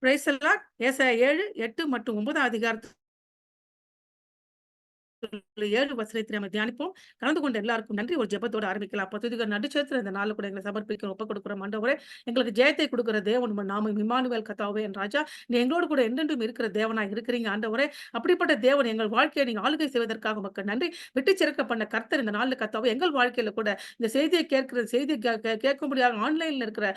Praise the Lord. ஏசாயா 7, 8 மற்றும் 9 அதிகாரத்தில் 7 வசனத்தை நம்ம தியானிப்போம். கலந்து கொண்ட எல்லாருக்கும் நன்றி. ஒரு ஜெபத்தோட ஆரம்பிக்கலாம். பத்துதிகள் நடுச்சத்திர இந்த நாள்ல கூட எங்களை சமர்ப்பிக்கிறோம், ஒப்புக் கொடுக்கிறோம். ஆண்டவரே, எங்களுக்கு ஜெயத்தை கொடுக்கிற தேவன் உம்முடைய நாமம் இம்மானுவேல் கர்த்தாவே என் ராஜா. நீ எங்களோடு கூட என்றென்றும் இருக்கிற தேவனாய் இருக்கிறீங்க ஆண்டவரே. அப்படிப்பட்ட தேவன் எங்கள் வாழ்க்கையை நீங்க ஆளுகை செய்வதற்காக உமக்கு நன்றி. விட்டுச் சிறக்க பண்ண கர்த்தர் இந்த நாள்ல கர்த்தாவே எங்கள் வாழ்க்கையில கூட இந்த செய்தியை கேட்கிற செய்தி கேட்கும்படியாக ஆன்லைன்ல இருக்கிற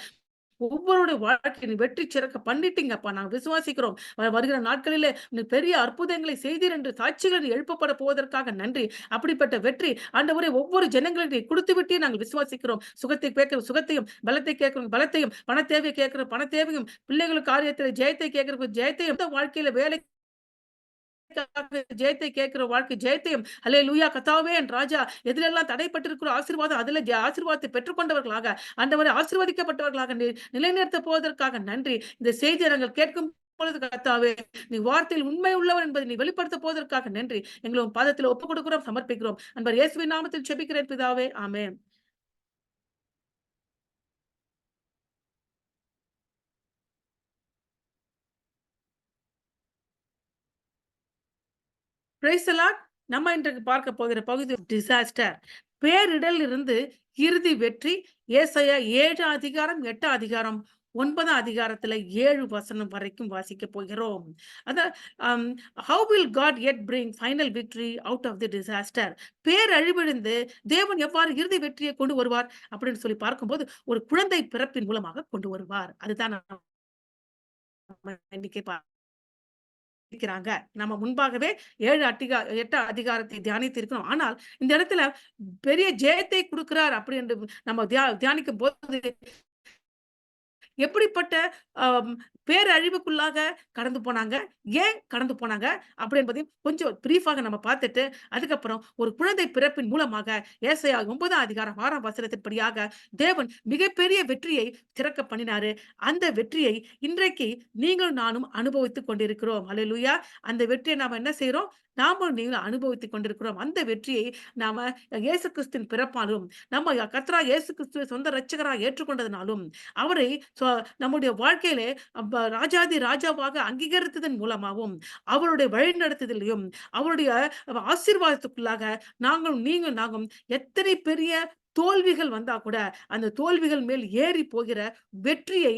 ஒவ்வொருடைய வாழ்க்கையை நீ வெற்றி சிறக்க பண்ணிட்டீங்கப்பா. நாங்க விசுவாசிக்கிறோம். வருகிற நாட்களிலே நீ பெரிய அற்புதங்களை செய்தீர் என்று சாட்சிகள் எழுப்பப்பட போவதற்காக நன்றி. அப்படிப்பட்ட வெற்றி ஆண்டவரே ஒவ்வொரு ஜனங்களுக்கு நீ குடுத்து விட்டே நாங்கள் விசுவாசிக்கிறோம். சுகத்தை கேட்கிற சுகத்தையும், பலத்தை கேட்கிற பலத்தையும், பண தேவையை கேட்கிற பண தேவையும், பிள்ளைகள் காரியத்தில் ஜெயத்தை கேட்கிற ஜெயத்தையும், வாழ்க்கையில வேலை ஜெயத்தை கேட்கிற வாழ்க்கை ஜெயத்தையும் அல்லேலூயா கர்த்தாவே என் ராஜா எதிலெல்லாம் தடைப்பட்டிருக்கிற ஆசீர்வாதம் அதில ஆசீர்வாதத்தை பெற்றுக்கொண்டவர்களாக ஆண்டவரே ஆசீர்வதிக்கப்பட்டவர்களாக நிலைநிறுத்த போவதற்காக நன்றி. இந்த செய்தியை நாங்கள் கேட்கும் பொழுது கர்த்தாவே நீ வார்த்தையில் உண்மை உள்ளவர் என்பதை நீ வெளிப்படுத்த போவதற்காக நன்றி. எங்களும் பாதத்தில் ஒப்புக் கொடுக்கிறோம், சமர்ப்பிக்கிறோம். அன்பர் இயேசுவின் நாமத்தில் ஜெபிக்கிறேன் பிதாவே, ஆமென். Praise the Lord. நம்ம இன்றைக்கு பார்க்க போகிற பகுதி டிசாஸ்டர். பேரிடரில் இருந்து இறுதி வெற்றி. ஏசாயா 7 அதிகாரம், 8 அதிகாரம், 9 அதிகாரத்துல 7 வசனம் வரைக்கும் வாசிக்க போகிறோம். அத அம் how will God yet bring final victory out of the disaster? பேரழிவிலிருந்து தேவன் எவ்வாறு இறுதி வெற்றியை கொண்டு வருவார் அப்படின்னு சொல்லி பார்க்கும்போது, ஒரு குழந்தை பிறப்பின் மூலமாக கொண்டு வருவார். அதுதான் நம்ம இன்னைக்கு இருக்கிறாங்க. நம்ம முன்பாகவே 8 அதிகாரத்தை தியானித்து இருக்கிறோம். ஆனால் இந்த இடத்துல பெரிய ஜெயத்தை குடுக்கிறார் அப்படி என்று நம்ம தியானிக்கும் போது எப்படிப்பட்ட அம் பேரழிவுக்குள்ளாக கடந்து போனாங்க? ஏன் கடந்து போனாங்க? அப்படி என்பதையும் கொஞ்சம் பிரீஃபாக நம்ம பார்த்துட்டு, அதுக்கப்புறம் ஒரு குழந்தை பிறப்பின் மூலமாக ஏசாயா 9ஆம் அதிகாரம் 6ஆம் வசனத்தின்படியாக தேவன் மிகப்பெரிய வெற்றியை திறக்க பண்ணினாரு. அந்த வெற்றியை இன்றைக்கு நீங்களும் நானும் அனுபவித்துக் கொண்டிருக்கிறோம். அல்லேலூயா! அந்த வெற்றியை நாம என்ன செய்றோம்? நாமும் நீங்களும் அனுபவித்துக் கொண்டிருக்கிறோம். அந்த வெற்றியை நாம இயேசு கிறிஸ்துவின் பிறப்பாலும், நம்ம கர்த்தராகிய இயேசு கிறிஸ்துவை சொந்த இரட்சகராக ஏற்றுக்கொண்டதினாலும், அவரை நம்முடைய வாழ்க்கையிலே ராஜாதி ராஜாவாக அங்கீகரித்ததன் மூலமாகவும், அவருடைய வழிநடத்துதலையும், அவருடைய ஆசீர்வாதத்துக்குள்ளாக நாங்களும் எத்தனை பெரிய தோல்விகள் வந்தா கூட, அந்த தோல்விகள் மேல் ஏறி போகிற வெற்றியை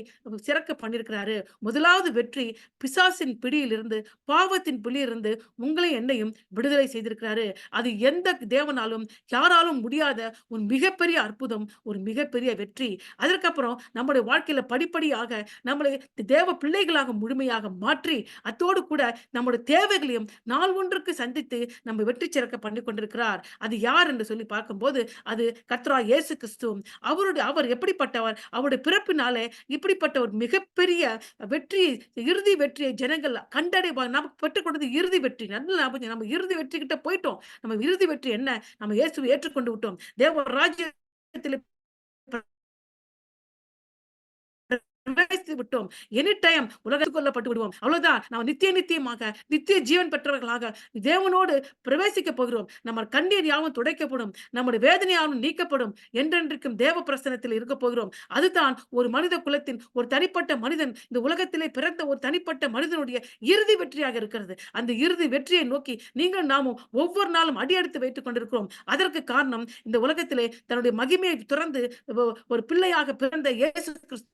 சிறக்க பண்ணியிருக்கிறாரு. முதலாவது வெற்றி பிசாசின் பிடியிலிருந்து, பாவத்தின் பிடியிலிருந்து உங்களையும் என்னையும் விடுதலை செய்திருக்கிறாரு. அது எந்த தேவனாலும், யாராலும் முடியாத ஒரு மிகப்பெரிய அற்புதம், ஒரு மிகப்பெரிய வெற்றி. அதற்கப்புறம் நம்முடைய வாழ்க்கையில படிப்படியாக நம்மளை தேவ பிள்ளைகளாக முழுமையாக மாற்றி, அத்தோடு கூட நம்முடைய தேவைகளையும் நாள் ஒன்றுக்கு சந்தித்து நம்ம வெற்றி சிறக்க பண்ணிக் கொண்டிருக்கிறார். அது யார் என்று சொல்லி பார்க்கும்போது, அது கர்த்தராகிய இயேசு கிறிஸ்து. அவர் எப்படிப்பட்டவர்? அவருடைய பிறப்பினாலே இப்படிப்பட்ட ஒரு மிகப்பெரிய வெற்றி, இறுதி வெற்றியை ஜனங்கள் கண்டடைவார். நமக்கு பெற்றுக் கொடுத்தது இறுதி வெற்றி. நல்ல ஞாபகம், நம்ம இறுதி வெற்றி கிட்ட போயிட்டோம். நம்ம இறுதி வெற்றி என்ன? நம்ம இயேசுவை ஏற்றுக்கொண்டு விட்டோம். தேவ ராஜ்யத்திலே பிரவேசித்து விட்டோம். எனி டைம் உலகத்துக்கு கொள்ளப்பட்டு விடுவோம். அவ்வளவுதான். நாம் நித்தியமாக நித்திய ஜீவன் பெற்றவர்களாக தேவனோடு பிரவேசிக்க போகிறோம். நம்ம கண்ணீர் யாவும் துடைக்கப்படும். நம்முடைய வேதனை யாவும் நீக்கப்படும். என்றென்றைக்கும் தேவ பிரசன்னத்தில் இருக்க போகிறோம். அதுதான் ஒரு மனித குலத்தின் ஒரு தனிப்பட்ட மனிதன், இந்த உலகத்திலே பிறந்த ஒரு தனிப்பட்ட மனிதனுடைய இறுதி வெற்றியாக இருக்கிறது. அந்த இறுதி வெற்றியை நோக்கி நீங்கள் நாமும் ஒவ்வொரு நாளும் அடியெடுத்து வைத்துக் கொண்டிருக்கிறோம். அதற்கு காரணம் இந்த உலகத்திலே தன்னுடைய மகிமையை துறந்து ஒரு பிள்ளையாக பிறந்த இயேசு கிறிஸ்து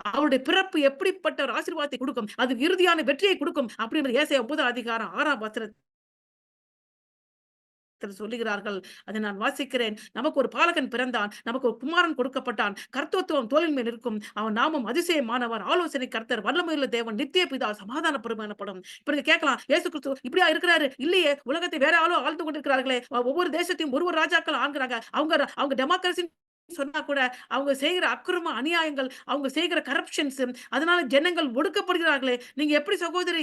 அவருடைய பிறப்பு எப்படிப்பட்ட ஒரு ஆசீர்வாதத்தை கொடுக்கும், அது இறுதியான வெற்றியை கொடுக்கும் அப்படின்றது ஏசாயா 9 அதிகாரம் 6ஆம் வசனத்தில் சொல்லுகிறார்கள். அதை நான் வாசிக்கிறேன். நமக்கு ஒரு பாலகன் பிறந்தான், நமக்கு ஒரு குமாரன் கொடுக்கப்பட்டான், கர்த்தத்துவம் தோளின் மேல் இருக்கும், அவன் நாமம் அதிசயமானவர், ஆலோசனை கர்த்தர், வல்லமையுள்ள தேவன், நித்திய பிதா, சமாதான பிரமாணப்படும். இப்ப நீங்க கேட்கலாம், இயேசு கிறிஸ்து இப்படியா இருக்கிறாரு? இல்லையே, உலகத்தை வேற ஆளோ ஆழ்ந்து கொண்டிருக்கிறார்களே, ஒவ்வொரு தேசத்தையும் ஒரு ராஜாக்கள் ஆள்கிறாங்க. அவங்க அவங்க டெமோக்ரஸி சொன்னா கூட அவங்க செய்கிற அக்கிரம அநியாயங்கள், அவங்க செய்கிற கரப்ஷன்ஸ், அதனால ஜனங்கள் ஒடுக்கப்படுகிறார்களே. நீங்க எப்படி சகோதரி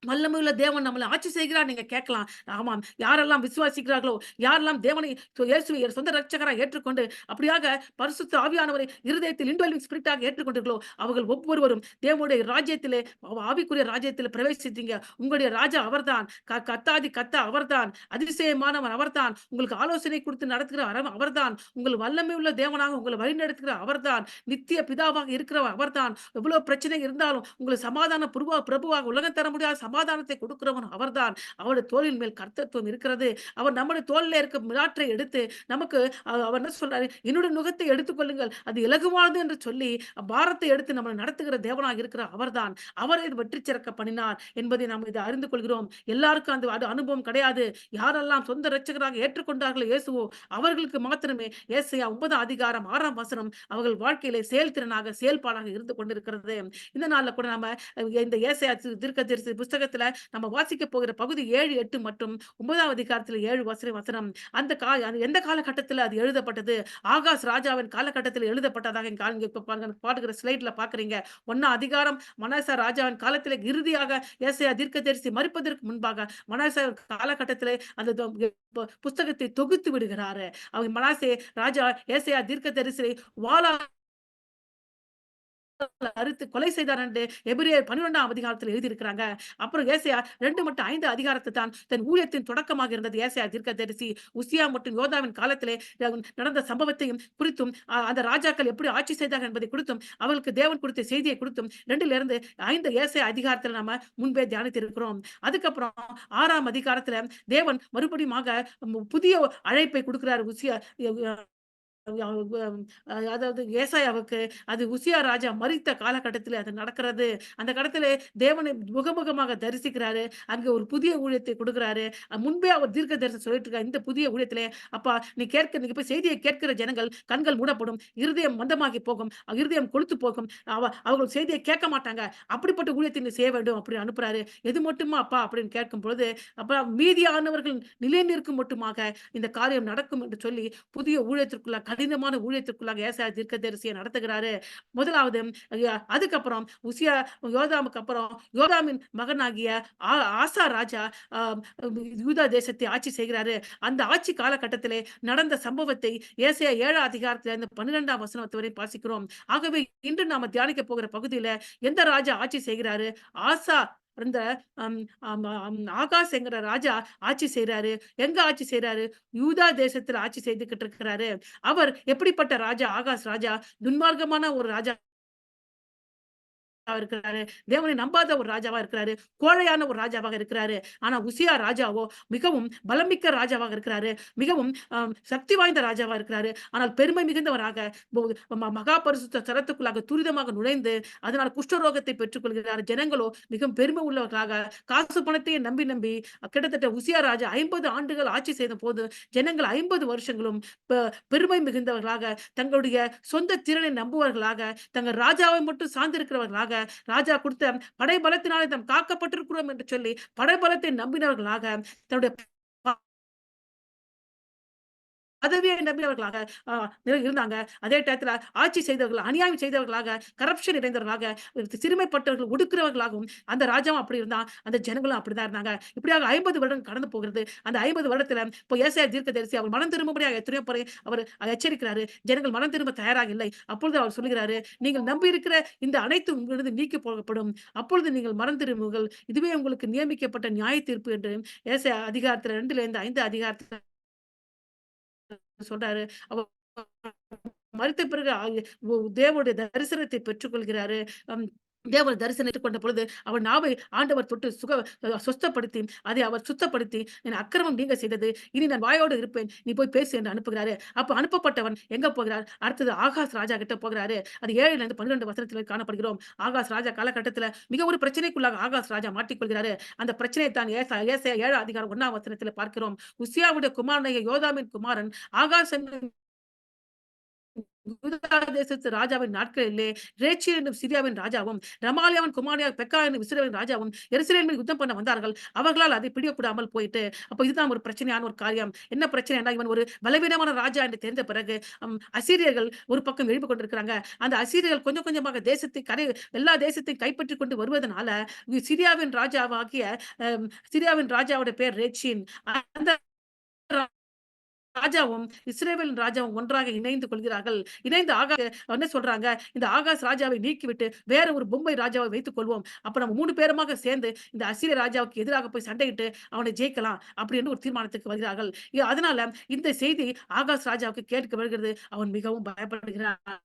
வல்லமையுள்ள தேவன் நம்மள ஆட்சி செய்கிறார் நீங்க கேட்கலாம். ஆமாம். யாரெல்லாம் விசுவாசிக்கிறார்களோ, யாரெல்லாம் தேவனை இயேசுவை சொந்த இரட்சகரா ஏற்றுக்கொண்டு, அப்படியாக பரிசுத்த ஆவியானவரை இருதயத்தில் இன்டெலிங் ஸ்பிரிட்டாக ஏற்றுக்கொண்டீர்களோ, அவர்கள் ஒவ்வொருவரும் தேவனுடைய ராஜ்யத்திலே ஆவிக்குரிய ராஜ்யத்திலே பிரவேசித்தீங்க. உங்களுடைய ராஜா அவர்தான். கர்த்தாதி கர்த்தா அவர்தான். அதிசயமானவர் அவர்தான். உங்களுக்கு ஆலோசனை குடுத்து நடத்துகிற அவர்தான். உங்கள் வல்லமையுள்ள தேவனாக உங்கள வழிநடத்துகிற அவர்தான். நித்திய பிதாவாக இருக்கிறவர் அவர்தான். எவ்வளவு பிரச்சனை இருந்தாலும் உங்களுக்கு சமாதான பிரபுவாக உலகம் தர முடியாத சமாதானத்தை கொடுக்கிறவன் அவர்தான். அவருடைய தோளின் மேல் கர்த்தத்துவம் இருக்கிறது. அவர் நம்முடைய தோளிலே இருக்க மிலாற்றை எடுத்து நமக்கு அவர் என்ன சொல்றாரு? "என்னுடைய நுகத்தை எடுத்துக்கொள்ளுங்கள். அது இலகுவானது" என்று சொல்லி பாரத்தை எடுத்து நம்மை நடத்துகிற தேவனாக இருக்கிற அவர்தான். அவரை வெற்றி சிறக்க பண்ணினார் என்பதை நாம் இதை அறிந்து கொள்கிறோம். எல்லாருக்கும் அந்த அனுபவம் கிடையாது. யாரெல்லாம் சொந்த இரட்சகராக ஏற்றுக்கொண்டார்களோ இயேசுவோ, அவர்களுக்கு மாத்திரமே ஏசாயா 9ஆம் அதிகாரம் 6ஆம் வசனம் அவர்கள் வாழ்க்கையிலே செயல்திறனாக, செயல்பாடாக இருந்து கொண்டிருக்கிறது. இந்த நாள்ல கூட நாம இந்த ஏசாயா தீர்க்கதரிசி புஸ்தகத்துல நம்ம வாசிக்க போகிற பகுதி 7, 8 மற்றும் 9ஆம் அதிகாரத்துல 7 வசனம் அது எந்த காலகட்டத்துல அது எழுதப்பட்டது? ஆகாஸ் ராஜாவின் காலகட்டத்தில் எழுதப்பட்டதாக இங்க இப்ப பாருங்க பாக்குற ஸ்லைட்ல பாக்குறீங்க. 1ஆம் அதிகாரம் மனாசே ராஜாவின் காலத்திலே இறுதியாக ஏசாயா தீர்க்கதரிசி மரிப்பதற்கு முன்பாக மனாசே காலகட்டத்திலே அந்த புஸ்தகத்தை தொகுத்து விடுகிறாரு. அவங்க மனாசே ராஜா ஏசாயா தீர்க்கதரிசியை வாளால் அறுத்து கொலை செய்தார் என்று எபிரேயர் 12ஆம் அதிகாரத்தில் எழுதியிருக்கிறாங்க. அப்புறம் ஏசாயா 2 மற்றும் 5 அதிகாரத்தை தான் தன் ஊழியத்தின் தொடக்கமாக இருந்தது ஏசாயா தீர்க்கதரிசி. உசியா மற்றும் யோதாவின் காலத்திலே நடந்த சம்பவத்தையும் குறித்தும் அந்த ராஜாக்கள் எப்படி ஆட்சி செய்தார்கள் என்பதை குறித்தும் அவர்களுக்கு தேவன் கொடுத்த செய்தியை குறித்தும் 2லிருந்து 5 ஏசாயா அதிகாரத்தில் நாம முன்பே தியானித்திருக்கிறோம். அதுக்கப்புறம் 6ஆம் அதிகாரத்துல தேவன் மறுபடியுமாக புதிய அழைப்பை கொடுக்கிறார் உசியா அதாவது ஏசாயாவுக்கு அது உசியா ராஜா மரித்த காலகட்டத்திலே அது நடக்கிறது. அந்த கடத்திலே தேவனை முகமுகமாக தரிசிக்கிறாரு. அங்க ஒரு புதிய ஊழியத்தை குடுக்குறாரு. முன்பே அவர் தீர்க்கதரிசனம் சொல்லிட்டு இருக்காரு. இந்த புதிய ஊழியத்திலே, அப்பா நீங்க போய் செய்தியை கேட்கிற ஜனங்கள் கண்கள் மூடப்படும். இருதயம் மந்தமாகி போகும். இருதயம் கொழுத்து போகும். அவர்கள் செய்தியை கேட்க மாட்டாங்க. அப்படிப்பட்ட ஊழியத்தை நீ செய்ய வேண்டும் அப்படி அனுப்புறாரு. எது மட்டுமா அப்பா அப்படின்னு கேட்கும் பொழுது, அப்ப மீதியானவர்கள் நிலை நிற்கும் மட்டுமாக இந்த காரியம் நடக்கும் என்று சொல்லி புதிய ஊழியத்திற்குள்ள கடினமான ஊழியத்திற்குள்ளாக ஏசாயா தீர்க்கதரிசியை நடத்துகிறாரு. முதலாவது அதுக்கப்புறம் உசியா யோதாமுக்கு அப்புறம் யோதாமின் மகனாகிய ஆசா ராஜா அ யூதா தேசத்தை ஆட்சி செய்கிறாரு. அந்த ஆட்சி காலகட்டத்திலே நடந்த சம்பவத்தை ஏசாயா 7ஆம் அதிகாரத்திலிருந்து 12ஆம் வசனம் வரை வாசிக்கிறோம். ஆகவே இன்று நாம தியானிக்க போகிற பகுதியில எந்த ராஜா ஆட்சி செய்கிறாரு? ஆசா அந்த அம் அம் அம் ஆகாஸ் என்கிற ராஜா ஆட்சி செய்றாரு. எங்க ஆட்சி செய்றாரு? யூதா தேசத்துல ஆட்சி செய்துகிட்டு இருக்கிறாரு. அவர் எப்படிப்பட்ட ராஜா? ஆகாஸ் ராஜா துன்மார்க்கமான ஒரு ராஜா இருக்கிறாரு. தேவனை நம்பாத ஒரு ராஜாவா இருக்கிறாரு. கோழையான ஒரு ராஜாவாக இருக்கிறாரு. ஆனா உசியா ராஜாவோ மிகவும் பலமிக்க ராஜாவாக இருக்கிறாரு. மிகவும் சக்தி வாய்ந்த ராஜாவா இருக்கிறாரு. ஆனால் பெருமை மிகுந்தவராக மகா பரிசுத்த ஸ்தலத்துக்குள்ளாக துரிதமாக நுழைந்து அதனால் குஷ்டரோகத்தை பெற்றுக் கொள்கிறார். ஜனங்களோ மிகவும் பெருமை உள்ளவர்களாக காசு பணத்தையே நம்பி நம்பி கிட்டத்தட்ட உசியா ராஜா 50 ஆண்டுகள் ஆட்சி செய்த போது ஜனங்கள் 50 வருஷங்களும் பெருமை மிகுந்தவர்களாக தங்களுடைய சொந்த திறனை நம்புவர்களாக தங்கள் ராஜாவை மட்டும் சார்ந்திருக்கிறவர்களாக ராஜா கொடுத்த படைபலத்தினாலே நாம் காக்கப்பட்டிருக்கிறோம் என்று சொல்லி படைபலத்தை நம்பினவர்களாக தன்னுடைய பதவியை நம்பினவர்களாக இருந்தாங்க. அதே டயத்துல ஆட்சி செய்தவர்கள், அநியாயம் செய்தவர்களாக, கரப்ஷன் நிறைந்தவர்களாக, சிறுமைப்பட்டவர்கள் ஒடுக்குறவர்களாகவும் அந்த ராஜாவும் அப்படி இருந்தான். அந்த ஜனங்களும் அப்படிதான் இருந்தாங்க. இப்படியாக 50 வருடம் கடந்து போகிறது. அந்த 50 வருடத்துல இப்போ ஏசாயா தீர்க்கதரிசி அவர் மனம் திரும்பும்படியாக எத்தனையோ முறை அவர் எச்சரிக்கிறாரு. ஜனங்கள் மனம் திரும்ப தயாராக இல்லை. அப்பொழுது அவர் சொல்லுகிறாரு, நீங்கள் நம்பி இருக்கிற இந்த அனைத்தும் உங்களிடம் நீக்கி போகப்படும். அப்பொழுது நீங்கள் மனம் திரும்புங்கள். இதுவே உங்களுக்கு நியமிக்கப்பட்ட நியாய தீர்ப்பு என்று ஏசாயா அதிகாரத்துல 2லிருந்து 5 அதிகாரத்துல சொல்றாரு. அவ மரித்த பிறகு தேவனுடைய தரிசனத்தை பெற்றுக்கொள்கிறாரு. தேவன் தரிசனத்தை கொண்ட பொழுது அவர் நாவை ஆண்டவர் தொட்டு சுத்தப்படுத்தி அதை அவர் சுத்தப்படுத்தி என் அக்கிரமம் நீங்க செய்தது. இனி நான் வாயோடு இருப்பேன். நீ போய் பேசு என்று அனுப்புகிறாரு. அப்ப அனுப்பப்பட்டவன் எங்க போகிறார்? அடுத்தது ஆகாஸ் ராஜா கிட்ட போகிறாரு. அது 7லிருந்து 12 வசனத்தில் காணப்படுகிறோம். ஆகாஸ் ராஜா காலகட்டத்துல மிக ஒரு பிரச்சனைக்குள்ளாக ஆகாஸ் ராஜா மாட்டிக்கொள்கிறாரு. அந்த பிரச்சனையை தான் ஏசாயா 7ஆம் அதிகாரம் 1ஆம் வசனத்தில் பார்க்கிறோம். உசியாவுடைய குமாரனாகிய யோதாமின் குமாரன் ஆகாஸ் யூதா தேசத்து ராஜாவின் நாட்களிலே ரேச்சேல் என்னும் சிரியாவின் ராஜாவும், ரமாலியாவின் குமாரனாகிய பெக்கா என்னும் இஸ்ரவேலின் ராஜாவும் எருசலேமில் யுத்தம் பண்ண வந்தார்கள். அவர்களால் அதை பிடிக்கக்கூடாமல் போயிட்டு, அப்ப இதுதான் ஒரு பிரச்சனையான ஒரு காரியம். என்ன பிரச்சனைன்னா, இவன் ஒரு பலவீனமான ராஜா என்று தெரிந்த பிறகு, அசீரியர்கள் ஒரு பக்கம் எழும்பிக் கொண்டிருக்கிறாங்க. அந்த அசீரியர்கள் கொஞ்சம் கொஞ்சமாக எல்லா தேசத்தையும் கைப்பற்றிக் கொண்டு வருவதனால, சிரியாவின் ராஜாவாகிய சிரியாவின் ராஜாவுடைய பேர் ரேச்சீன். அந்த ராஜாவும், இஸ்ரவேலின் ராஜாவும் ஒன்றாக இணைந்து கொள்கிறார்கள். இணைந்து என்ன சொல்றாங்க, இந்த ஆகாஸ் ராஜாவை நீக்கிவிட்டு வேற ஒரு பொம்மை ராஜாவை வைத்துக் கொள்வோம். அப்ப நம்ம 3 பேருமாக சேர்ந்து இந்த அசீரிய ராஜாவுக்கு எதிராக போய் சண்டையிட்டு அவனை ஜெயிக்கலாம் அப்படின்னு ஒரு தீர்மானத்துக்கு வருகிறார்கள். அதனால இந்த செய்தி ஆகாஸ் ராஜாவுக்கு கேட்க வருகிறது. அவன் மிகவும் பயப்படுகிறான்.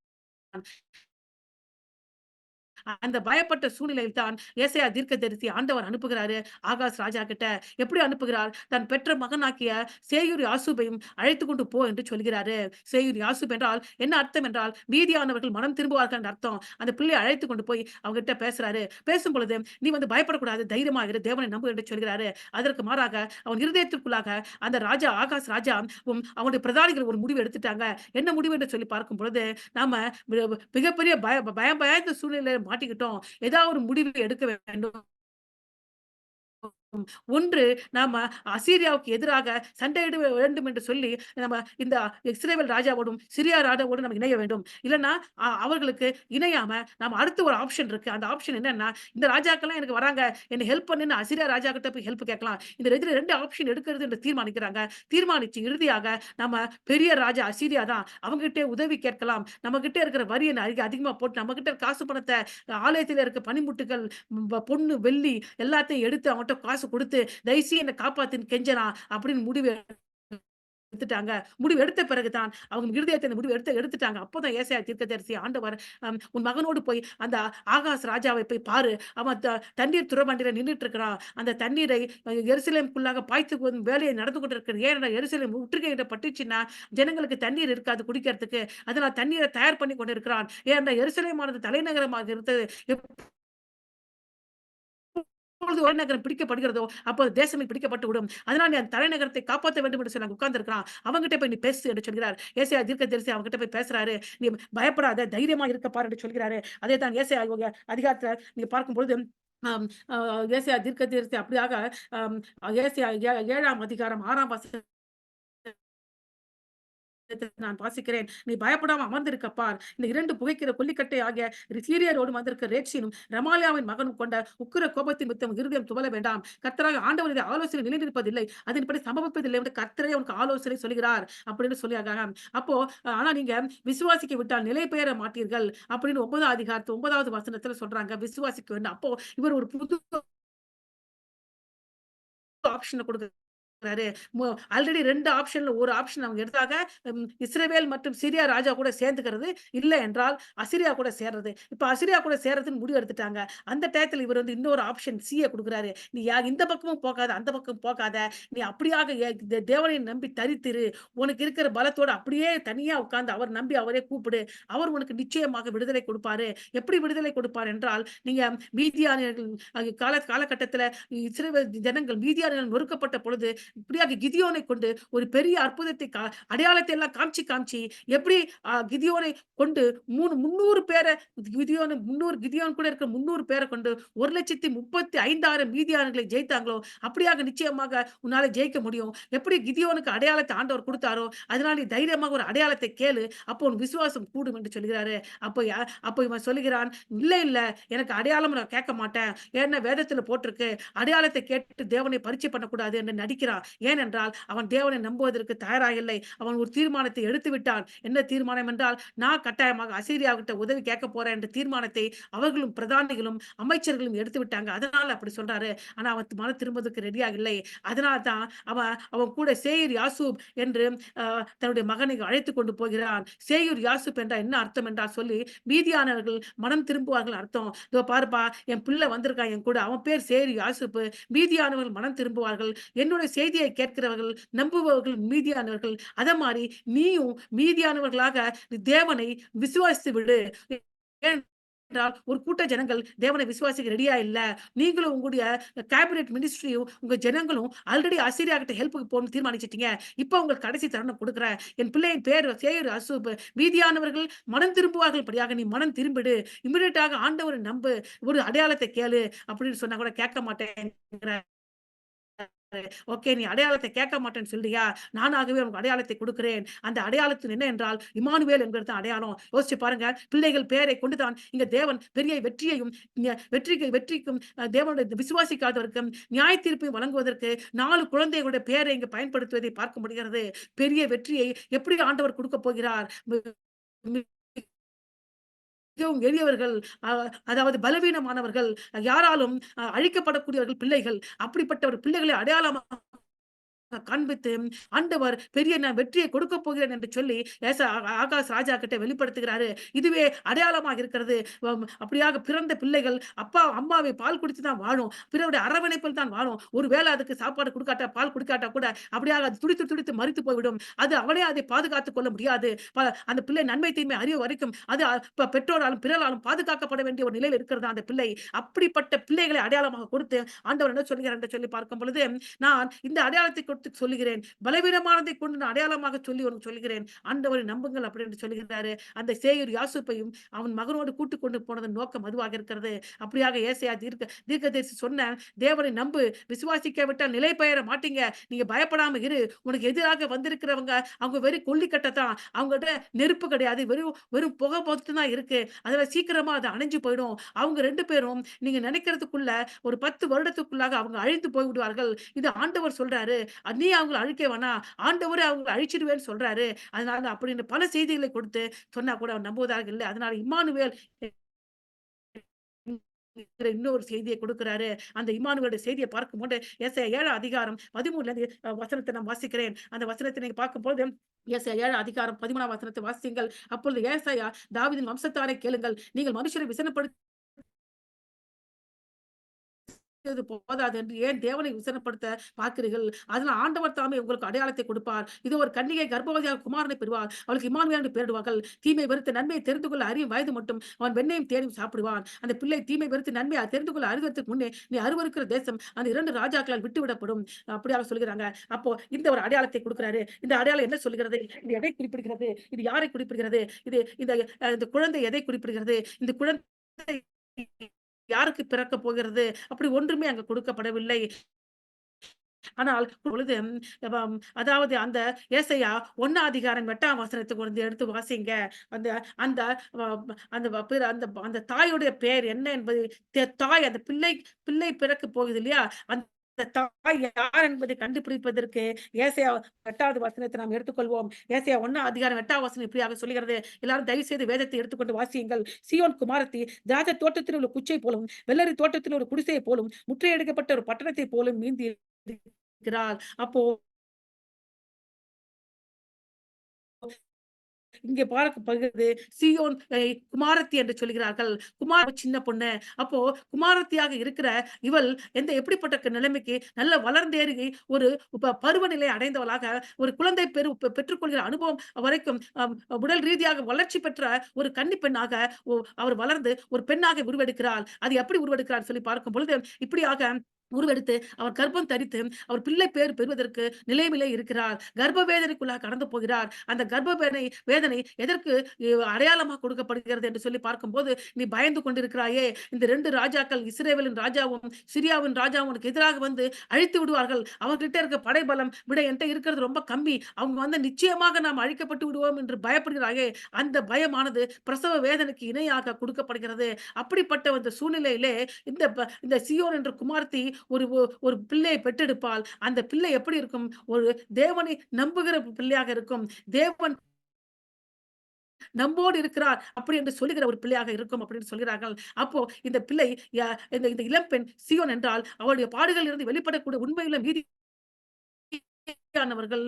அந்த பயப்பட்ட சூழ்நிலையில் தான் ஏசாயா தீர்க்கதரிசி ஆண்டவர் அனுப்புகிறாரு ஆகாஸ் ராஜா கிட்ட. எப்படி அனுப்புகிறார்? தன் பெற்ற மகனாகிய சேயூர் யாசூபையும் அழைத்துக் கொண்டு போ என்று சொல்கிறாரு. சேயூர் யாசூப் என்றால் என்ன அர்த்தம் என்றால், மீதியானவர்கள் மனம் திரும்புவார்கள் என்று அர்த்தம். அந்த பிள்ளையை அழைத்துக் கொண்டு போய் அவங்ககிட்ட பேசுறாரு. பேசும் பொழுது, நீ வந்து பயப்படக்கூடாது, தைரியமா இரு, தேவனை நம்பு என்று சொல்கிறாரு. அதற்கு மாறாக அவன் இருதயத்திற்குள்ளாக அந்த ராஜா ஆகாஸ் ராஜா அவனுடைய பிரதானிகள் ஒரு முடிவு எடுத்துட்டாங்க. என்ன முடிவு என்று சொல்லி பார்க்கும் பொழுது, நாம மிகப்பெரிய பயம் பயந்த சூழ்நிலையில மாட்டிக்கிட்டோம். ஏதாவது ஒரு முடிவு எடுக்க வேண்டும். ஒன்று நாம அசீரியாவுக்கு எதிராக சண்டையிட வேண்டும் என்று சொல்லி நம்ம இந்த இஸ்ரவேல் ராஜாவோடும் சிரியா ராஜாவோடும் நம்ம இணைய வேண்டும். இல்லன்னா அவர்களுக்கு இணையாம நாம அடுத்த ஒரு ஆப்ஷன் இருக்கு. அந்த ஆப்ஷன் என்னன்னா, இந்த ராஜாக்கள்லாம் எனக்கு வராங்க, என்ன ஹெல்ப் பண்ணுன்னு அசீரியா ராஜா கிட்ட போய் ஹெல்ப் கேட்கலாம். இந்த இதுல 2 ஆப்ஷன் எடுக்கிறது என்று தீர்மானிக்கிறாங்க. தீர்மானிச்சு இறுதியாக நம்ம பெரிய ராஜா அசீரியா தான். அவங்ககிட்ட உதவி கேட்கலாம். நம்ம கிட்ட இருக்கிற வரிய அதிகமா போட்டு நம்ம கிட்ட காசு பணத்த ஆலயத்தில இருக்க பணிமுட்டுகள், பொன்னு, வெள்ளி எல்லாத்தையும் எடுத்து அவன்கிட்ட காசு குடுத்து, "தயவுசெய்து என்ன காப்பாத்துன்னு" கெஞ்சலாம் அப்படின்னு முடிவு எடுத்துட்டாங்க. முடிவு எடுத்த பிறகு தான் அவங்க இருதயத்துல இந்த முடிவு எடுத்துட்டாங்க. அப்போதான் ஏசாயா தீர்க்கதரிசி ஆண்டவர், "உன் மகனோடு போய் அந்த ஆகாஸ் ராஜாவை போய் பாரு. அவன் தண்ணீர் துறவண்டில நின்னுட்டு இருக்கிறான். அந்த தண்ணீரை எருசலேமுக்குள்ளாக பாய்த்து போகும் வேலையை நடந்து கொண்டிருக்கிறது. ஏனென்றால் எருசலேம் முற்றுகையிட பட்டுச்சுன்னா, ஜனங்களுக்கு தண்ணீர் இருக்காது குடிக்கிறதுக்கு. அதனால தண்ணீரை தயார் பண்ணி கொண்டிருக்கிறான். ஏனென்றால் எருசலேமானது தலைநகரமாக இருந்தது. எப்பொழுது ஒரு நகரம் பிடிக்கப்படுகிறதோ, அப்போது தேசமே பிடிக்கப்பட்டு விடும். அதனால் நீ அந்த தலைநகரத்தை காப்பாற்ற வேண்டும் என்று சொல்லி அங்க உட்கார்ந்திருக்கிறான். அவன்கிட்ட போய் நீ பேசு என்று சொல்கிறார். ஏசாயா தீர்க்கதரிசி அவன்கிட்ட போய் பேசுறாரு. நீ பயப்படாத, தைரியமா இருக்க பாரு என்று சொல்கிறாரு. அதே தான் ஏசாயா அதிகாரத்துல நீங்க பார்க்கும்பொழுது, ஆம் அ ஏசாயா தீர்க்கதரிசி அப்படியாக, அம் ஏசாயா 7ஆம் அதிகாரம் 6ஆம் வசனம் நான் வாசிக்கிறேன். நீ பயப்படாம அமர்ந்திருக்க பார். இந்த 2 புகைக்கிற கொல்லிக்கட்டை ஆகிய சீரியரோடு வந்திருக்க ரேட்சீனும் ரமாலியாவின் மகனும் கொண்ட உக்கிர கோபத்தின் நிமித்தம் இருதயம் துவள வேண்டாம். கர்த்தராகிய ஆண்டவர் இதை ஆலோசனை நிலைநிற்பதில்லை. அதன்படி சம்பவிப்பதில்லை என்று கர்த்தரே உனக்கு ஆலோசனை சொல்கிறார் அப்படின்னு சொல்லியாக. அப்போ ஆனா நீங்க விசுவாசிக்க விட்டால் நிலை பெயர மாட்டீர்கள் அப்படின்னு 9ஆம் அதிகாரத்து 9வது வசனத்துல சொல்றாங்க. விசுவாசிக்க வேண்டும். அப்போ இவர் ஒரு புது ஆப்ஷன குடுக்குறாரு. மு ஆல்ரெடி 2 ஆப்ஷன்ல ஒரு ஆப்ஷன் அவங்க எடுத்தாங்க. இஸ்ரவேல் மற்றும் சிரியா ராஜா கூட சேர்ந்துக்கிறது. இல்ல என்றால் அசிரியா கூட சேர்றது. இப்ப அசிரியா கூட சேர்றதுன்னு முடிவு எடுத்துட்டாங்க. அந்த டயத்துல இவர் வந்து இன்னொரு ஆப்ஷன் சி குடுக்குறாரு. நீ இந்த பக்கமும் போகாத, அந்த பக்கம் போகாத. நீ அப்படியாக தேவனை நம்பி தரித்திரு. உனக்கு இருக்கிற பலத்தோட அப்படியே தனியா உட்கார்ந்து அவர் நம்பி அவரே கூப்பிடு. அவர் உனக்கு நிச்சயமாக விடுதலை கொடுப்பாரு. எப்படி விடுதலை கொடுப்பார் என்றால், நீங்க மீதியானியர்கள் காலகட்டத்தில இஸ்ரவேல் ஜனங்கள் மீதியானியர்கள் நொறுக்கப்பட்ட பொழுது, இப்படியாக கிதியோனை கொண்டு ஒரு பெரிய அற்புதத்தை அடையாளத்தை எல்லாம் காமிச்சு எப்படி கிதியோனை கொண்டு 300 பேர கிதியோன் கூட இருக்க 300 பேர கொண்டு 1,35,000 மீதியானர்களை ஜெயித்தாங்களோ, அப்படியாக நிச்சயமாக உன்னால ஜெயிக்க முடியும். எப்படி கிதியோனுக்கு அடையாளத்தை ஆண்டவர் குடுத்தாரோ, அதனால நீ தைரியமாக ஒரு அடையாளத்தை கேளு. அப்போ உன் விசுவாசம் கூடும் என்று சொல்கிறாரு. அப்போ இவன் சொல்லுகிறான், இல்ல இல்ல எனக்கு அடையாளம் நான் கேட்க மாட்டேன். ஏன்னா வேதத்துல போட்டிருக்கு. அடையாளத்தை கேட்டு தேவனை பரீட்சை பண்ணக்கூடாது என்று நடிக்கிறான். ஏனென்றால் அவன் தேவனை நம்புவதற்கு தயாராக இல்லை. அவன் ஒரு தீர்மானத்தை எடுத்து விட்டான். என்ன தீர்மானம் என்றால், நான் கட்டாயமாக அசீரியாவிட்ட உதவி கேட்க போறேன் என்ற தீர்மானத்தை அவர்களும் பிரதானிகளும் அமைச்சர்களும் எடுத்து விட்டாங்க. அதனால அப்படி சொல்றாரு. ஆனா அவன் திரும்புவதற்கு ரெடியாக இல்லை. அதனால தான் அவன் கூட சேயீர் யாசூப் என்று தன்னுடைய மகனை அழைத்துக் கொண்டு போகிறான். சேயூர் யாசூப் என்றால் என்ன அர்த்தம் என்றால் சொல்லி, மீதியானவர்கள் மனம் திரும்புவார்கள் அர்த்தம். இதோ பாருப்பா, என் பிள்ளை வந்திருக்கான் என் கூட. அவன் பேர் சேயீர் யாசூப்பு. மீதியானவர்கள் மனம் திரும்புவார்கள். என்னுடைய செய்தியை கேட்கிறவர்கள் நம்புபவர்கள் மீதியானவர்கள். அத மாரி நீயும் மீதியானவர்களாக தேவனை விசுவாசித்து விடு. என்றால் ஒரு கூட்ட ஜனங்கள் தேவனை விசுவாசிக்க ரெடியா இல்ல. நீங்களும் உங்களுடைய கேபினெட் மினிஸ்ட்ரியும் உங்க ஜனங்களும் ஆல்ரெடி அசீரியா கிட்ட ஹெல்ப்க்கு போகணும்னு தீர்மானிச்சுட்டீங்க. இப்ப உங்களுக்கு கடைசி தருணம் குடுக்குறேன். என் பிள்ளையின் பேர் சேயர் அசூப். மீதியானவர்கள் மனம் திரும்புவார்கள் படியாக நீ மனம் திரும்பிடு. இம்மீடியேட்டாக ஆண்டவரை நம்பு. ஒரு அடையாளத்தை கேளு அப்படின்னு சொன்னா கூட கேட்க மாட்டேங்கிறார். ஓகே, நீ அடையாளத்தை கேட்க மாட்டேன்னு சொல்றியா? நானாகவே உனக்கு அடையாளத்தை குடுக்கிறேன். அந்த அடையாளத்தின் என்ன என்றால், இம்மானுவேல் என்கிறது தான் அடையாளம். யோசிச்சு பாருங்க. பிள்ளைகள் பெயரை கொண்டு தான் இங்க தேவன் பெரிய வெற்றியையும், வெற்றிக்கும் தேவனுடைய விசுவாசிக்காதவருக்கும் நியாய தீர்ப்பையும் வழங்குவதற்கு 4 குழந்தைகளுடைய பெயரை இங்கு பயன்படுத்துவதை பார்க்க முடிகிறது. பெரிய வெற்றியை எப்படி ஆண்டவர் குடுக்கப் போகிறார்? மிகவும் எளியவர்கள், அ அதாவது பலவீனமானவர்கள், யாராலும் அழிக்கப்படக்கூடியவர்கள் பிள்ளைகள். அப்படிப்பட்ட ஒரு பிள்ளைகளை அடையாளமா காண்பித்து ஆண்டவர் பெரிய நான் வெற்றியை கொடுக்க போகிறேன் என்று சொல்லி ஆகாஷ் ராஜா கிட்ட வெளிப்படுத்துகிறாரு. இதுவே அடையாளமாக இருக்கிறது. அப்படியாக பிறந்த பிள்ளைகள் அப்பா அம்மாவை பால் குடித்து தான் வாழும். பிறருடைய அரவணைப்பில் தான் வாழும். ஒருவேளை அதுக்கு சாப்பாடு குடுக்காட்டா பால் குடிக்காட்டா கூட அப்படியாக அது துடித்து துடித்து மரித்து போய்விடும். அது அவனே அதை பாதுகாத்துக் கொள்ள முடியாது. அந்த பிள்ளை நன்மை தீமை அறிவு வரைக்கும் அது பெற்றோராலும் பிறராலும் பாதுகாக்கப்பட வேண்டிய ஒரு நிலையில் இருக்கிறது அந்த பிள்ளை. அப்படிப்பட்ட பிள்ளைகளை அடையாளமாக கொடுத்து ஆண்டவர் என்ன சொல்கிறார் என்று சொல்லி பார்க்கும் பொழுது, நான் இந்த அடையாளத்தை கொடுத்து சொல்லுகிறேன். பலவீனமானதை கொண்டு நான் அடையாளமாக சொல்லி உனக்கு சொல்லுகிறேன். ஆண்டவரை நம்புங்கள் அப்படி என்று சொல்லுகிறாரு. அந்த சேயர் யாசூப்பையும் அவன் மகனோடு கூட்டிக் கொண்டு போனதன் நோக்கம் அதுவாக இருக்கிறது. அப்படியாக ஏசாயா தீர்க்கதரிசி சொன்ன தேவனை நம்பு, விசுவாசிக்காவிட்டால் நிலை பெயர மாட்டீங்க. நீங்க பயப்படாம இரு. உனக்கு எதிராக வந்திருக்கிறவங்க அவங்க வெறும் கொல்லிக்கட்டை தான். அவங்ககிட்ட நெருப்பு கிடையாது. வெறும் வெறும் புகை மட்டும் தான் இருக்கு. அதனால சீக்கிரமா அது அணைஞ்சு போயிடும். அவங்க 2 பேரும் நீங்க நினைக்கிறதுக்குள்ள ஒரு 10 வருடத்துக்குள்ளாக அவங்க அழிந்து போய் விடுவார்கள். இது ஆண்டவர் சொல்றாரு. நீ அவங்கள அழிக்க வேணாம். ஆண்டவரே அவங்கள அழிச்சிடுவேன்னு சொல்றாரு. அதனால அப்படின்னு பல செய்திகளை கொடுத்து சொன்னா கூட அவர் நம்புவதாக இல்ல. அதனால இம்மானுவேல் இன்னொரு செய்தியை கொடுக்கிறாரு. அந்த இம்மானுவேலுடைய செய்தியை பார்க்கும்போது ஏசாயா 7 அதிகாரம் 13ல வசனத்தை நான் வாசிக்கிறேன். அந்த வசனத்தை நீங்க பார்க்கும்போது ஏசாயா 7 அதிகாரம் 13ஆம் வசனத்தை வாசியுங்கள். அப்பொழுது ஏசாயா தாவீதின் வம்சத்தாரை கேளுங்கள். நீங்கள் மனுஷரை விசனப்படுத்தி போதாது என்று ஏன் தேவனை விசனப்படுத்த பார்க்கிறீர்கள்? அதனால் ஆண்டவர் தாமே உங்களுக்கு அடையாளத்தை கொடுப்பார். இது ஒரு கன்னிகை கர்ப்பவதியாக குமாரனை பெறுவார். அவளுக்கு இம்மானுவேல் என்று பெயரிடுவார்கள். தீமை வெறுத்து நன்மையை தெரிந்து கொள்ள அறியும் வயது மட்டும் அவன் வெண்ணையும் தேனையும் சாப்பிடுவான். அந்த பிள்ளை தீமை வெறுத்து நன்மையை தெரிந்து கொள்ள அறிவதற்கு முன்னே நீ அருவருக்கிற தேசம் அந்த 2 ராஜாக்களால் விட்டுவிடப்படும். அப்படியாக சொல்கிறாங்க. அப்போ இந்த ஒரு அடையாளத்தை கொடுக்கிறாரு. இந்த அடையாளம் என்ன சொல்கிறது? இது எதை குறிப்பிடுகிறது? இது யாரை குறிப்பிடுகிறது? இது இந்த இந்த குழந்தை எதை குறிப்பிடுகிறது? இந்த குழந்தை யாருக்கு பிறக்க போகிறது? அப்படி ஒன்றுமே அங்க கொடுக்கப்படவில்லை. ஆனால் பொழுது அதாவது அந்த ஏசாயா 1 அதிகாரம் 8ஆம் வசனத்துக்கு வந்து எடுத்து வாசிங்க. அந்த அந்த வ அந்த வ பிற அந்த அந்த தாயுடைய பெயர் என்ன என்பது தாய் அந்த பிள்ளை பிள்ளை பிறக்க போகுது இல்லையா? அந்த தாய் யார் என்பதை கண்டுபிடிப்பதற்கு ஏசாயா 8வது வசனத்தை நாம் எடுத்துக்கொள்வோம். ஏசாயா 1 அதிகாரம் 8ஆம் வசனம் இப்படியாக சொல்கிறது. எல்லாரும் தயவு செய்து வேதத்தை எடுத்துக்கொண்டு வாசியுங்கள். சீயோன் குமாரத்தி திராட்சை தோட்டத்தில் உள்ள குச்சை போலும், வெள்ளரி தோட்டத்தில் ஒரு குடிசையை போலும், முற்றுகையிடப்பட்ட ஒரு பட்டணத்தை போலும் மீந்தி இருக்கிறாள். அப்போ இங்கே பார்க்கப்படுகிறது சீயோன் குமாரத்தி என்று சொல்கிறார்கள். சின்ன பொண்ணு. அப்போ குமாரத்தியாக இருக்கிற இவள் எப்படிப்பட்ட நிலைமைக்கு நல்ல வளர்ந்தேறி ஒரு பருவநிலை அடைந்தவளாக ஒரு குழந்தை பெற்றுக்கொள்கிற அனுபவம் வரைக்கும் உடல் ரீதியாக வளர்ச்சி பெற்ற ஒரு கன்னி பெண்ணாக அவர் வளர்ந்து ஒரு பெண்ணாக உருவெடுக்கிறாள். அது எப்படி உருவெடுக்கிறார் சொல்லி பார்க்கும் பொழுது இப்படியாக உருவெடுத்து அவர் கர்ப்பம் தரித்து அவர் பிள்ளை பேர் பெறுவதற்கு நிலைமையிலே இருக்கிறார். கர்ப்ப வேதனைக்குள்ளாக கடந்து போகிறார். அந்த கர்ப்ப வேதனை எதற்கு அடையாளமாக கொடுக்கப்படுகிறது என்று சொல்லி பார்க்கும்போது நீ பயந்து கொண்டிருக்கிறாயே, இந்த 2 ராஜாக்கள் இஸ்ரவேலின் ராஜாவும் சிரியாவின் ராஜாவும் உனக்கு எதிராக வந்து அழித்து விடுவார்கள். அவர்கிட்ட இருக்க படைபலம் விட என்கிட்ட இருக்கிறது ரொம்ப கம்மி. அவங்க வந்து நிச்சயமாக நாம் அழிக்கப்பட்டு விடுவோம் என்று பயப்படுகிறாயே, அந்த பயமானது பிரசவ வேதனைக்கு இணையாக கொடுக்கப்படுகிறது. அப்படிப்பட்ட அந்த சூழ்நிலையிலே இந்த சீயோன் என்ற குமாரத்தி ஒரு ஒரு பிள்ளையை பெற்றெடுப்பால் அந்த பிள்ளை எப்படி இருக்கும்? ஒரு தேவனை நம்புகிற பிள்ளையாக இருக்கும். தேவன் நம்போடு இருக்கிறார் அப்படி என்று சொல்லுகிற ஒரு பிள்ளையாக இருக்கும் அப்படின்னு சொல்கிறார்கள். அப்போ இந்த பிள்ளை இந்த இந்த இளம்பெண் சீயோன் என்றால் அவளுடைய பாடுகளில் இருந்து வெளிப்படக்கூடிய உண்மையுள்ள மீதி மீதியானவர்கள்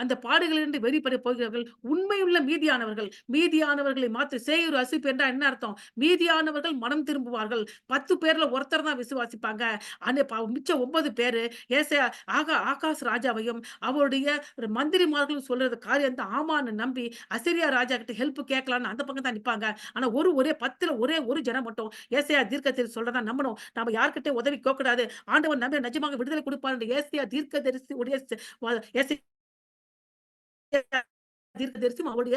அந்த பாடுகளிலிருந்து வெளிப்பட போகிறார்கள். உண்மையுள்ள மீதியானவர்கள். மீதியானவர்களை மாத்து சேயோர் அசிப்பு என்றால் என்ன அர்த்தம்? மீதியானவர்கள் மனம் திரும்புவார்கள். 10 பேர்ல ஒருத்தர் தான் விசுவாசிப்பாங்க. அந்த மிச்சம் 9 பேரு ஏசாயா ஆகாஸ் ராஜாவையும் அவருடைய மந்திரிமார்களும் சொல்றது காரியத்த ஆமான்னு நம்பி அசீரியா ராஜா கிட்ட ஹெல்ப் கேட்கலான்னு அந்த பக்கம் தான் நிப்பாங்க. ஆனா ஒரே 10ல ஒரே ஒரு ஜனம் மட்டும் ஏசாயா தீர்க்கதரிசி சொல்றத நம்பணும். நாம யார்கிட்டயும் உதவி கேட்கக்கூடாது. ஆண்டவர் நம்பி நிஜமாக விடுதலை கொடுப்பார் என்று ஏசாயா தீர்க்கதரிசி உடைய ஏசாயா தீர்க்கதரிசியும் அவருடைய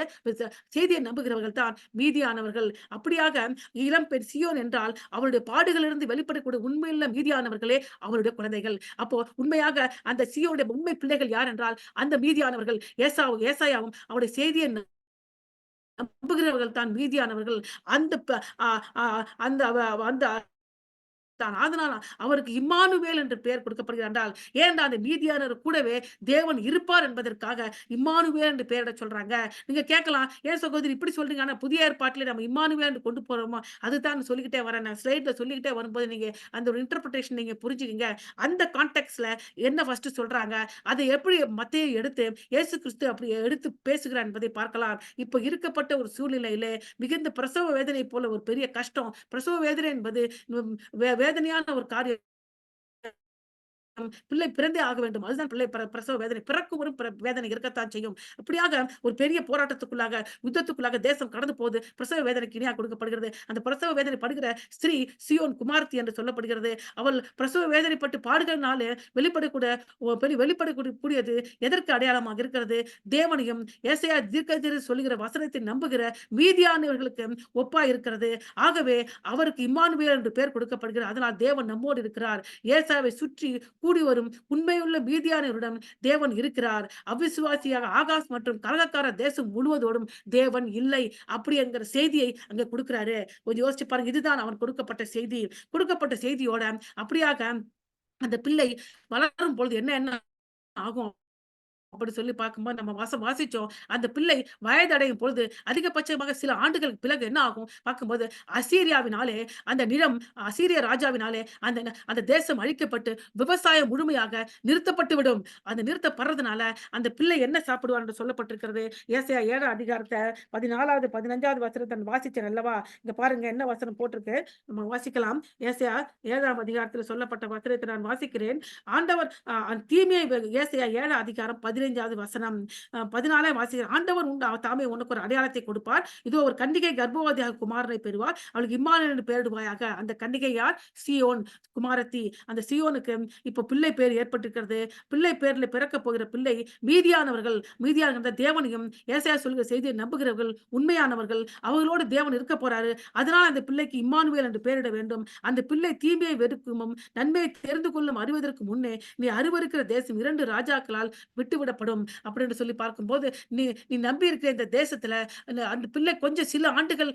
செய்தியை நம்புகிறவர்கள் தான் மீதியானவர்கள். அப்படியாக இளம் பெண் சீயோன் என்றால் அவருடைய பாடுகளிலிருந்து வெளிப்படக்கூடிய உண்மையுள்ள மீதியானவர்களே அவருடைய குழந்தைகள். அப்போ உண்மையாக அந்த சீயோனுடைய உண்மை பிள்ளைகள் யார் என்றால் அந்த மீதியானவர்கள் ஏசாயாவும் அவருடைய செய்தியை நம்புகிறவர்கள் தான் மீதியானவர்கள். அந்த ப அ அ அந்த அந்த தான். அதனால அவருக்கு இம்மானுவேல் என்று பெயர் கொடுக்கப்படுகிறது என்றால், ஏனென்றால் அந்த மீதியானர் கூடவே தேவன் இருப்பார் என்பதற்காக இம்மானுவேல் என்று பெயரிடச் சொல்றாங்க. நீங்க கேட்கலாம், "ஏன் சகோதரி இப்படி சொல்றீங்க? ஆனா புதிய ஏற்பாட்டிலே நம்ம இம்மானுவேல் என்று கொண்டு போறோமா?" அதுதான் சொல்லிக்கிட்டே வரேன். நான் ஸ்லைட்ல சொல்லிக்கிட்டே வரும்போது நீங்க அந்த ஒரு இன்டர்பிரேஷன் நீங்க புரிஞ்சுக்கங்க. அந்த கான்டெக்ஸ்ட்ல என்ன ஃபர்ஸ்ட் சொல்றாங்க, அதை எப்படி மத்தேயு எடுத்து இயேசு கிறிஸ்து அப்படி எடுத்து பேசுகிறார் என்பதை பார்க்கலாம். இப்ப இருக்கப்பட்ட ஒரு சூழ்நிலையிலே மிகுந்த பிரசவ வேதனை போல ஒரு பெரிய கஷ்டம். பிரசவ வேதனை என்பது ம் வேதனையான ஒரு காரியம். பிள்ளை பிறந்தே ஆக வேண்டும். அதுதான் பிள்ளை பிரசவ வேதனை. பிறக்கும் வரும் வேதனை இருக்கத்தான் செய்யும். அப்படியாக ஒரு பெரிய போராட்டத்துக்குள்ளாக, யுத்தத்துக்குள்ளாக தேசம் கடந்து போகுது. பிரசவ வேதனைக்கு இணையாக கொடுக்கப்படுகிறது. அந்த பிரசவ வேதனை படுகிற ஸ்திரீ சீயோன் குமாரத்தி என்று சொல்லப்படுகிறது. அவள் பிரசவ வேதனைப்பட்டு பாடுகளினாலே வெளிப்படக்கூடிய வெளிப்படக்கூடியது எதற்கு அடையாளமாக இருக்கிறது? தேவனையும் ஏசாயா தீர்க்கதரிசி சொல்லுகிற வசனத்தை நம்புகிற மீதியானவர்களுக்கு ஒப்பா இருக்கிறது. ஆகவே அவருக்கு இம்மானுவேல் என்று பெயர் கொடுக்கப்படுகிறது. அதனால் தேவன் நம்மோடு இருக்கிறார். ஏசாவை சுற்றி கூடி வரும் உண்மையுள்ள மீதியானவரிடம் தேவன் இருக்கிறார். அவிசுவாசியாக ஆகாஷ் மற்றும் கலகக்கார தேசம் முழுவதோடும் தேவன் இல்லை. அப்படி என்கிற செய்தியை அங்க குடுக்கிறாரு. கொஞ்சம் யோசிச்சு பாருங்க. இதுதான் அவன் கொடுக்கப்பட்ட செய்தி. கொடுக்கப்பட்ட செய்தியோட அப்படியாக அந்த பிள்ளை வளரும் பொழுது என்ன என்ன ஆகும் அப்படி சொல்லி பார்க்கும்போது நம்ம வாசிச்சோம். அந்த பிள்ளை வயதடையும் பொழுது அதிகபட்சமாக சில ஆண்டுகளுக்கு பிறகு என்ன ஆகும் பார்க்கும்போது, அசீரியாவினாலே அந்த நிலம் அசீரிய ராஜாவினாலே அந்த தேசம் அழிக்கப்பட்டு விவசாயம் முழுமையாக நிறுத்தப்பட்டுவிடும். அந்த நிறுத்தப்படுறதுனால அந்த பிள்ளை என்ன சாப்பிடுவார் என்று சொல்லப்பட்டிருக்கிறது. ஏசாயா 7 அதிகாரத்த 14வது 15வது வசனத்த வாசிச்சேன் அல்லவா? இங்க பாருங்க என்ன வசனம் போட்டிருக்கு. நம்ம வாசிக்கலாம். ஏசாயா 7ஆம் அதிகாரத்தில சொல்லப்பட்ட வசனத்தை நான் வாசிக்கிறேன். ஆண்டவர் தீமையை ஏசாயா 7 அதிகாரம் 15வது வசனம் 14 வாசிக்கிறேன். ஆண்டவர் உண்டு தாமே உனக்கு ஒரு அடையாளத்தை கொடுப்பார். இதோ ஒரு கன்னிகை கர்ப்பவதியாக குமாரனை பெறுவார். அவளுக்கு இம்மானுவேல் என்று பெயரிடுவாயாக. அந்த கன்னிகை யார்? சீயோன் குமாரத்தி. அந்த சீயோனுக்கு இப்ப பிள்ளை பேர் ஏற்பட்டிருக்கிறது. பிள்ளை பேர்ல பிறக்கப் போகிற பிள்ளை மீதியானவர்கள் தேவனையும் ஏசாயா சொல்கிற செய்தியை நம்புகிறவர்கள் உண்மையானவர்கள். அவர்களோடு தேவன் இருக்க போறாரு. அதனால அந்த பிள்ளைக்கு இம்மானுவேல் என்று பெயரிட வேண்டும். அந்த பிள்ளை தீமையை வெறுக்கும் நன்மையை தெரிந்து கொள்ளும் அறிவதற்கு முன்னே நீ அருவருக்கிற தேசம் 2 ராஜாக்களால் விட்டுவிடப்படும் அப்படின்னு சொல்லி பார்க்கும்போது நீ நீ நம்பி இருக்கிற இந்த தேசத்துல அந்த பிள்ளை கொஞ்சம் சில ஆண்டுகள்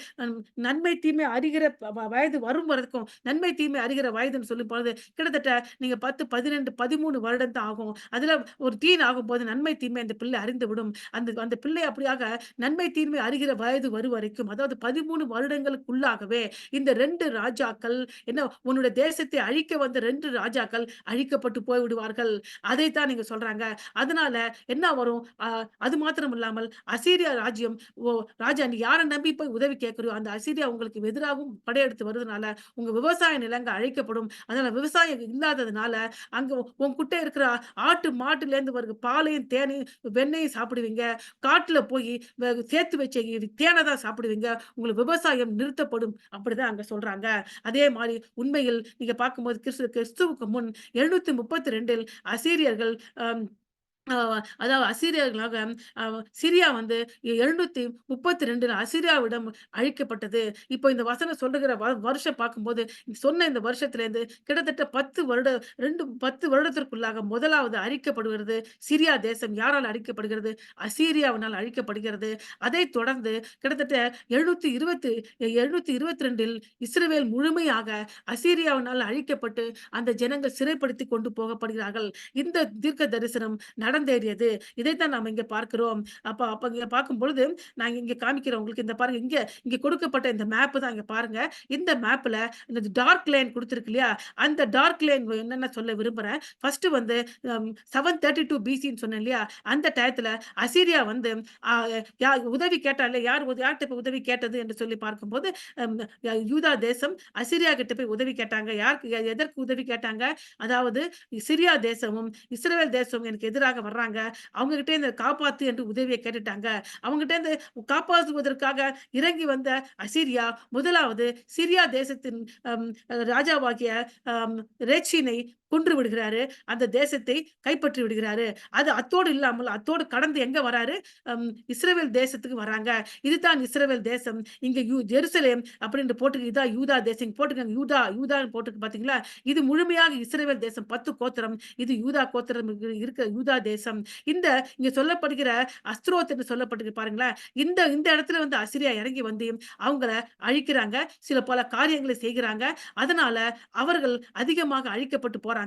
நன்மை தீமை அறிகிற வயது வரும் வரைக்கும் நன்மை தீமை அறிகிற வயதுன்னு சொல்லும் பொழுது கிட்டத்தட்ட நீங்க 10 12 13 வருடம் தான் ஆகும். அதுல ஒரு டீன் ஆகும்போது நன்மை தீமை அந்த பிள்ளை அறிந்து விடும். அந்த பிள்ளை அப்படியாக நன்மை தீமை அறிகிற வயது வரும் வரைக்கும் அதாவது 13 வருடங்களுக்குள்ளாகவே இந்த 2 ராஜாக்கள் என்ன உன்னுடைய தேசத்தை அழிக்க வந்த 2 ராஜாக்கள் அழிக்கப்பட்டு போய் விடுவார்கள். அதைத்தான் நீங்க சொல்றாங்க. அதனால என்ன வரும்? அது மாத்திரம் இல்லாமல் அசீரியா ராஜ்யம் ராஜா நீ யார நம்பி போய் உதவி கேட்கிறியோ அந்த அசீரியா உங்களுக்கு எதிராகவும் படையெடுத்து வருதுனால உங்க விவசாய நிலங்கள் அழிக்கப்படும். அதனால விவசாயம் இல்லாததுனால அங்க உன்கிட்ட இருக்கிற மாட்டுல இருந்து வருகிற பாலையும் தேனையும் வெண்ணையும் சாப்பிடுவீங்க. காட்டுல போய் சேர்த்து வச்ச தேனை தான் சாப்பிடுவீங்க. உங்களுக்கு விவசாயம் நிறுத்தப்படும். அப்படிதான் அங்க சொல்றாங்க. அதே மாதிரி உண்மையில் நீங்க பார்க்கும்போது கிறிஸ்துவுக்கு முன் 732 அசீரியர்கள் அ அதாவது அசீரியர்களாக அ சிரியா வந்து 732 அசீரியாவிடம் அழிக்கப்பட்டது. இப்போ இந்த வசனம் சொல்லுகிற வருஷம் பார்க்கும்போது, சொன்ன இந்த வருஷத்திலேருந்து கிட்டத்தட்ட 10 வருடத்திற்குள்ளாக முதலாவது அழிக்கப்படுகிறது. சிரியா தேசம் யாரால் அழிக்கப்படுகிறது? அசீரியாவினால் அழிக்கப்படுகிறது. அதைத் தொடர்ந்து கிட்டத்தட்ட 722இல் இஸ்ரவேல் முழுமையாக அசீரியாவினால் அழிக்கப்பட்டு, அந்த ஜனங்கள் சிறைப்படுத்திக் கொண்டு போகப்படுகிறார்கள். இந்த தீர்க்க தரிசனம் நடந்தேறியது. இதைத்தான் நாம இங்க பார்க்கிறோம். அப்ப அப்ப இங்க பார்க்கும்பொழுது, நான் இங்க காமிக்கிறேன் உங்களுக்கு. இந்த பாருங்க, இங்க இங்க கொடுக்கப்பட்ட இந்த மேப் தான் இங்க பாருங்க. இந்த மேப்ல இந்த டார்க் லைன் குடுத்திருக்கு இல்லையா? அந்த டார்க் லைன் என்னன்னு சொல்ல விரும்புறேன். ஃபர்ஸ்ட் வந்து 732 பிசின்னு சொன்னேன் இல்லையா? அந்த டயத்துல அசீரியா வந்து அ உதவி கேட்டா இல்லையா? யார்ட்ட போய் உதவி கேட்டது என்று சொல்லி பார்க்கும்போது, அம் யூதா தேசம் அசீரியா கிட்ட போய் உதவி கேட்டாங்க. யாருக்கு எதற்கு உதவி கேட்டாங்க? அதாவது சிரியா தேசமும், இஸ்ரவேல் தேசமும் எனக்கு எதிராக வர்றாங்க. அவங்க கிட்ட இருந்து காப்பாத்து என்று உதவிய கேட்டுட்டாங்க. அவங்ககிட்ட இருந்து காப்பாற்றுவதற்காக இறங்கி வந்த அசீரியா, முதலாவது சிரியா தேசத்தின் அம் ராஜாவாகிய அம் ரேச்சீனை கொன்று விடுகிறாரு. அந்த தேசத்தை கைப்பற்றி விடுகிறாரு. அது அத்தோடு இல்லாமல், அத்தோடு கடந்து எங்க வராரு? இஸ்ரவேல் தேசத்துக்கு வராங்க. இதுதான் இஸ்ரவேல் தேசம். இங்க ஜெருசலேம் அப்படின்னு போட்டு இதான் யூதா தேசம். இங்க போட்டுருக்காங்க யூதா, யூதான்னு போட்டுருக்கு பார்த்தீங்களா? இது முழுமையாக இஸ்ரவேல் தேசம். 10 கோத்திரம். இது யூதா கோத்திரம் இருக்கிற யூதா தேசம். இந்த இங்க சொல்லப்படுகிற அஸ்திரோத் என்று சொல்லப்பட்டிருக்கு பாருங்களேன். இந்த இந்த இடத்துல வந்து அசீரியா இறங்கி வந்து அவங்கள அழிக்கிறாங்க. சில பல காரியங்களை செய்கிறாங்க. அதனால அவர்கள் அதிகமாக அழிக்கப்பட்டு போறாங்க.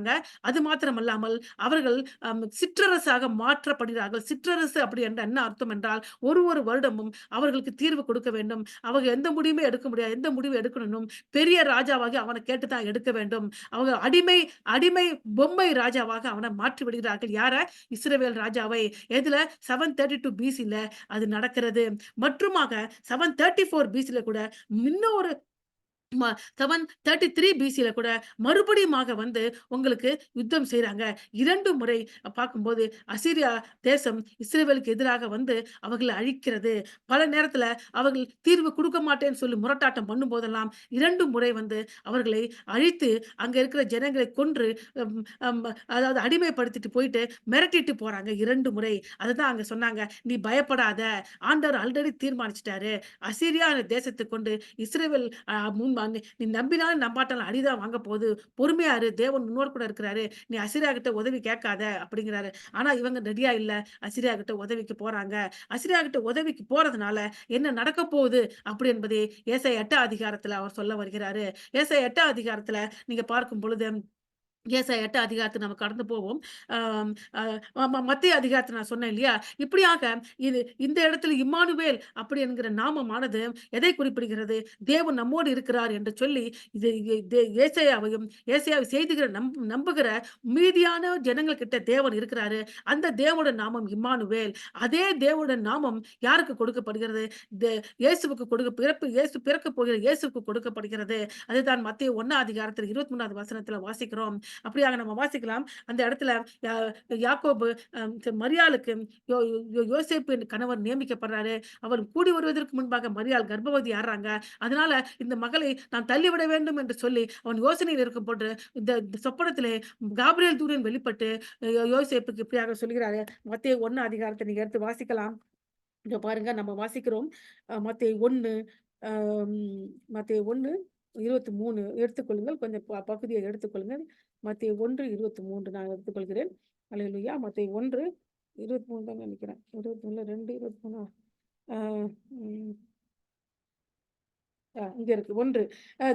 அது மாத்திரமல்லாமல் அவர்கள் சிற்றரசாக மாற்றப்படுகிறார்கள். சிற்றரசு அப்படி என்ற என்ன அர்த்தம் என்றால், ஒரு வருடமும் அவர்களுக்கு தீர்வு கொடுக்க வேண்டும். அவங்க எந்த முடிவுமே எடுக்க முடியாது. எந்த முடிவு எடுக்கணும், பெரிய ராஜாவாகி அவன கேட்டு தான் எடுக்க வேண்டும். அவங்க அடிமை அடிமை பொம்மை ராஜாவாக அவன மாற்றி விடுகிறார்கள். யார? இஸ்ரவேல் ராஜாவை. எதுல? 732 பிசில அது நடக்கிறது. மற்றுமாக 734 பிசில கூட இன்னொரு 733 பிசில கூட மறுபடியுமாக வந்து உங்களுக்கு யுத்தம் செய்றாங்க. 2 முறை பார்க்கும்போது அசீரியா தேசம் இஸ்ரவேலுக்கு எதிராக வந்து அவர்கள அழிக்கிறது. பல நேரத்துல அவர்கள் தீர்வு குடுக்க மாட்டேன்னு சொல்லி முரட்டாட்டம் பண்ணும்போதெல்லாம் 2 முறை வந்து அவர்களை அழித்து, அங்க இருக்கிற ஜனங்களை கொன்று அம் அம் அதாவது அடிமைப்படுத்திட்டு போயிட்டு மிரட்டிட்டு போறாங்க 2 முறை. அதுதான் அங்க சொன்னாங்க. "நீ பயப்படாத. ஆண்டவர் ஆல்ரெடி தீர்மானிச்சுட்டாரு. அசீரியா தேசத்த கொண்டு இஸ்ரவேல் முன் நீ நம்பினாலும் நம்பாட்டாலும் அடிதான் வாங்க போகுது. பொறுமையா இரு. தேவன் உன்னோடு கூட இருக்கிறாரு. நீ அசீரியா கிட்ட உதவி கேட்காத அப்படிங்கிறாரு. ஆனா இவங்க ரெடியா இல்ல. அசீரியா கிட்ட உதவிக்கு போறாங்க. அசீரியா கிட்ட உதவிக்கு போறதுனால என்ன நடக்க போகுது அப்படி என்பதை ஏசாயா 8 அதிகாரத்துல அவர் சொல்ல வருகிறாரு. ஏசாயா 8 அதிகாரத்துல நீங்க பார்க்கும் பொழுது ஏசாயா 8 அதிகாரத்த நம்ம கடந்து போவோம். ஆம் அ மத்திய அதிகாரத்த நான் சொன்னேன் இல்லையா? இப்படியாக இந்த இடத்துல இம்மானுவேல் அப்படி என்கிற நாமமானது எதை குறிப்பிடுகிறது? தேவன் நம்மோடு இருக்கிறார் என்று சொல்லி இது ஏசாயாவையும் ஏசாயாவை செய்திகிற நம்புகிற மீதியான ஜனங்கள் கிட்ட தேவன் இருக்கிறாரு. அந்த தேவனோட நாமம் இம்மானுவேல். அதே தேவனுடைய நாமம் யாருக்கு கொடுக்கப்படுகிறது? தே இயேசுவுக்கு இயேசு பிறக்கப் போகிற இயேசுவுக்கு கொடுக்கப்படுகிறது. அதுதான் மத்தேயு 1 அதிகாரத்துல 23வது வசனத்துல வாசிக்கிறோம். அப்படியாக நம்ம வாசிக்கலாம். அந்த இடத்துல யா யாக்கோபு மரியாளுக்கு யோசேப்பு என்ற கணவர் நியமிக்கப்படுறாரு. அவர் கூடி வருவதற்கு முன்பாக மரியாள் கர்ப்பவதி ஆறாங்க. அதனால இந்த மகளை நான் தள்ளிவிட வேண்டும் என்று சொல்லி அவன் யோசனையில் இருக்கும்போது இந்த சொப்பனத்திலே காபிரியேல் தூதன் வெளிப்பட்டு யோசேப்புக்கு இப்படியாக சொல்கிறாரு. மத்தேயு 1 அதிகாரத்தை நீங்க எடுத்து வாசிக்கலாம். இங்க பாருங்க நம்ம வாசிக்கிறோம். மத்தேயு 1 மத்தேயு 1 23 எடுத்துக்கொள்ளுங்கள். கொஞ்சம் பகுதியை எடுத்துக்கொள்ளுங்கள். மத்தேயு 1:23 நான் எடுத்துக்கொள்கிறேன். அல்லேலூயா. மத்தேயு 1:23 தான் நினைக்கிறேன். 23 2 23 ஆ ம். இங்க இருக்கு 1. அ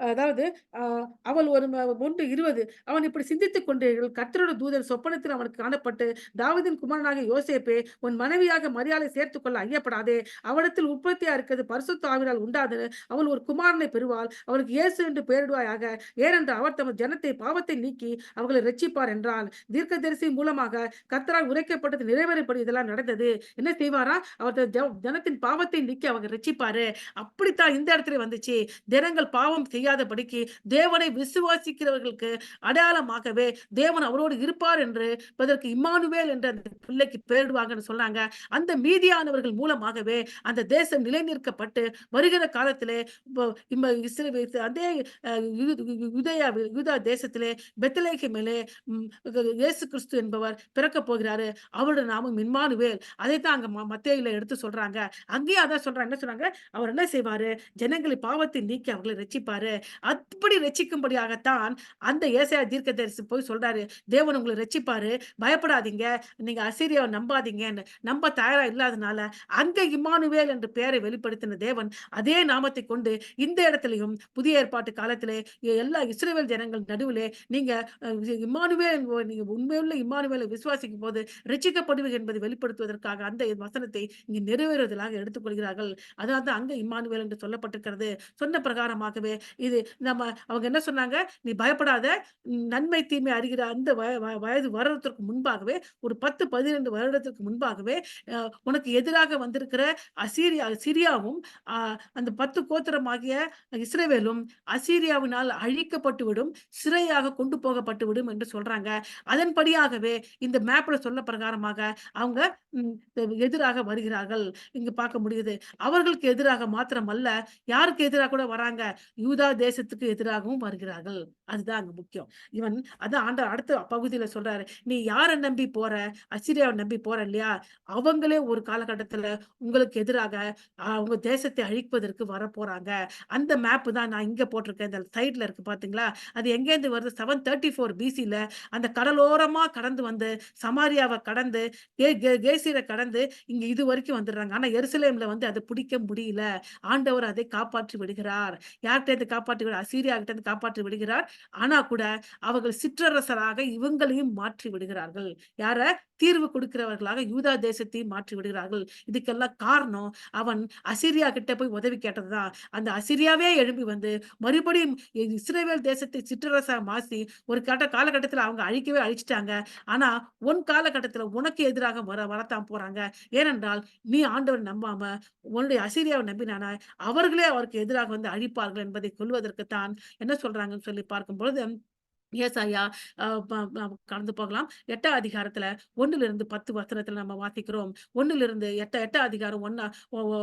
அதாவது அ அவள் ஒரு 1:20 அவன் இப்படி சிந்தித்துக் கொண்டிருக்கையில் கர்த்தருடைய தூதன் சொப்பனத்தில் அவனுக்கு காணப்பட்டு, தாவீதின் குமாரனாகிய யோசேப்பே, உன் மனைவியாக மரியாளை சேர்த்துக் கொள்ள ஐயப்படாதே. அவளிடத்தில் உற்பத்தியா இருக்கிறது பரிசுத்த ஆவியினால் உண்டாது. அவள் ஒரு குமாரனை பெறுவாள். அவளுக்கு இயேசு என்று பெயரிடுவாயாக. ஏனென்றால் அவர் தமது ஜனத்தை பாவத்தை நீக்கி அவர்களை இரட்சிப்பார் என்றான். தீர்க்கதரிசி மூலமாக கர்த்தரால் உரைக்கப்பட்டது நிறைவேறும்படி இதெல்லாம் நடந்தது. என்ன செய்வாராம்? அவர் ஜனத்தின் பாவத்தை நீக்கி அவங்க இரட்சிப்பாரு. அப்படித்தான் இந்த இடத்துல வந்துச்சு. ஜனங்கள் பாவம் செய்யாதபடிக்கு தேவனை விசுவாசிக்கிறவர்களுக்கு அடையாளமாகவே தேவன் அவரோடு இருப்பார் என்று இதற்கு இம்மானுவேல் என்ற அந்த பிள்ளைக்கு பெயரிடுவாங்கன்னு சொன்னாங்க. அந்த மீதியானவர்கள் மூலமாகவே அந்த தேசம் நிலைநிற்கப்பட்டு வருகிற காலத்திலே அதே யூதா தேசத்திலே பெத்லகேமிலே இயேசு கிறிஸ்து என்பவர் பிறக்கப் போகிறாரு. அவருடைய நாமம் இம்மானுவேல். அதைத்தான் அங்க மத்தேயுல எடுத்து சொல்றாங்க. அங்கேயும் அதான் சொல்றாங்க. என்ன சொன்னாங்க? அவர் என்ன செய்வாரு? ஜனங்கள் ஜனங்களை பாவத்தை நீக்கி அவர்களை ரட்சிப்பாரு. அப்படி ரட்சிக்கும்படியாகத்தான் அந்த ஏசாயா தீர்க்கதரிசி போய் சொல்றாரு. தேவன் உங்கள ரட்சிப்பாரு. பயப்படாதீங்க. நீங்க அசீரியாவ நம்பாதீங்கன்னு. நம்ப தயாரா இல்லாதனால, அங்க இம்மானுவேல் என்று பெயரை வெளிப்படுத்தின தேவன், அதே நாமத்தைக் கொண்டு இந்த இடத்திலயும் புதிய ஏற்பாட்டு காலத்திலே எல்லா இஸ்ரவேல் ஜனங்கள் நடுவிலே நீங்க இம்மானுவேல் நீங்க உண்மையுள்ள இம்மானுவேலை விசுவாசிக்கும்போது ரட்சிக்கப்படுவீர்கள் என்பதை வெளிப்படுத்துவதற்காக அந்த வசனத்தை இங்கு நிறைவேறுவதாக எடுத்துக்கொள்கிறார்கள். அதனால தான் அங்க இம்மானுவேல் என்று சொல்லப்பட்டிருக்கிறது. சொன்ன பிரகாரமாகவே இது அவங்க என்ன சொன்னாங்க? "நீ பயப்படாத. நன்மை, தீமை அறிகிற அந்த வயது வர்றதற்கு முன்பாகவே ஒரு 10, 12 வருடத்திற்கு முன்பாகவே அ உனக்கு எதிராக வந்திருக்கிற சிரியாவும் அ அந்த 10 கோத்திரமாகிய இஸ்ரவேலும் அசீரியாவினால் அழிக்கப்பட்டுவிடும். சிறையாக கொண்டு போகப்பட்டுவிடும்" என்று சொல்றாங்க. அதன்படியாகவே இந்த மேப்ல சொன்ன பிரகாரமாக அவங்க ம் எதிராக வருகிறார்கள். இங்க பார்க்க முடியுது. அவர்களுக்கு எதிராக மாத்திரமல்ல, யாருக்கு எதிரா கூட வராங்க? யூதா தேசத்துக்கு எதிராகவும் வருகிறார்கள். அதுதான் அங்க முக்கியம். இவன் அதான் ஆண்டவர் அடுத்த பகுதியில சொல்றாரு. "நீ யார நம்பி போற? அசீரியாவ நம்பி போற இல்லையா? அவங்களே ஒரு காலகட்டத்துல உங்களுக்கு எதிராக உங்க தேசத்தை அழிப்பதற்கு வரப்போறாங்க." அந்த மேப் தான் நான் இங்க போட்டிருக்கேன். இந்த சைட்ல இருக்கு பார்த்தீங்களா? அது எங்கேருந்து வருது? 734 பிசில அந்த கடலோரமா கடந்து வந்து சமாரியாவ கடந்து கேசீர கடந்து இங்க இதுவரைக்கும் வந்துடுறாங்க. ஆனா எருசலேம்ல வந்து அத பிடிக்க முடியல. ஆண்டவர் அதை காப்பாற்றி விடுகிறார். யார்ட்டருந்து காப்பாற்றி அசீரியாகிட்டருந்து காப்பாற்றி விடுகிறார். ஆனா கூட அவர்கள் சிற்றரசராக இவங்களையும் மாற்றி விடுகிறார்கள். யார? தீர்வு கொடுக்கிறவர்களாக யூதா தேசத்தையும் மாற்றி விடுகிறார்கள். இதுக்கெல்லாம் காரணம் அவன் அசீரியா கிட்ட போய் உதவி கேட்டதுதான். அந்த அசீரியாவே எழும்பி வந்து மறுபடியும் இஸ்ரவேல் தேசத்தை சிற்றரசா மாத்தி ஒரு காலகட்டத்தில அவங்க அழிக்கவே அழிச்சுட்டாங்க. ஆனா உன் காலகட்டத்தில உனக்கு எதிராக வரத்தான் போறாங்க. ஏனென்றால் நீ ஆண்டவர நம்பாம உன்னுடைய அசீரியாவ நம்பினானா அவர்களே அவருக்கு எதிராக வந்து அழிப்பார்கள் என்பதை கொல்வதற்கு தான் என்ன சொல்றாங்கன்னு சொல்லி பார்க்கும்பொழுது ஏசாயா அ ப ப கடந்து போகலாம். 8ஆம் அதிகாரத்துல 1லிருந்து 10 வசனத்துல நம்ம வாசிக்கிறோம். 1லிருந்து 8ஆம் அதிகாரம் 1 ஒ ஒ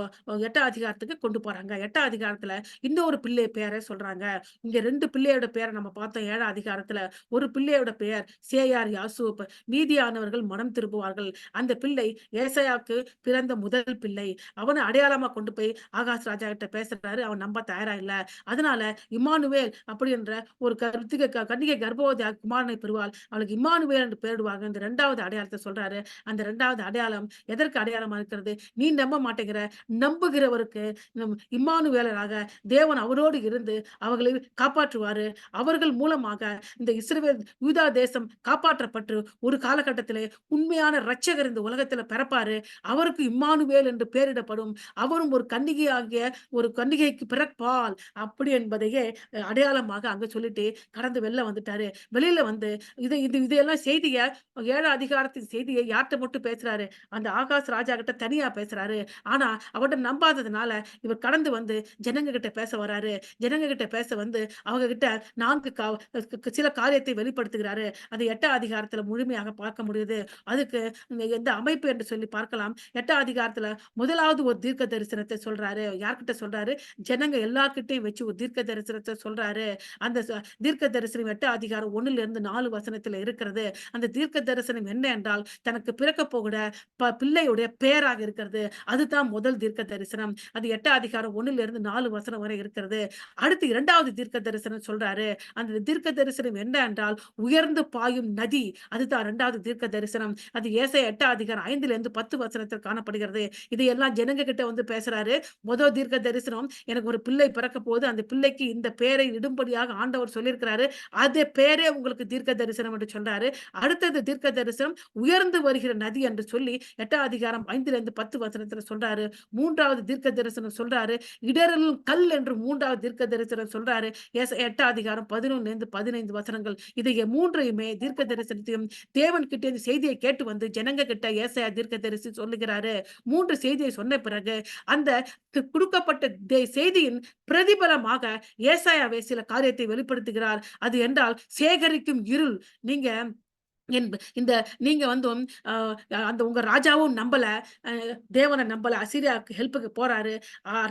8ஆம் அதிகாரத்துக்கு கொண்டு போறாங்க. 8ஆம் அதிகாரத்துல இன்னொரு பிள்ளை பேர சொல்றாங்க. இங்க 2 பிள்ளையோட பேர நம்ம பார்த்தோம் 7ஆம் அதிகாரத்துல. ஒரு பிள்ளையோட பெயர் சேயார் யாசூப். மீதியானவர்கள் மனம் திரும்புவார்கள். அந்த பிள்ளை ஏசாயாவுக்கு பிறந்த முதல் பிள்ளை. அவன அடையாளமா கொண்டு போய் ஆகாஸ் ராஜா கிட்ட பேசுறாரு. அவன் நம்ப தயாரா இல்ல. அதனால இம்மானுவேல் அப்படி என்ற ஒரு கன்னிகை கர்ப்பவதியாக குமாரனை பெறுவாள். அவளுக்கு இம்மானுவேல் என்று பெயரிடுவாங்க. இந்த 2வது அடையாளத்த சொல்றாரு. அந்த 2வது அடையாளம் எதற்கு அடையாளமா இருக்கிறது? நீ நம்ப மாட்டேங்கிற, நம்புகிறவருக்கு இம்மானுவேலராக தேவன் அவரோடு இருந்து அவர்களை காப்பாற்றுவாரு. அவர்கள் மூலமாக இந்த இஸ்ரவேல் யூதா தேசம் காப்பாற்றப்பட்டு ஒரு காலகட்டத்திலே உண்மையான இரட்சகர் இந்த உலகத்தில பிறப்பாரு. அவருக்கு இம்மானுவேல் என்று பெயரிடப்படும். அவரும் ஒரு கன்னிகையாகிய ஒரு கன்னிகைக்கு பிறப்பாள். அப்படி என்பதையே அடையாளமாக அங்க சொல்லிட்டு கடந்து வெளில வந்துட்டாரு. வெளியில வந்து இதெல்லாம் செய்திய 7 அதிகாரத்தின் செய்திய யார்ட்ட மட்டும் பேசுறாரு. அந்த ஆகாஸ் ராஜா கிட்ட தனியா பேசுறாரு. ஆனா அவர்ட்ட நம்பாததுனால இவர் கடந்து வந்து ஜனங்க கிட்ட பேச வராரு. ஜனங்க கிட்ட பேச வந்து அவங்க கிட்ட 4 சில காரியத்தை வெளிப்படுத்துகிறாரு. அது 8ஆம் அதிகாரத்துல முழுமையாக பார்க்க முடியுது. அதுக்கு எந்த அமைப்பு என்று சொல்லி பார்க்கலாம். 8ஆம் அதிகாரத்துல முதலாவது ஒரு தீர்க்க தரிசனத்தை சொல்றாரு. யார்கிட்ட சொல்றாரு? ஜனங்க எல்லார்கிட்டயும் வச்சு ஒரு தீர்க்க தரிசனத்த சொல்றாரு. அந்த தீர்க்க தரிசனம் 8ஆம் அதிகாரம் 1லிருந்து 4 வசனத்தில இருக்கிறது. அந்த தீர்க்க தரிசனம் என்ன என்றால், தனக்கு பிறக்கப் போகிற பிள்ளையுடைய பெயராக இருக்கிறது. அதுதான் முதல் தீர்க்க தரிசனம். அது 8ஆம் அதிகாரம் 1லிருந்து 4 வசனம் வரை இருக்கிறது. அடுத்து 2வது தீர்க்க தரிசனம் சொல்றாரு. அந்த தீர்க்க தரிசனம் என்ன என்றால், உயர்ந்து பாயும் நதி. அதுதான் 2வது தீர்க்க தரிசனம். அது ஏசாயா 8ஆம் அதிகாரம் 5லிருந்து 10 வசனத்தில் காணப்படுகிறது. இதையெல்லாம் ஜனங்க கிட்ட வந்து பேசுறாரு. முதல் தீர்க்க தரிசனம், எனக்கு ஒரு பிள்ளை பிறக்க போகுது. அந்த பிள்ளைக்கு இந்த பெயரை இடும்படியாக ஆண்டவர் சொல்லியிருக்கிறாரு. அது பேரே உங்களுக்கு தீர்க்க தரிசனம் என்று சொல்றாரு. அடுத்தது தீர்க்க தரிசனம் உயர்ந்து வருகிற நதி என்று சொல்லி 8ஆம் அதிகாரம் 5லிருந்து 10 வசனத்துல சொல்றாரு. 3வது தீர்க்க தரிசனம் சொல்றாரு. இடறலும் கல் என்று 3வது தீர்க்க தரிசனம் சொல்றாரு. 8ஆம் அதிகாரம் 11லிருந்து 15 வசனங்கள். இதை 3யுமே தீர்க்க தரிசனத்தையும் தேவன் கிட்ட இந்த செய்தியை கேட்டு வந்து ஜனங்க கிட்ட ஏசாயா தீர்க்கதரிசி சொல்லுகிறாரு. 3 செய்தியை சொன்ன பிறகு அந்த குடுக்கப்பட்ட செய்தியின் பிரதிபலமாக ஏசாயாவே சில காரியத்தை வெளிப்படுத்துகிறார். அது என்றால் சேகரிக்கும் இருள். நீங்க இந்த நீங்க வந்து அ அந்த உங்க ராஜாவும் நம்பல. அ தேவன நம்பல. அசீரியாவுக்கு ஹெல்ப்‌க்கு போறாரு.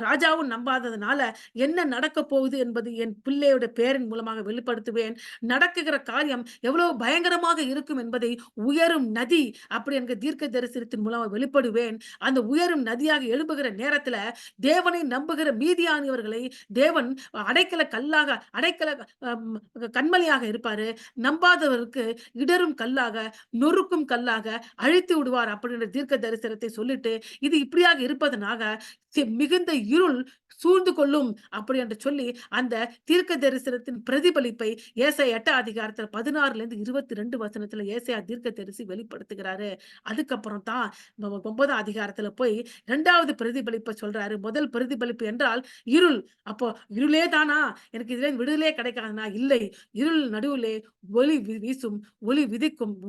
ராஜாவும் நம்பாததுனால என்ன நடக்கப் போகுது என்பது என் பிள்ளையோட பேரின் மூலமாக வெளிப்படுத்துவேன். நடக்குகிற காரியம் எவ்வளவு பயங்கரமாக இருக்கும் என்பதை உயரும் நதி அப்படி என்க தீர்க்க தரிசனத்தின் மூலமா வெளிப்படுவேன். அந்த உயரும் நதியாக எழும்புகிற நேரத்தில தேவனை நம்புகிற மீதியானவர்களை தேவன் அடைக்கல கல்லாக அடைக்கல அம் கன்மலையாக இருப்பாரு. நம்பாதவருக்கு இடறும் கல்லாக, நொறுக்கும் கல்லாக அழித்து விடுவார் அப்படின்ற தீர்க்க தரிசனத்தை சொல்லிட்டு, இது இப்படியாக இருப்பதனாக மிகுந்த இருள் சூழ்ந்து கொள்ளும் அப்படி என்று சொல்லி, அந்த தீர்க்க தரிசனத்தின் பிரதிபலிப்பை ஏசாயா 8 அதிகாரத்துல 16லேருந்து 22 வசனத்துல ஏசாயா தீர்க்கதரிசி வெளிப்படுத்துகிறாரு. அதுக்கப்புறம் தான் 9ஆம் அதிகாரத்துல போய் 2வது பிரதிபலிப்ப சொல்றாரு. முதல் பிரதிபலிப்பு என்றால் இருள். அப்போ இருளே தானா? எனக்கு இதுலேருந்து விடுதலையே கிடைக்காதுன்னா, இல்லை. இருள் நடுவிலே ஒளி வீசும், ஒளி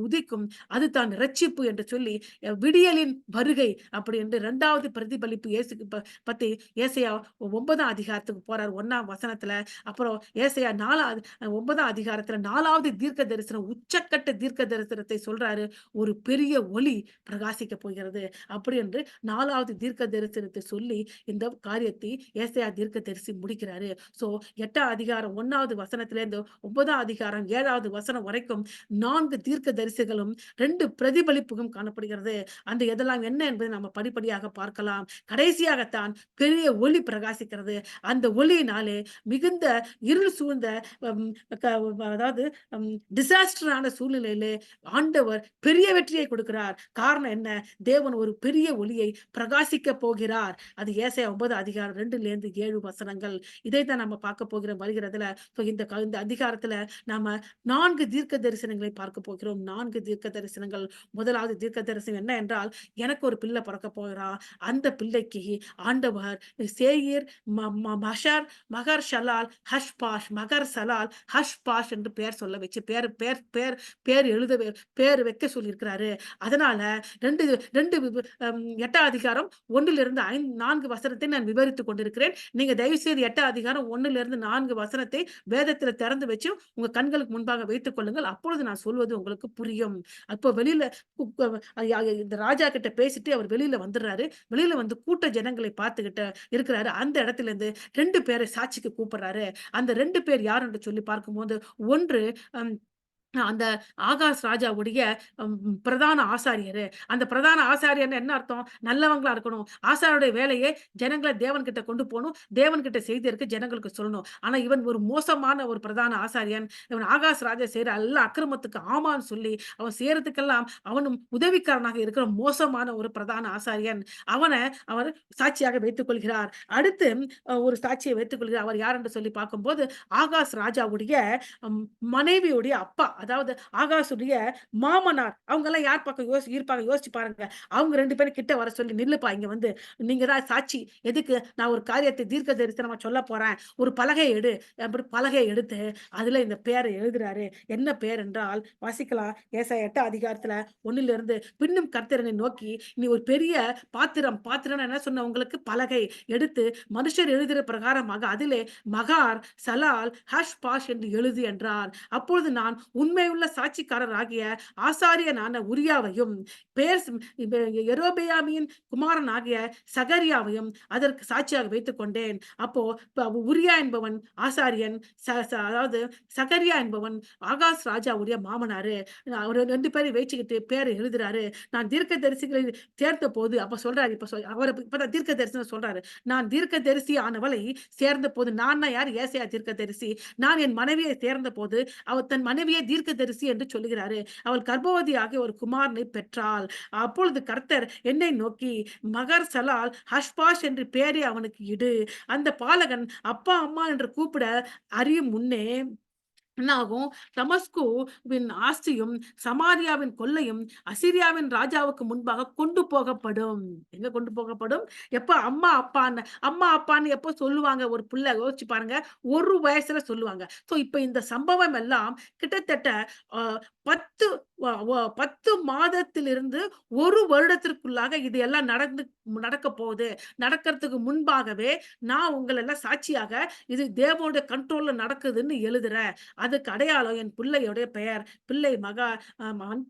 உதிக்கும். அதுதான் இரட்சிப்பு என்று சொல்லி, விடியலின் வருகை அப்படி என்று 2வது பிரதிபலிப்பு இயேசுக்கு பத்தி ஏசாயா 9ஆம் அதிகாரத்துக்கு போறார் 1ஆம் வசனத்துல. அப்புறம் ஏசாயா 9ஆம் அதிகாரத்துல 4வது தீர்க்க தரிசனம், உச்சக்கட்ட தீர்க்க தரிசனத்தை சொல்றாரு. ஒரு பெரிய ஒளி பிரகாசிக்கப் போகிறது. அப்படி என்று 4வது தீர்க்க தரிசனத்தை சொல்லி இந்த காரியத்தை ஏசாயா தீர்க்கதரிசி முடிக்கிறாரு. சோ 8ஆம் அதிகாரம் 1வது வசனத்திலிருந்து 9ஆம் அதிகாரம் 7வது வசனம் வரைக்கும் 4 தீர்க்கதரிசிகளும் 2 பிரதிபலிப்பும் காணப்படுகிறது. அந்த எதெல்லாம் என்ன என்பதை நம்ம படிப்படியாக பார்க்கலாம். கடைசியாகத்தான் பெரிய ஒளி பிரகாசிக்கிறது. அந்த ஒளியினாலே மிகுந்த இருள் சூழ்ந்த ம் க அதாவது ம் டிசாஸ்டரான சூழ்நிலையிலே ஆண்டவர் பெரிய வெற்றியை கொடுக்கிறார். காரணம் என்ன? தேவன் ஒரு பெரிய ஒளியை பிரகாசிக்கப் போகிறார். அது ஏசாயா 9 அதிகாரம் 2லேருந்து 7 வசனங்கள். இதைத்தான் நம்ம பார்க்க போகிறோம் வருகிறதுல. இந்த அதிகாரத்துல நாம 4 தீர்க்க தரிசனங்களை பார்க்க போகிறோம். 4 தீர்க்க தரிசனங்கள். 1வது தீர்க்க தரிசனம் என்ன என்றால், எனக்கு ஒரு பிள்ளை பொறக்கப் போகிறான். அந்த பிள்ளைக்கு ஆண்டவர் சேயீர், ம ம மஷர், மகர் ஷலால், ஹஷ்பாஷ், மகர் சலால், ஹஷ்பாஷ் என்று பெயர் சொல்ல வச்சு பேர் பேர் பேர் பேர் எழுத பேர் வைக்க சொல்லியிருக்கிறாரு. அதனால 2 2 8ஆம் அதிகாரம் 1லிருந்து 4 வசனத்தை நான் விவரித்துக் கொண்டிருக்கிறேன். நீங்க தயவு செய்து 8ஆம் அதிகாரம் 1லிருந்து 4 வசனத்தை வேதத்தில திறந்து வச்சு உங்க கண்களுக்கு முன்பாக வைத்துக் கொள்ளுங்கள். அப்பொழுது நான் சொல்வது உங்களுக்கு புரியும். அப்போ வெளியில இந்த ராஜா கிட்ட பேசிட்டு அவர் வெளியில வந்துடுறாரு. வெளியில வந்து கூட்ட ஜனங்களை பார்த்துக்கிட்டு இருக்கிறாரு. அந்த இடத்திலிருந்து 2 பேரை சாட்சிக்கு கூப்பிடுறாரு. அந்த 2 பேர் யார் என்று சொல்லி பார்க்கும்போது, ஒன்று அம் அந்த ஆகாஸ் ராஜாவுடைய பிரதான ஆசாரியரு. அந்த பிரதான ஆசாரியர்ன்னா என்ன அர்த்தம்? நல்லவங்களா இருக்கணும். ஆசாரியருடைய வேலையே ஜனங்கள தேவன்கிட்ட கொண்டு போணும். தேவன்கிட்ட செய்தி இருக்கு ஜனங்களுக்கு சொல்லணும். ஆனா இவன் ஒரு மோசமான ஒரு பிரதான ஆசாரியன். இவன் ஆகாஸ் ராஜா செய்ற எல்லா அக்கிரமத்துக்கு ஆமான்னு சொல்லி, அவன் செய்றதுக்கெல்லாம் அவனும் உதவிக்காரனாக இருக்கிற மோசமான ஒரு பிரதான ஆசாரியன். அவன அவர் சாட்சியாக வைத்துக் கொள்கிறார். அடுத்து ஒரு சாட்சியை வைத்துக் கொள்கிறார். அவர் யார் என்று சொல்லி பார்க்கும்போது, ஆகாஸ் ராஜாவுடைய ம் மனைவியுடைய அப்பா. அதாவது ஆகாஷுடைய மாமனார். அவங்கலாம் யார் பக்கம் இருப்பாங்க யோசிச்சு பாருங்க. அவங்க 2 பேரும் கிட்ட வர சொல்லி, "நில்லுப்பா இங்க வந்து. நீங்க தான் சாட்சி. எதுக்கு? நான் ஒரு காரியத்தை தீர்க்க தரிசனமா சொல்லப் போறேன். ஒரு பலகை எடு." அப்படி பலகைய எடுத்து அதுல இந்த பேர எழுதுறாரு. என்ன பேர் என்றால் வாசிக்கலாம். ஏசாயா 8 அதிகாரத்துல 1லிருந்து பின்னும் கர்த்தர் என்னை நோக்கி, "நீ ஒரு பெரிய பாத்திரம்னா என்ன சொன்னேன் உங்களுக்கு? பலகை எடுத்து மனுஷர் எழுதுகிற பிரகாரமாக அதிலே மகார், சலால், ஹஷ்பாஷ் என்று எழுது" என்றார். அப்பொழுது நான் உண்மையுள்ள சாட்சிக்காரராகிய ஆசாரியனான உரியாவையும் பேர் யெரொபெயாமின் குமாரனாகிய சகரியாவையும் அதற்கு சாட்சியாக வைத்துக் கொண்டேன். அப்போ உரியா என்பவன் ஆசாரியன், அதாவது சகரியா என்பவன் ஆகாஸ் ராஜாவுடைய மாமனாரு. அவரு 2 பேரையும் வச்சுக்கிட்டு பேர் எழுதுறாரு. நான் தீர்க்கதரிசிகளை சேர்த்தபோது அப்ப சொல்றாரு. அவரு இப்பதான் தீர்க்க தரிசனம் சொல்றாரு. நான் தீர்க்கதரிசி ஆனவளை சேர்ந்தபோது நான்னா யார்? ஏசாயா தீர்க்கதரிசி. நான் என் மனைவியை சேர்ந்தபோது அவர் தன் மனைவியை தீர்க்கதரிசி என்று சொல்லுகிறாரு. அவள் கர்ப்பவதியாகிய ஒரு குமாரனை பெற்றாள். அப்பொழுது கர்த்தர் என்னை நோக்கி, மகர் சலால் ஹஷ்பாஷ் என்று பெயரை அவனுக்கு இடு. அந்த பாலகன் அப்பா, அம்மா என்று கூப்பிட அறியும் முன்னே என்ன ஆகும்? தமஸ்குவின் ஆஸ்தியும், சமாரியாவின் கொள்ளையும் அசீரியாவின் ராஜாவுக்கு முன்பாக கொண்டு போகப்படும். எங்க கொண்டு போகப்படும்? எப்ப அம்மா, அப்பான்னு எப்போ சொல்லுவாங்க ஒரு புள்ள யோசிச்சு பாருங்க. 1 வயசுல சொல்லுவாங்க. இப்ப இந்த சம்பவம் எல்லாம் கிட்டத்தட்ட அ 10 10 மாதத்திலிருந்து 1 வருடத்திற்குள்ளாக இது எல்லாம் நடக்கப் போகுது. நடக்கிறதுக்கு முன்பாகவே நான் உங்கள எல்லாம் சாட்சியாக இது தேவனுடைய கண்ட்ரோல்ல நடக்குதுன்னு எழுதுறேன். அதுக்கு அடையாளம் என் பிள்ளையுடைய பெயர். பிள்ளை மகா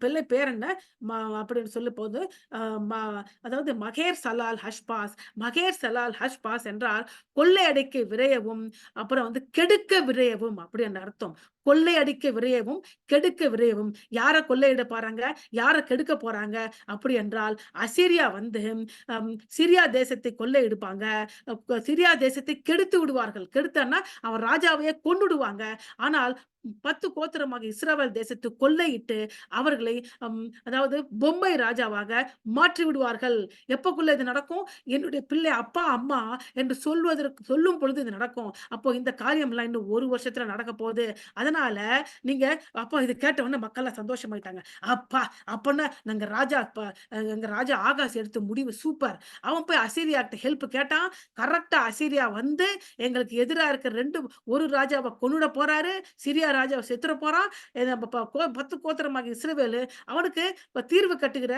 பிள்ளை பேர் என்ன? ம அப்படின்னு சொல்லும்போது, அ ம அதாவது மகேர் சலால் ஹஷ்பாஸ். மகேர் சலால் ஹஷ்பாஸ் என்றால் கொள்ளையடிக்க விரையவும், அப்புறம் கெடுக்க விரையவும் அப்படி என்ற அர்த்தம். கொள்ளையடிக்க விரையவும், கெடுக்க விரையவும். யார கொள்ளையிட போறாங்க? யார கெடுக்க போறாங்க? அப்படி என்றால் அசீரியா சிரியா தேசத்தை கொள்ளையடிப்பாங்க. சிரியா தேசத்தை கெடுத்து விடுவார்கள். கெடுத்தன்னா அவன் ராஜாவையே கொன்னுடுவாங்க. ஆனால் 10 கோத்திரமாக இஸ்ரவேல் தேசத்தை கொள்ளையிட்டு அவர்களை அதாவது பொம்மை ராஜாவாக மாற்றி விடுவார்கள். எப்பக்குள்ள இது நடக்கும்? என்னுடைய பிள்ளை அப்பா, அம்மா என்று சொல்லும் பொழுது இது நடக்கும். அப்போ இந்த காரியம்லாம் இன்னும் 1 வருஷத்துல நடக்க போகுது. அதனால நீங்க அப்போ இது கேட்ட உடனே மக்கள்லாம் சந்தோஷமாயிட்டாங்க. அப்பா! அப்பன்னா எங்க ராஜா ஆகாஸ் எடுத்த முடிவு சூப்பர். அவன் போய் அசீரியாகிட்ட ஹெல்ப் கேட்டான். கரெக்ட்டா அசீரியா எங்களுக்கு எதிரா இருக்கிற ஒரு ராஜாவ கொன்னுட போறாரு. சிரியா ராஜா செத்துற போறான். நம்ம 10 கோத்திரமாகிய இஸ்ரவேலு அவனுக்கு தீர்வு கட்டுகிற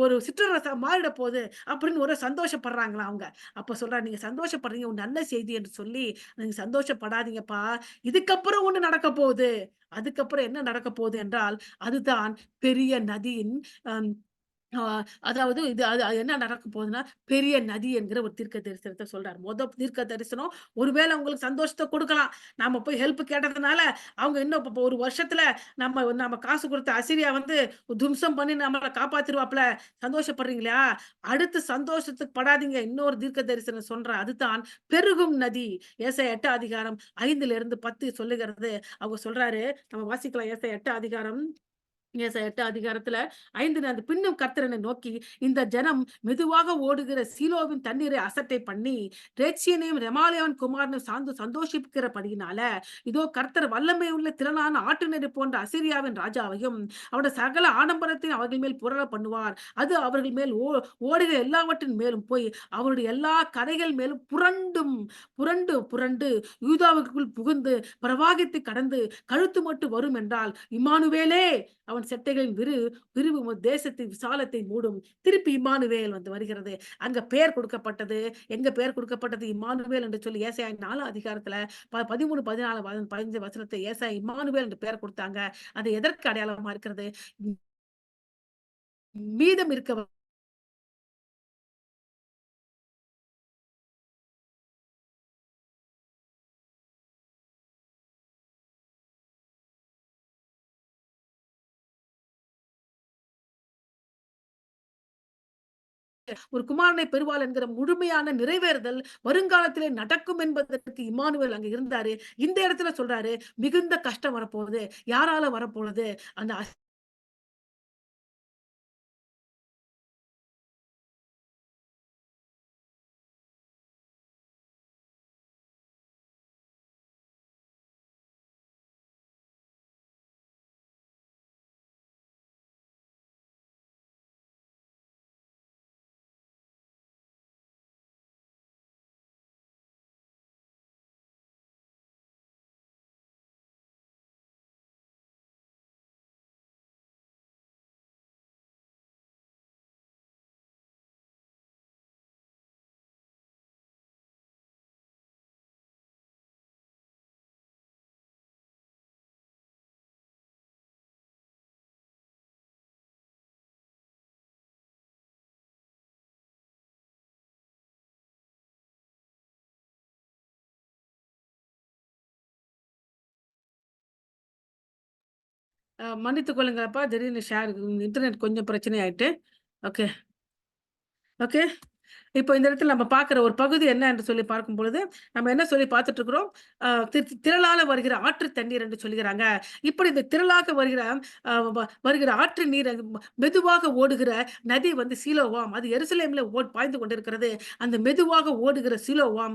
ஒரு சிற்றரசா மாறிட போகுது அப்படின்னு ஒரு சந்தோஷப்படுறாங்களாம் அவங்க. அப்ப சொல்றாரு, "நீங்க சந்தோஷப்படுறீங்க ஒரு நல்ல செய்தி என்று சொல்லி, நீங்க சந்தோஷப்படாதீங்கப்பா. இதுக்கப்புறம் ஒண்ணு நடக்க போகுது." அதுக்கப்புறம் என்ன நடக்க போகுது என்றால், அதுதான் பெரிய நதியின் அம் ஆ அதாவது அது என்ன நடக்க போகுதுன்னா, பெரிய நதி என்கிற ஒரு தீர்க்க தரிசனத்த சொல்றாரு. தீர்க்க தரிசனம் ஒருவேளை உங்களுக்கு சந்தோஷத்த குடுக்கலாம். நாம போய் ஹெல்ப் கேட்டதுனால, அவங்க இன்னும் இப்ப 1 வருஷத்துல நம்ம காசு குடுத்த அசீரியா தும்சம் பண்ணி நம்மள காப்பாத்திருவாப்ல. சந்தோஷப்படுறீங்களா? அடுத்து சந்தோஷத்துக்கு படாதீங்க. இன்னொரு தீர்க்க தரிசனம் சொல்றேன். அதுதான் பெருகும் நதி. ஏசாயா 8 அதிகாரம் 5லிருந்து 10 சொல்லுகிறது. அவங்க சொல்றாரு. நம்ம வாசிக்கலாம் ஏசாயா 8 அதிகாரம் ஏசாயா 8 அதிகாரத்துல 5 பின்னும் கர்த்தர் என்னை நோக்கி, இந்த ஜனம் மெதுவாக ஓடுகிற சீலோவின் தண்ணீரை அசட்டை பண்ணி, ரேத்சீனையும் ரெமாலியாவின் குமாரனையும் சார்ந்து சந்தோஷிக்கிறபடியினால, இதோ கர்த்தர் வல்லமை உள்ள திரளான ஆட்டுநரை போன்ற அசீரியாவின் ராஜாவையும், அவருடைய சகல ஆடம்பரத்தையும் அவர்கள் மேல் புரள பண்ணுவார். அது அவர்கள் மேல் ஓடுகிற எல்லாவற்றின் மேலும் போய், அவருடைய எல்லா கரைகள் மேலும் புரண்டு புரண்டு யூதாவுக்குள் புகுந்து, பிரவாகித்து கடந்து, கழுத்து மட்டும் வரும் என்றால், இம்மானுவேலே அவன் செட்டைகளின் விரிவு தேசத்தின் விசாலத்தை மூடும். திருப்பி இம்மானுவேல் வருகிறது. அங்க பெயர் கொடுக்கப்பட்டது. எங்க பெயர் கொடுக்கப்பட்டது? இம்மானுவேல் என்று சொல்லி ஏசாயா 4 அதிகாரத்துல 13, 14, 15 வசனத்தை ஏசாயா இம்மானுவேல் என்று பெயர் கொடுத்தாங்க. அது எதற்கு அடையாளமா இருக்கிறது? மீதம் இருக்க ஒரு குமாரனை பெறுவாள் என்கிற முழுமையான நிறைவேறுதல் வருங்காலத்திலே நடக்கும் என்பதற்கு இம்மானுவேல் அங்க இருந்தாரு. இந்த இடத்துல சொல்றாரு, மிகுந்த கஷ்டம் வரப்போகுது. யாரால வரப்போகுது? அந்த மன்னித்துக் கொள்ளுங்கப்பா. திடீர்னு இன்டர்நெட் கொஞ்சம் பிரச்சனை ஆயிட்டு. Okay, okay. இப்போ இந்த இடத்துல நம்ம பார்க்கிற ஒரு பகுதி என்ன என்று சொல்லி பார்க்கும் பொழுது, நம்ம என்ன சொல்லி பார்த்துட்டு இருக்கிறோம்? அ தி திரளால வருகிற ஆற்று தண்ணீர் என்று சொல்லுகிறாங்க. இப்படி இந்த திரளாக வருகிற ஆற்று நீர் மெதுவாக ஓடுகிற நதி சீலோவாம். அது எருசலேமில பாய்ந்து கொண்டிருக்கிறது. அந்த மெதுவாக ஓடுகிற சீலோவாம்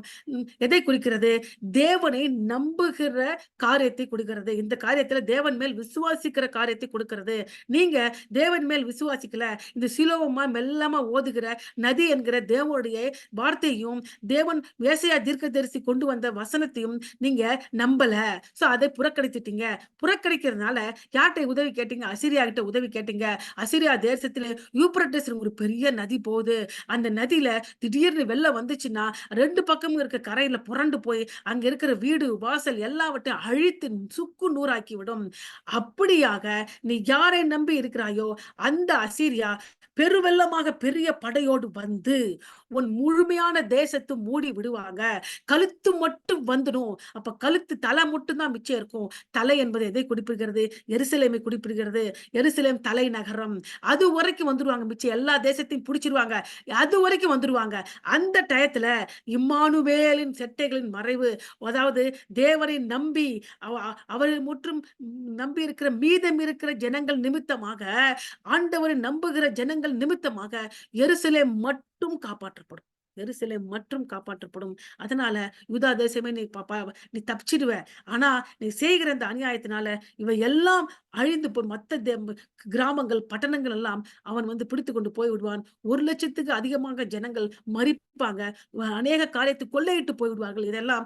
எதை குறிக்கிறது? தேவனை நம்புகிற காரியத்தை குறிக்கிறது. இந்த காரியத்துல தேவன் மேல் விசுவாசிக்கிற காரியத்தை கொடுக்கிறது. நீங்க தேவன் மேல் விசுவாசிக்கல. இந்த சீலோவமா மெல்லமா ஓதுகிற நதி என்கிற தேவனுடைய வார்த்தையும் தேவன் ஏசாயா தீர்க்கதரிசி கொண்டு வந்த வசனத்தையும் நீங்க நம்பல. சோ அதை புறக்கணித்துட்டீங்க. புறக்கணிக்கிறதுனால யார்ட்ட உதவி கேட்டீங்க? அசீரியா கிட்ட உதவி கேட்டீங்க. அசீரியா தேசத்துல யூப்ரட்டிஸ் ஒரு பெரிய நதி போகுது. அந்த நதியில திடீர்னு வெள்ளம் வந்துச்சுன்னா 2 பக்கமும் இருக்க கரையில புரண்டு போய் அங்க இருக்கிற வீடு வாசல் எல்லாவற்றையும் அழித்து சுக்கு நூறாக்கி விடும். அப்படியாக நீ யாரை நம்பி இருக்கிறாயோ அந்த அசீரியா பெருவெள்ளமாக பெரிய படையோடு வந்து உன் முழுமையான தேசத்தை மூடி விடுவாங்க. கழுத்து மட்டும் வந்துடும். அப்ப கழுத்து தலை மட்டும் தான் மிச்சம் இருக்கும். தலை என்பது எதை குறிப்பிடுகிறது? எருசலேமை குறிப்பிடுகிறது. எருசலேம் தலைநகரம். அது வரைக்கும் வந்துருவாங்க. மிச்சம் எல்லா தேசத்தையும் புடிச்சிருவாங்க. அது வரைக்கும் வந்துருவாங்க. அந்த டயத்துல இம்மானுவேலின் செட்டைகளின் மறைவு, அதாவது தேவனை நம்பி அவரை முற்றும் நம்பி இருக்கிற மீதம் இருக்கிற ஜனங்கள் நிமித்தமாக, ஆண்டவரை நம்புகிற ஜனங்கள் நிமித்தமாக எருசலேம் மட்டும் காப்பாற்றப்படும். எருசலேம் மட்டும் காப்பாற்றப்படும். அதனால யூதா தேசமே நீ தப்பிச்சிடுவ. ஆனா நீ செய்கிற இந்த அநியாயத்தினால இவை எல்லாம் அழிந்து போய் மத்த கிராமங்கள், பட்டணங்கள் எல்லாம் அவன் வந்து பிடித்துக் கொண்டு போய் விடுவான். 1,00,000க்கு அதிகமாக ஜனங்கள் மரிப்பாங்க. அநேக காரியத்தை கொள்ளையிட்டு போய் விடுவார்கள். இதெல்லாம்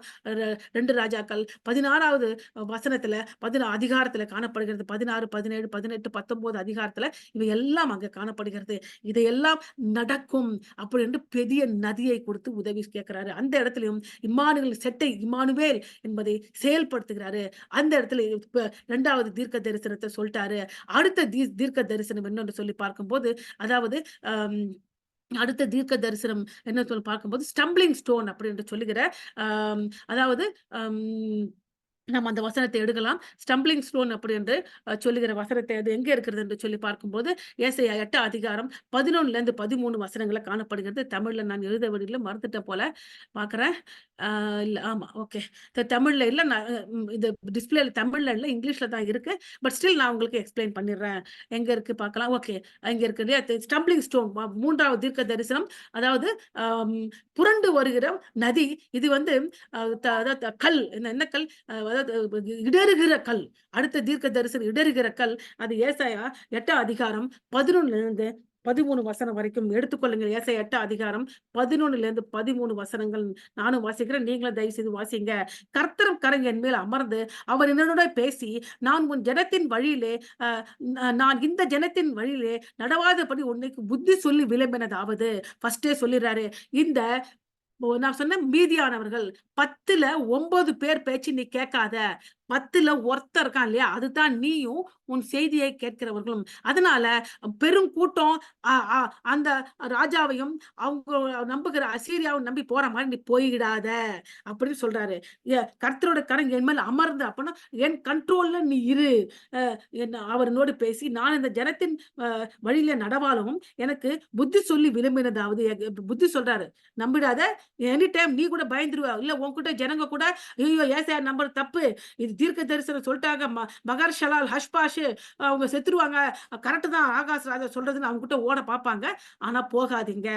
2 ராஜாக்கள் 16வது வசனத்துல அதிகாரத்துல காணப்படுகிறது. 16, 17, 18, 19 அதிகாரத்துல இவை எல்லாம் அங்க காணப்படுகிறது. இதையெல்லாம் நடக்கும் அப்படின்னு பெரிய நதியை கொடுத்து உதவி கேட்கிறாரு. அந்த இடத்திலும் இம்மானுவேல் என்பதை செயல்படுத்துகிறாரு. அந்த இடத்துல 2வது தீர்க்க தரிசனத்தை சொல்லிட்டாரு. அடுத்த தீர்க்க தரிசனம் என்னன்னு சொல்லி பார்க்கும்போது, அதாவது அடுத்த தீர்க்க தரிசனம் என்ன சொல்லி பார்க்கும்போது ஸ்டம்பிளிங் ஸ்டோன் அப்படின்னு சொல்லுகிற அதாவது நம்ம அந்த வசனத்தை எடுக்கலாம். ஸ்டம்பிளிங் ஸ்டோன் அப்படி என்று சொல்லுகிற வசனத்தை அது எங்க இருக்கிறது என்று சொல்லி பார்க்கும்போது, ஏசாயா 8 அதிகாரம் 11லேருந்து 13 வசனங்கள்ல காணப்படுகிறது. தமிழ்ல நான் எழுத வழியில மறந்துட்டேன் போல பார்க்கிறேன். இல்ல ஆமா ஓகே. தமிழ்ல இல்ல. நான் இது டிஸ்ப்ளேல தமிழ்ல இல்ல, இங்கிலீஷ்ல தான் இருக்கு. பட் ஸ்டில் நான் உங்களுக்கு எக்ஸ்பிளைன் பண்ணிடுறேன். எங்க இருக்கு பார்க்கலாம். ஓகே. அங்க இருக்கு இல்லையா? ஸ்டம்பிளிங் ஸ்டோன் 3வது தீர்க்க தரிசனம். அதாவது அம் புரண்டு வருகிற நதி. இது வந்து கல் என்ன கல்? அதாவது இடறுகிற கல். அடுத்த தீர்க்க தரிசனம் இடறுகிற கல். அது ஏசாயா 8 அதிகாரம் 11லிருந்து 13 வசனம் வரைக்கும் எடுத்துக்கொள்ளுங்க. ஏசாயா 8 அதிகாரம் 11லிருந்து 13 வசனங்கள் நானும் வாசிக்கிறேன். நீங்களும் தயவு செய்து வாசிங்க. கர்த்தரும் கரம் என் மேல் அமர்ந்து அவர் என்னோட பேசி, நான் உன் ஜனத்தின் வழியிலே நான் இந்த ஜனத்தின் வழியிலே நடவாதபடி உன்னைக்கு புத்தி சொல்லி விளம்பினதாவது. ஃபர்ஸ்டே சொல்லிடுறாரு. இந்த நான் சொன்னேன் மீதியானவர்கள் 10ல 9 பேர் பேச்சு நீ கேட்காத. 10ல ஒருத்தன் இருக்கான் இல்லையா? அதுதான் நீயும் உன் செய்தியை கேட்கிறவர்களும். அதனால பெரும் கூட்டம் அ அ அந்த ராஜாவையும் அவங்க நம்புகிற அசீரியாவும் நம்பி போற மாரி நீ போயிடாத அப்படின்னு சொல்றாரு. கர்த்தரோட கரம் என் மேல் அமர்ந்து அப்பன்னா என் கண்ட்ரோல்ல நீ இரு. அவர் என்னோடு பேசி நான் இந்த ஜனத்தின் வழியில நடவாலும் எனக்கு புத்தி சொல்லி விரும்பினதாவது புத்தி சொல்றாரு. நம்பிடாத. எனி டைம் நீ கூட பயந்துருவ. இல்ல உன்கிட்ட ஜனங்க கூட ஐயோ ஏசாயா நம்பர் தப்பு. இது தீர்க்க தரிசனம் சொல்லிட்டாங்க. மகர் ஷலால் ஹஷ்பாஷு அவங்க செத்துருவாங்க. கரெக்ட் தான் ஆகாஷ் ராஜா சொல்றதுன்னு அவங்க கிட்ட ஓட பார்ப்பாங்க. ஆனா போகாதீங்க.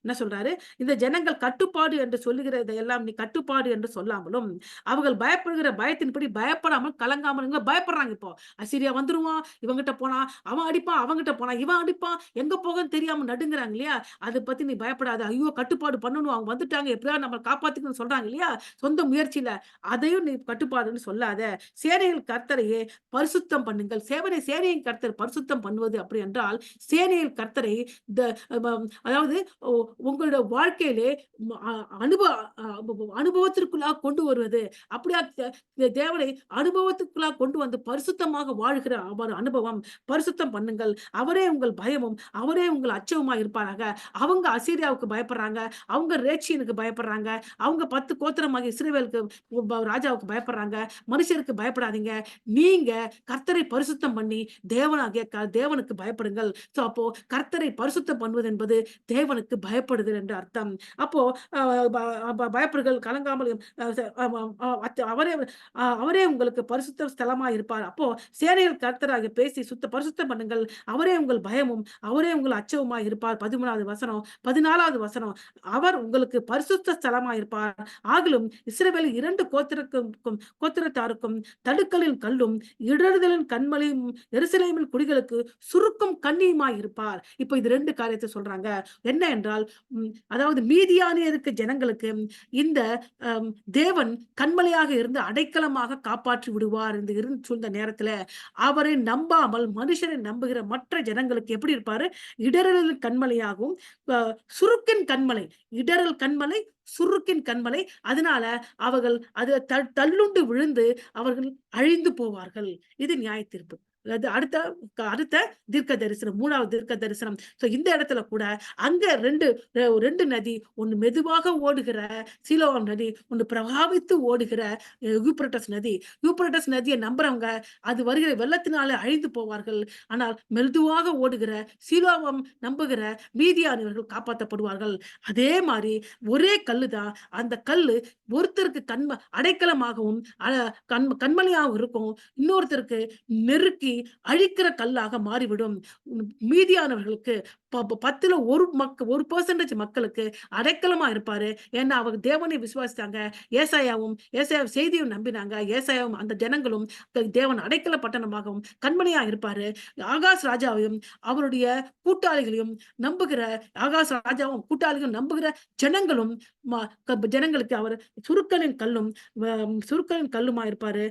என்ன சொல்றாரு? இந்த ஜனங்கள் கட்டுப்பாடு என்று சொல்லுகிறதையெல்லாம் நீ கட்டுப்பாடு என்று சொல்லாமலும், அவர்கள் பயப்படுகிற பயத்தின்படி பயப்படாமல் கலங்காமல் பயப்படுறாங்க இப்போ. அசீரியா வந்துருவான். இவங்கிட்ட போனா அவன் அடிப்பான். அவங்கிட்ட போனா இவன் அடிப்பான். எங்க போகன்னு தெரியாம நடுங்குறாங்க இல்லையா? அத பத்தி நீ பயப்படாத. ஐயோ! கட்டுப்பாடு பண்ணணும். அவங்க வந்துட்டாங்க. எப்படியாவது நம்மள காப்பாத்திக்கணும்னு சொல்றாங்க இல்லையா? சொந்த முயற்சியில. அதையும் நீ கட்டுப்பாடுன்னு சொல்லாத. சேனையின் கர்த்தரையே பரிசுத்தம் பண்ணுங்கள். சேனையின் கர்த்தர் பரிசுத்தம் பண்ணுவது அப்படி என்றால், சேனையின் கர்த்தரை அதாவது உங்களோட வாழ்க்கையிலே அனுபவத்திற்குள்ளாக கொண்டு வருவது. அப்படியா தேவனை அனுபவத்துக்குள்ளாக கொண்டு வந்து பரிசுத்தமாக வாழ்கிற அவர் அனுபவம். பரிசுத்தம் பண்ணுங்கள். அவரே உங்கள் பயமும், அவரே உங்கள் அச்சமுமா இருப்பாராக. அவங்க அசீரியாவுக்கு பயப்படுறாங்க. அவங்க ரேட்சியனுக்கு பயப்படுறாங்க. அவங்க 10 கோத்திரமாக இஸ்ரவேலுக்கு ராஜாவுக்கு பயப்படுறாங்க. மனுஷருக்கு பயப்படாதீங்க. நீங்க கர்த்தரை பரிசுத்தம் பண்ணி தேவனுக்கு பயப்படுங்கள். அப்போ கர்த்தரை பரிசுத்தம் பண்ணுவது என்பது தேவனுக்கு பயப்படுதல் என்று அர்த்தம். அப்போ பயப்படுகள் கலங்காமல் அவரே அவரே உங்களுக்கு பரிசுத்த ஸ்தலமா இருப்பார். அப்போ சேனைகள் கர்த்தராக பேசி பரிசுத்தம் பண்ணுங்கள். அவரே உங்கள் பயமும், அவரே உங்கள் அச்சவுமா இருப்பார். 13வது வசனம். 14வது வசனம். அவர் உங்களுக்கு பரிசுத்த ஸ்தலமா இருப்பார். ஆகிலும் இஸ்ரவேல் 2 கோத்திரத்தாருக்கும் தடுக்கலின் கல்லும் இடறுதலின் கண்மலையும் எருசலேமின் குடிகளுக்கு சுருக்கும் கண்ணியுமாய் இருப்பார். இப்போ இது 2 காரியத்தை சொல்றாங்க. என்ன என்றால் அதாவது மீதியானியருக்கு ஜனங்களுக்கு இந்த தேவன் கண்மலையாக இருந்து அடைக்கலமாக காப்பாற்றி விடுவார் என்று சூழ்ந்த நேரத்துல அவரை நம்பாமல் மனுஷனை நம்புகிற மற்ற ஜனங்களுக்கு எப்படி இருப்பாரு? இடரலின் கண்மலையாகவும் சுருக்கின் கண்மலை, இடரல் கண்மலை, சுருக்கின் கண்மலை. அதனால அவர்கள் அது தள்ளுண்டு விழுந்து அவர்கள் அழிந்து போவார்கள். இது நியாய தீர்ப்பு. அது அடுத்த அடுத்த தீர்க்க தரிசனம், 3வது தீர்க்க தரிசனம். இந்த இடத்துல கூட அங்க ரெண்டு நதி, ஒன்னு மெதுவாக ஓடுகிற சீலோவாம் நதி, ஒன்னு பிரபாவித்து ஓடுகிற யூப்ரட்டஸ் நதி. யூப்ரட்டஸ் நதியை நம்புறவங்க அது வருகிற வெள்ளத்தினால அழிந்து போவார்கள். ஆனால் மெதுவாக ஓடுகிற சீலோவாம் நம்புகிற மீதியானவர்கள் காப்பாற்றப்படுவார்கள். அதே மாதிரி ஒரே கல்லுதான். அந்த கல்லு ஒருத்தருக்கு அடைக்கலமாகவும் கண்மலையாகவும் இருக்கும், இன்னொருத்தருக்கு நெருக்கி அழிக்கிற கல்லாக மாறிவிடும். மீதியானவர்களுக்கு 10ல 1% மக்களுக்கு அடைக்கலமா இருப்பாரு. ஏன்னா அவங்க தேவனை விசுவாசித்தாங்க. ஏசாயாவும் செய்தியும் நம்பினாங்க. ஏசாயாவும் அந்த ஜனங்களும் தேவன் அடைக்கல பட்டணமாகவும் கண்மலையா இருப்பாரு. ஆகாஷ் ராஜாவையும் அவருடைய கூட்டாளிகளையும் நம்புகிற ஆகாஷ் ராஜாவும் கூட்டாளிகளும் நம்புகிற ஜனங்களுக்கு அவர் சுருக்கலின் கல்லுமா இருப்பாரு.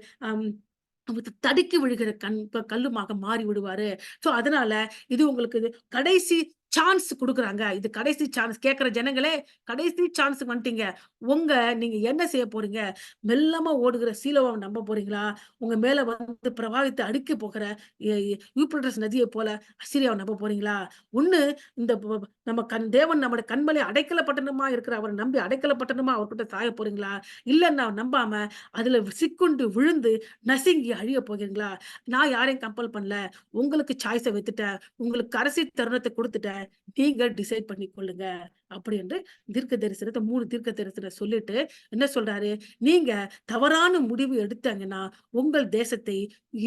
தடுக்கி விழுகிற கல்லுமாக மாறி விடுவாரு. அதனால இது உங்களுக்கு கடைசி சான்ஸ் கொடுக்குறாங்க. இது கடைசி சான்ஸ். கேட்கிற ஜனங்களே, கடைசி சான்ஸ் வந்துட்டீங்க. நீங்க என்ன செய்ய போறீங்க? மெல்லமா ஓடுகிற சீலோவாவை நம்ப போறீங்களா? உங்க மேல வந்து பிரவாகித்து அடிக்க போகிற யூப்ரட்டஸ் நதியை போல அசீரியாவை நம்ப போறீங்களா? ஒண்ணு இந்த நம்ம தேவன் நம்முடைய கண்மலை அடைக்கல பட்டணமா இருக்கிற அவரை நம்பி அடைக்கல பட்டணமா அவர்கிட்ட சாய போறீங்களா? இல்லன்னா நம்பாம அதுல சிக்குண்டு விழுந்து நசுங்கி அழிய போகிறீங்களா? நான் யாரையும் கம்பல் பண்ணல. உங்களுக்கு சாய்ஸை வைத்துட்டேன். உங்களுக்கு கடைசி தருணத்தை கொடுத்துட்டேன். நீங்க டிசைட் பண்ணி கொள்ளுங்க அப்படி என்று தீர்க்க தரிசனத்தை 3 தீர்க்க தரிசனம் சொல்லிட்டு என்ன சொல்றாரு? நீங்க தவறான முடிவு எடுத்தாங்கன்னா உங்கள் தேசத்தை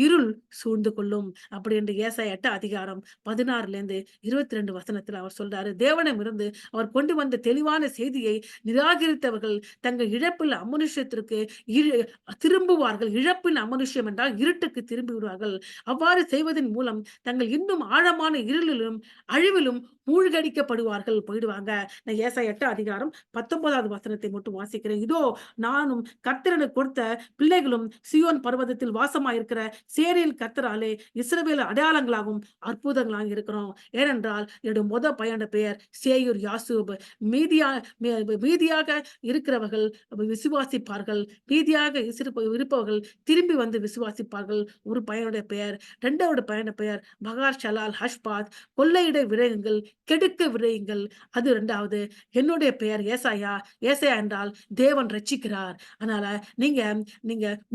இருள் சூழ்ந்து கொள்ளும் அப்படி என்று ஏசாயா 8 அதிகாரம் 16ல 22 வசனத்துல அவர் சொல்றாரு. தேவனிடமிருந்து அவர் கொண்டு வந்த தெளிவான செய்தியை நிராகரித்தவர்கள் தங்கள் இழப்பில் அமனுஷத்திற்கு திரும்புவார்கள். இழப்பின் அமனுஷம் என்றால் இருட்டுக்கு திரும்பி விடுவார்கள். அவ்வாறு செய்வதன் மூலம் தங்கள் இன்னும் ஆழமான இருளிலும் அழிவிலும் மூழ்கடிக்கப்படுவார்கள், போயிடுவாங்க. நான் ஏசாயா 8 அதிகாரம் 19வது வசனத்தை மட்டும் வாசிக்கிறேன். இதோ நானும் கர்த்தருக்கு கொடுத்த பிள்ளைகளும் சியோன் பர்வதத்தில் வாசமாயிருக்கிற சேரில் கர்த்தராலே இஸ்ரவேல் அடையாளங்களாகவும் அற்புதங்களாக இருக்கிறோம். ஏனென்றால் என்னுடைய பையனோட பெயர் சேயூர் யாசூப். மீதியாக இருக்கிறவர்கள் விசுவாசிப்பார்கள். மீதியாக இருப்பவர்கள் திரும்பி வந்து விசுவாசிப்பார்கள். ஒரு பையனுடைய பெயர். 2வது பையனுடைய பெயர் மகார் ஷலால் ஹஷ்பாத். கொள்ளையிட விரையுங்கள், கெடுக்க விரையுங்கள். அது 2வது. என்னுடைய பெயர் ஏசாயா. ஏசாயா என்றால் தேவன் ரட்சிக்கிறார். அதனால நீங்க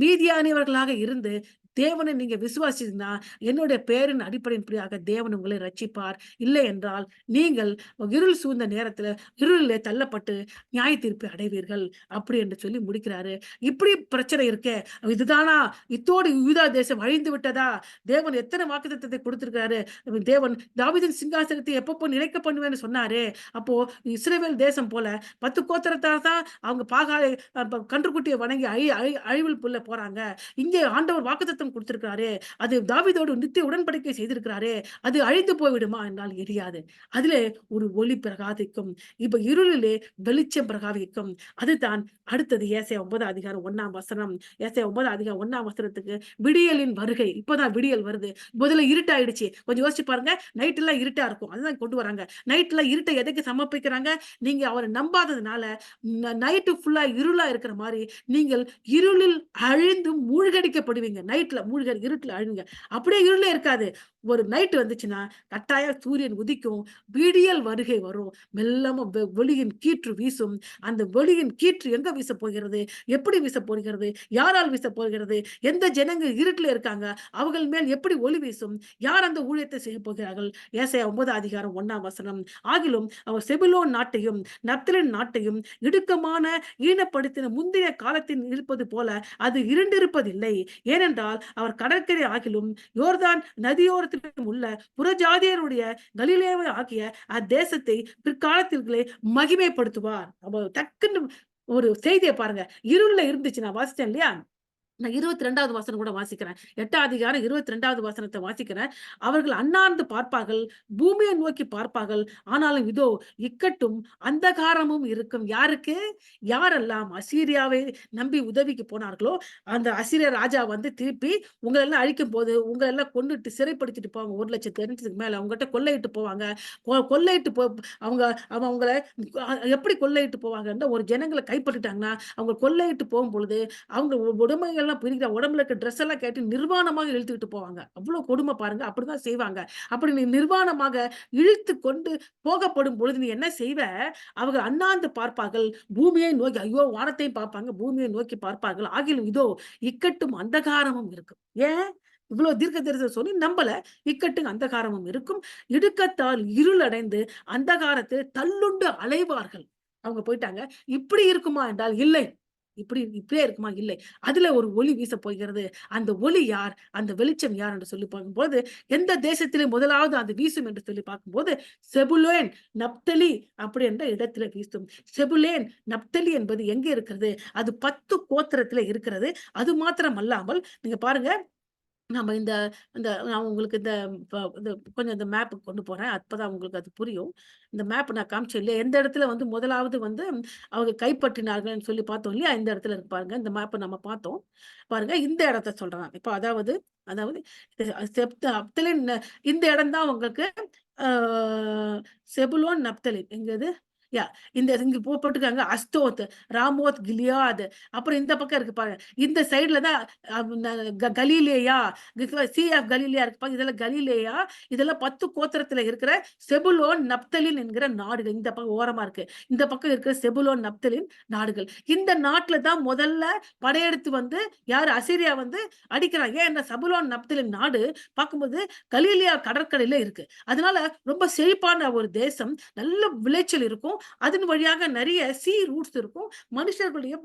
மீதியானவர்களாக இருந்து தேவனை நீங்க விசுவாசினா என்னுடைய பேரின் அடிப்படையின்படியாக தேவன் உங்களை ரட்சிப்பார். இல்லை என்றால் நீங்கள் இருள் சூழ்ந்த நேரத்துல இருளிலே தள்ளப்பட்டு நியாய தீர்ப்பை அடைவீர்கள் அப்படி என்று சொல்லி முடிக்கிறாரு. இப்படி பிரச்சனை இருக்கே, இதுதானா? இத்தோடு யூதா தேசம் அழிந்து விட்டதா? தேவன் எத்தனை வாக்குத்தத்தத்தை கொடுத்திருக்காரு. தேவன் தாவீதின் சிங்காசனத்தை எப்பப்போ நிலைக்க பண்ணுவேன்னு சொன்னாரு. அப்போ இஸ்ரவேல் தேசம் போல 10 கோத்திரத்தார் தான் அவங்க கன்றுக்குட்டியை வணங்கி அழிவில் புள்ள போறாங்க. இங்கே ஆண்டவர் வாக்குத்தத்தம் கொடுத்திருக்கிறாரே, அது தாவீதோடு நித்திய உடன்படிக்கை செய்திருக்கிறாரே, அது அழிந்து போய்விடுமா என்றால் எரியாது. அதிலே ஒரு ஒளி பிரகாதிக்கும். இப்ப இருளிலே வெளிச்சம் பிரகாதிக்கும். அதுதான் அடுத்தது ஏசாயா 9 அதிகாரம் 1ஆம் வசனம். ஏசாயா 9 அதிகாரம் 1ஆம் வசனத்துக்கு விடியலின் வருகை. இப்பதான் விடியல் வருது. முதல்ல இருட்டாயிடுச்சு. கொஞ்சம் யோசிச்சு பாருங்க. நைட் எல்லாம் இருட்டா இருக்கும். அதுதான் கொண்டு வராங்க. நைட்ல இருட்டை எதுக்கு சமர்ப்பிக்கிறாங்க? நீங்க அவரை நம்பாததுனால நைட்டு ஃபுல்லா இருளா இருக்கிற மாதிரி நீங்கள் இருளில் அழிந்து மூழ்கடிக்கப்படுவீங்க. நைட்ல இருட்டுல அழிங்க. அப்படியே இருளே இருக்காது. ஒரு நைட் வந்துச்சுன்னா கட்டாயம் சூரியன் உதிக்கும். விடியல் வருகை வரும். மெல்லமா வெளியின் கீற்று வீசும். அந்த வெளியின் கீற்று எங்க வீச போகிறது? எப்படி வீச போகிறது? யாரால் வீச போகிறது? எந்த ஜனங்கள் இருட்டுல இருக்காங்க அவர்கள் மேல் எப்படி ஒளி வீசும்? யார் அந்த ஊழியத்தை செய்ய போகிறார்கள்? ஏசாயா 9 அதிகாரம் 1ஆம் வசனம். ஆகிலும் அவர் செபுலோன் நாட்டையும் நப்தலின் நாட்டையும் இடுக்கமான ஈனப்படுத்தின முந்தைய காலத்தில் இருப்பது போல அது இருண்டிருப்பதில்லை. ஏனென்றால் அவர் கடற்கரை ஆகிலும் யோர்தான் நதியோரத்திலும் உள்ள புறஜாதியருடைய கலிலேவை ஆகிய அத்தேசத்தை பிற்காலத்திலே மகிமைப்படுத்துவார். டக்குன்னு ஒரு செய்தியை பாருங்க. இருள்ல இருந்துச்சு, நான் வாசிச்சேன் இல்லையா? நான் 22வது வசனம் கூட வாசிக்கிறேன். 8ஆம் அதிகாரம் 22வது வசனத்த வாசிக்கிறேன். அவர்கள் அண்ணாந்து பார்ப்பார்கள், பூமியை நோக்கி பார்ப்பார்கள். ஆனாலும் இதோ இக்கட்டும், அந்தகாரமும் இருக்கும். யாருக்கு? யாரெல்லாம் அசீரியாவை நம்பி உதவிக்கு போனார்களோ, அந்த அசீரிய ராஜா வந்து திருப்பி உங்களெல்லாம் அழிக்கும்போது, உங்களெல்லாம் கொன்னுட்டு சிறைப்படுத்திட்டு போவாங்க. 1,00,000 மேல உங்கட்ட கொள்ளையிட்டு போவாங்க. கொள்ளையிட்டு அவங்க அவங்கள எப்படி கொள்ளையிட்டு போவாங்கன்னா, ஒரு ஜனங்கள கைப்பற்றிட்டாங்கன்னா, அவங்க கொள்ளையிட்டு போகும்பொழுது, அவங்க உடைமைகள்லாம் பிரிக்கிற உடம்புல இருக்க ட்ரெஸ் எல்லாம் கேட்டு நிர்வாணமாக இழுத்துக்கிட்டு போவாங்க. அவ்ளோ கொடுமை பாருங்க. அப்படிதான் செய்வாங்க. அப்படி நீ நிர்வாணமாக இழுத்து கொண்டு போகப்படும் பொழுது நீ என்ன செய்வ? அவர்கள் அண்ணாந்து பார்ப்பார்கள். பூமியை நோக்கி ஐயோ! வானத்தையும் பார்ப்பாங்க. பூமியை நோக்கி பார்ப்பார்கள். ஆகிலும் இதோ இக்கட்டும் அந்தகாரமும் இருக்கும். ஏன்? இவ்ளோ தீர்க்கதரிசனம் சொல்லி நம்பல. இக்கட்டும் அந்தகாரமும் இருக்கும். இடுக்கத்தால் இருளடைந்து அந்தகாரத்தில் தள்ளுண்டு அலைவார்கள். அவங்க போய்ட்டாங்க. இப்படி இருக்குமா என்றால் இல்லை. இப்படியே இருக்குமா? இல்லை. அதுல ஒரு ஒளி வீசப் போகிறது. அந்த ஒளி யார்? அந்த வெளிச்சம் யார் என்று சொல்லி பார்க்கும்போது, எந்த தேசத்திலே முதலாவது அது வீசும் என்று சொல்லி பார்க்கும்போது, செபுலோன், நப்தலி அப்படி என்ற இடத்தில வீசும். செபுலேன், நப்தலி என்பது எங்கே இருக்கிறது? அது 10 கோத்திரத்தில இருக்கிறது. அது மாத்திரம் அல்லாமல், நீங்க பாருங்க நம்ம இந்த இந்த நான் உங்களுக்கு இந்த கொஞ்சம் இந்த மேப் கொண்டு போறேன். அப்பதான் உங்களுக்கு அது புரியும். இந்த மேப் நான் காமிச்சேன் இல்லையா? எந்த இடத்துல வந்து முதலாவது வந்து அவங்க கைப்பற்றினார்கள்ன்னு சொல்லி பார்த்தோம் இல்லையா? இந்த இடத்துல இருக்கு பாருங்க. இந்த மேப்ப நம்ம பார்த்தோம். பாருங்க இந்த இடத்த சொல்றேன் நான். இப்ப அதாவது அதாவது அப்தலின் இந்த இடம் தான் உங்களுக்கு ஆ செபுலோன், நப்தலின். எங்க இது? இந்த இங்க போட்டுருக்காங்க அஸ்தோத், ராமோத் கிலியாத். அப்புறம் இந்த பக்கம் இருக்கு பாருங்க. இந்த சைடுல தான் கலிலேயா, சி ஆஃப் கலிலேயா இருக்கு பாருங்க. இதெல்லாம் கலிலேயா. இதெல்லாம் 10 கோத்திரத்துல இருக்கிற செபுலோன், நப்தலின் என்கிற நாடுகள். இந்த பக்கம் ஓரமா இருக்கு. இந்த பக்கம் இருக்கிற செபுலோன், நப்தலின் நாடுகள். இந்த நாட்டுல தான் முதல்ல படையெடுத்து வந்து யாரு அசீரியா வந்து அடிக்கிறாங்க. ஏன் இந்த செபுலோன், நப்தலின் நாடு பார்க்கும்போது கலிலேயா கடற்கரையில இருக்கு. அதனால ரொம்ப செழிப்பான ஒரு தேசம். நல்ல விளைச்சல் இருக்கும். அதன் வழியாக நெறைய ரூட்ஸ் இருக்கும். மனுஷர்களுடைய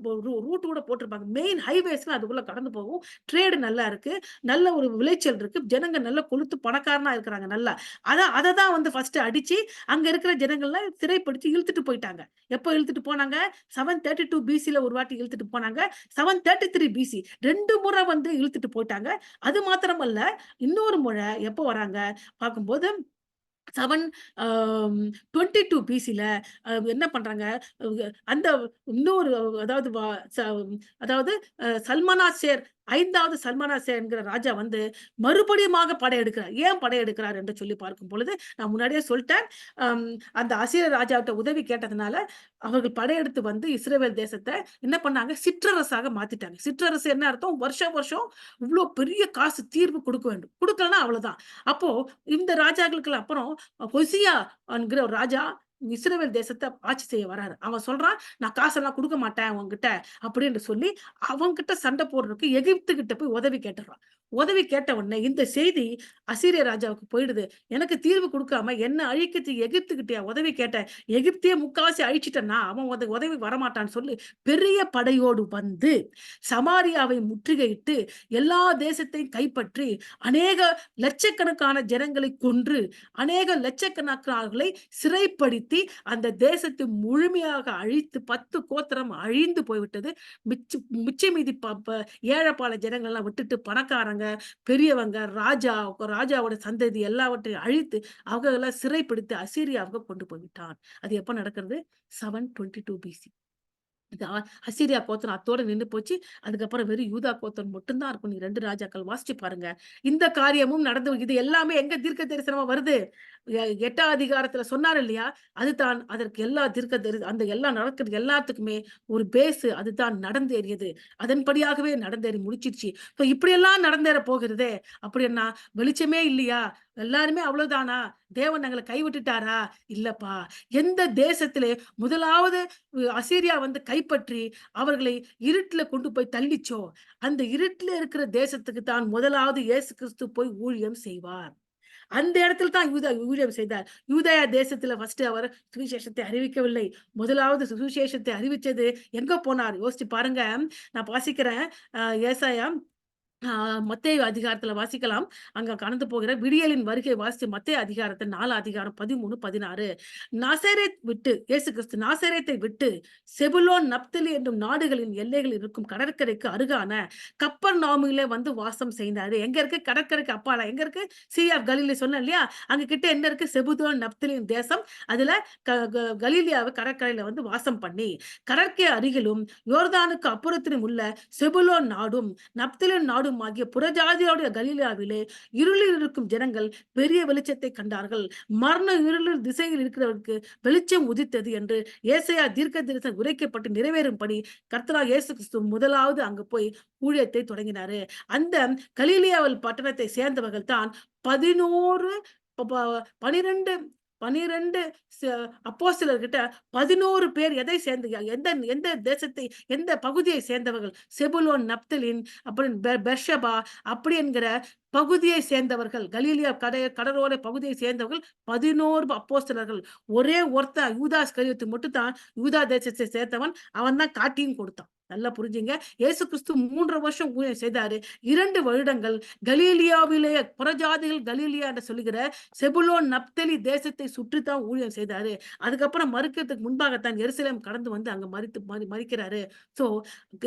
ரூட் கூட போட்டிருப்பாங்க. மெயின் ஹைவேஸ்லாம் அதுக்குள்ள கடந்து போகும். ட்ரேட் நல்லா இருக்கு. நல்ல ஒரு விளைச்சல் இருக்கு. ஜனங்க நல்லா கொழுத்து பணக்காரனா இருக்கிறாங்க நல்லா. அததான் வந்து ஃபர்ஸ்ட் அடிச்சு, அங்க இருக்கிற ஜனங்கள்லாம் சிறைப்படுத்தி இழுத்துட்டு போயிட்டாங்க. எப்போ இழுத்துட்டு போனாங்க? 732 பிசில ஒரு வாட்டி இழுத்துட்டு போனாங்க. 733 பிசி 2 முறை வந்து இழுத்துட்டு போயிட்டாங்க. அது மாத்திரமல்ல, இன்னொரு முறை எப்போ வராங்க? பார்க்கும்போது 7 அம் 22 பிசில என்ன பண்றாங்க? அந்த இன்னொரு அதாவது அதாவது சல்மானாசேர் 5வது சல்மானாசேர் என்கிற ராஜா வந்து மறுபடியுமாக படையெடுக்கிறார். ஏன் படையெடுக்கிறார் என்று சொல்லி பார்க்கும் பொழுது, நான் முன்னாடியே சொல்ட்டேன். அம் அந்த அசீரிய ராஜாவிட்ட உதவி கேட்டதுனால, அவர்கள் படையெடுத்து வந்து இஸ்ரவேல் தேசத்த என்ன பண்ணாங்க? சிற்றரசாக மாத்திட்டாங்க. சிற்றரசு என்ன அர்த்தம்? வருஷம் வருஷம் இவ்ளோ பெரிய காசு தீர்வு குடுக்க வேண்டும். குடுக்கலன்னா அவ்வளவுதான். அப்போ இந்த ராஜாக்களுக்கு அப்புறம் ஹொசியா என்கிற ஒரு ராஜா இஸ்ரவேல் தேசத்த ஆட்சி செய்ய வராரு. அவன் சொல்றான், "நான் காசெல்லாம் குடுக்க மாட்டேன் உன்கிட்ட" அப்படின்னு சொல்லி அவன்கிட்ட சண்டை போடுறதுக்கு எகிப்து கிட்ட போய் உதவி கேட்டுறான். உதவி கேட்ட உடனே இந்த செய்தி அசீரிய ராஜாவுக்கு போயிடுது. எனக்கு தீர்வு குடுக்காம என்ன அழிக்கிறதுக்கு எகிப்து கிட்டயா உதவி கேட்டேன். எகிப்தையே முக்காவாசி அழிச்சிட்டேன்னா, அவன் உதவி வரமாட்டான்னு சொல்லி பெரிய படையோடு வந்து சமாரியாவை முற்றுகையிட்டு எல்லா தேசத்தையும் கைப்பற்றி அநேக லட்சக்கணக்கான ஜனங்களை கொன்று அநேக லட்சக்கணக்கானவர்களை சிறைப்படுத்தி அந்த தேசத்தை முழுமையாக அழித்து 10 கோத்திரம் அழிந்து போய்விட்டது. மிச்ச மீதி ஏழைப்பாழ ஜனங்கள் எல்லாம் விட்டுட்டு பணக்காரங்க, பெரியவங்க, ராஜாவோட சந்ததி எல்லாவற்றையும் அழித்து அவங்க எல்லாம் சிறைப்படுத்தி அசீரியாவுக்கு கொண்டு போய்விட்டான். அது எப்ப நடக்கிறது? 722 பிசி. இது அசீரியா கோத்திரம் அத்தோட நின்னு போச்சு. அதுக்கப்புறம் வெறும் யூதா கோத்திரம் மட்டும் தான் இருக்கும். நீ 2 ராஜாக்கள் வாசிச்சு பாருங்க. இந்த காரியமும் நடந்து இது எல்லாமே எங்க தீர்க்க தரிசனமா வருது? 8ஆம் அதிகாரத்துல சொன்னாரு இல்லையா? அதுதான் அதற்கு எல்லா அந்த எல்லாம் நடக்கிறது எல்லாத்துக்குமே ஒரு பேஸ் அதுதான் நடந்தேறியது. அதன்படியாகவே நடந்தேறி முடிச்சிருச்சு. இப்ப இப்படியெல்லாம் நடந்தேற போகிறதே! அப்படின்னா வெளிச்சமே இல்லையா? எல்லாருமே அவ்வளவுதானா? தேவன் எங்கள கைவிட்டுட்டாரா? இல்லப்பா. எந்த தேசத்திலே முதலாவது அசீரியா வந்து கைப்பற்றி அவர்களை இருட்டுல கொண்டு போய் தள்ளிச்சோ, அந்த இருட்டுல இருக்கிற தேசத்துக்கு தான் முதலாவது இயேசு கிறிஸ்து போய் ஊழியம் செய்வார். அந்த இடத்துல தான் ஊழியம் செய்தார். யூதேயா தேசத்துல ஃபர்ஸ்ட் அவர் சுவிசேஷத்தை அறிவிக்கவில்லை. முதலாவது சுவிசேஷத்தை அறிவிச்சது எங்க போனார்? யோசிச்சு பாருங்க. நான் வாசிக்கிறேன். ஏசாயா மத்தேயு அதிகாரத்துல வாசிக்கலாம். அங்க கடந்து போகிற விடியலின் வருகை வாசிச்சு மத்தேயு அதிகாரத்த 4 அதிகாரம் 13, 16. நாசரேத் விட்டு இயேசு கிறிஸ்து நாசரேத்தை விட்டு செபுலோன், நப்தலி என்னும் நாடுகளின் எல்லைகளில் இருக்கும் கடற்கரைக்கு அருகான கப்பர்நாகுமிலே வந்து வாசம் செய்தாரு. எங்க இருக்கு? கடற்கரைக்கு அப்பால எங்க இருக்கு? சீ ஆஃப் கலிலே சொன்னேன் இல்லையா? அங்க கிட்ட என்ன இருக்கு? செபுலோன், நப்தலியின் தேசம். அதுல க க கலிலேயாவு கடற்கரையில வந்து வாசம் பண்ணி, கடற்கரை அருகிலும் யோர்தானுக்கு அப்புறத்திலும் உள்ள செபுலோன் நாடும் நப்தலின் நாடும் ஆகிய புறஜாதியோட கலிலேயாவிலே இருளில் இருக்கும் ஜனங்கள் பெரிய வெளிச்சத்தை கண்டார்கள். மரண இருளில் திசையில் இருக்கிறவருக்கு வெளிச்சம் உதித்தது என்று ஏசாயா தீர்க்கதரிசனம் உரைக்கப்பட்டு நிறைவேறும்படி கர்த்தராகிய இயேசு கிறிஸ்து முதலாவது அங்கு போய் ஊழியத்தை தொடங்கினாரு. அந்த கலிலேயாவில் பட்டணத்தை சேர்ந்தவர்கள் தான் 11 12 12 அப்போஸ்தலர்கிட்ட 11 பேர் எதை சேர்ந்து எந்த எந்த தேசத்தை எந்த பகுதியை சேர்ந்தவர்கள்? செபுலோன், நப்தலின், அப்புறம் பெர்ஷபா அப்படி என்கிற பகுதியை சேர்ந்தவர்கள். கலீலியா கடலோர பகுதியை சேர்ந்தவர்கள் 11 அப்போஸ்தலர்கள். ஒரே ஒருத்தன் யூதா இஸ்கரியோத்து மட்டும் தான் யூதா தேசத்தை சேர்த்தவன். அவன் தான் காட்டியும் கொடுத்தான். நல்லா புரிஞ்சுங்க. இயேசு கிறிஸ்து 3 வருஷம் ஊழியம் செய்தாரு. 2 வருடங்கள் கலீலியாவிலே புறஜாதிகள் கலீலியா என்று சொல்லுகிற செபுலோன், நப்தலி தேசத்தை சுற்றித்தான் ஊழியம் செய்தாரு. அதுக்கப்புறம் மரிக்கிறதுக்கு முன்பாகத்தான் எருசலேம் கடந்து வந்து அங்க மரிக்கிறாரு. சோ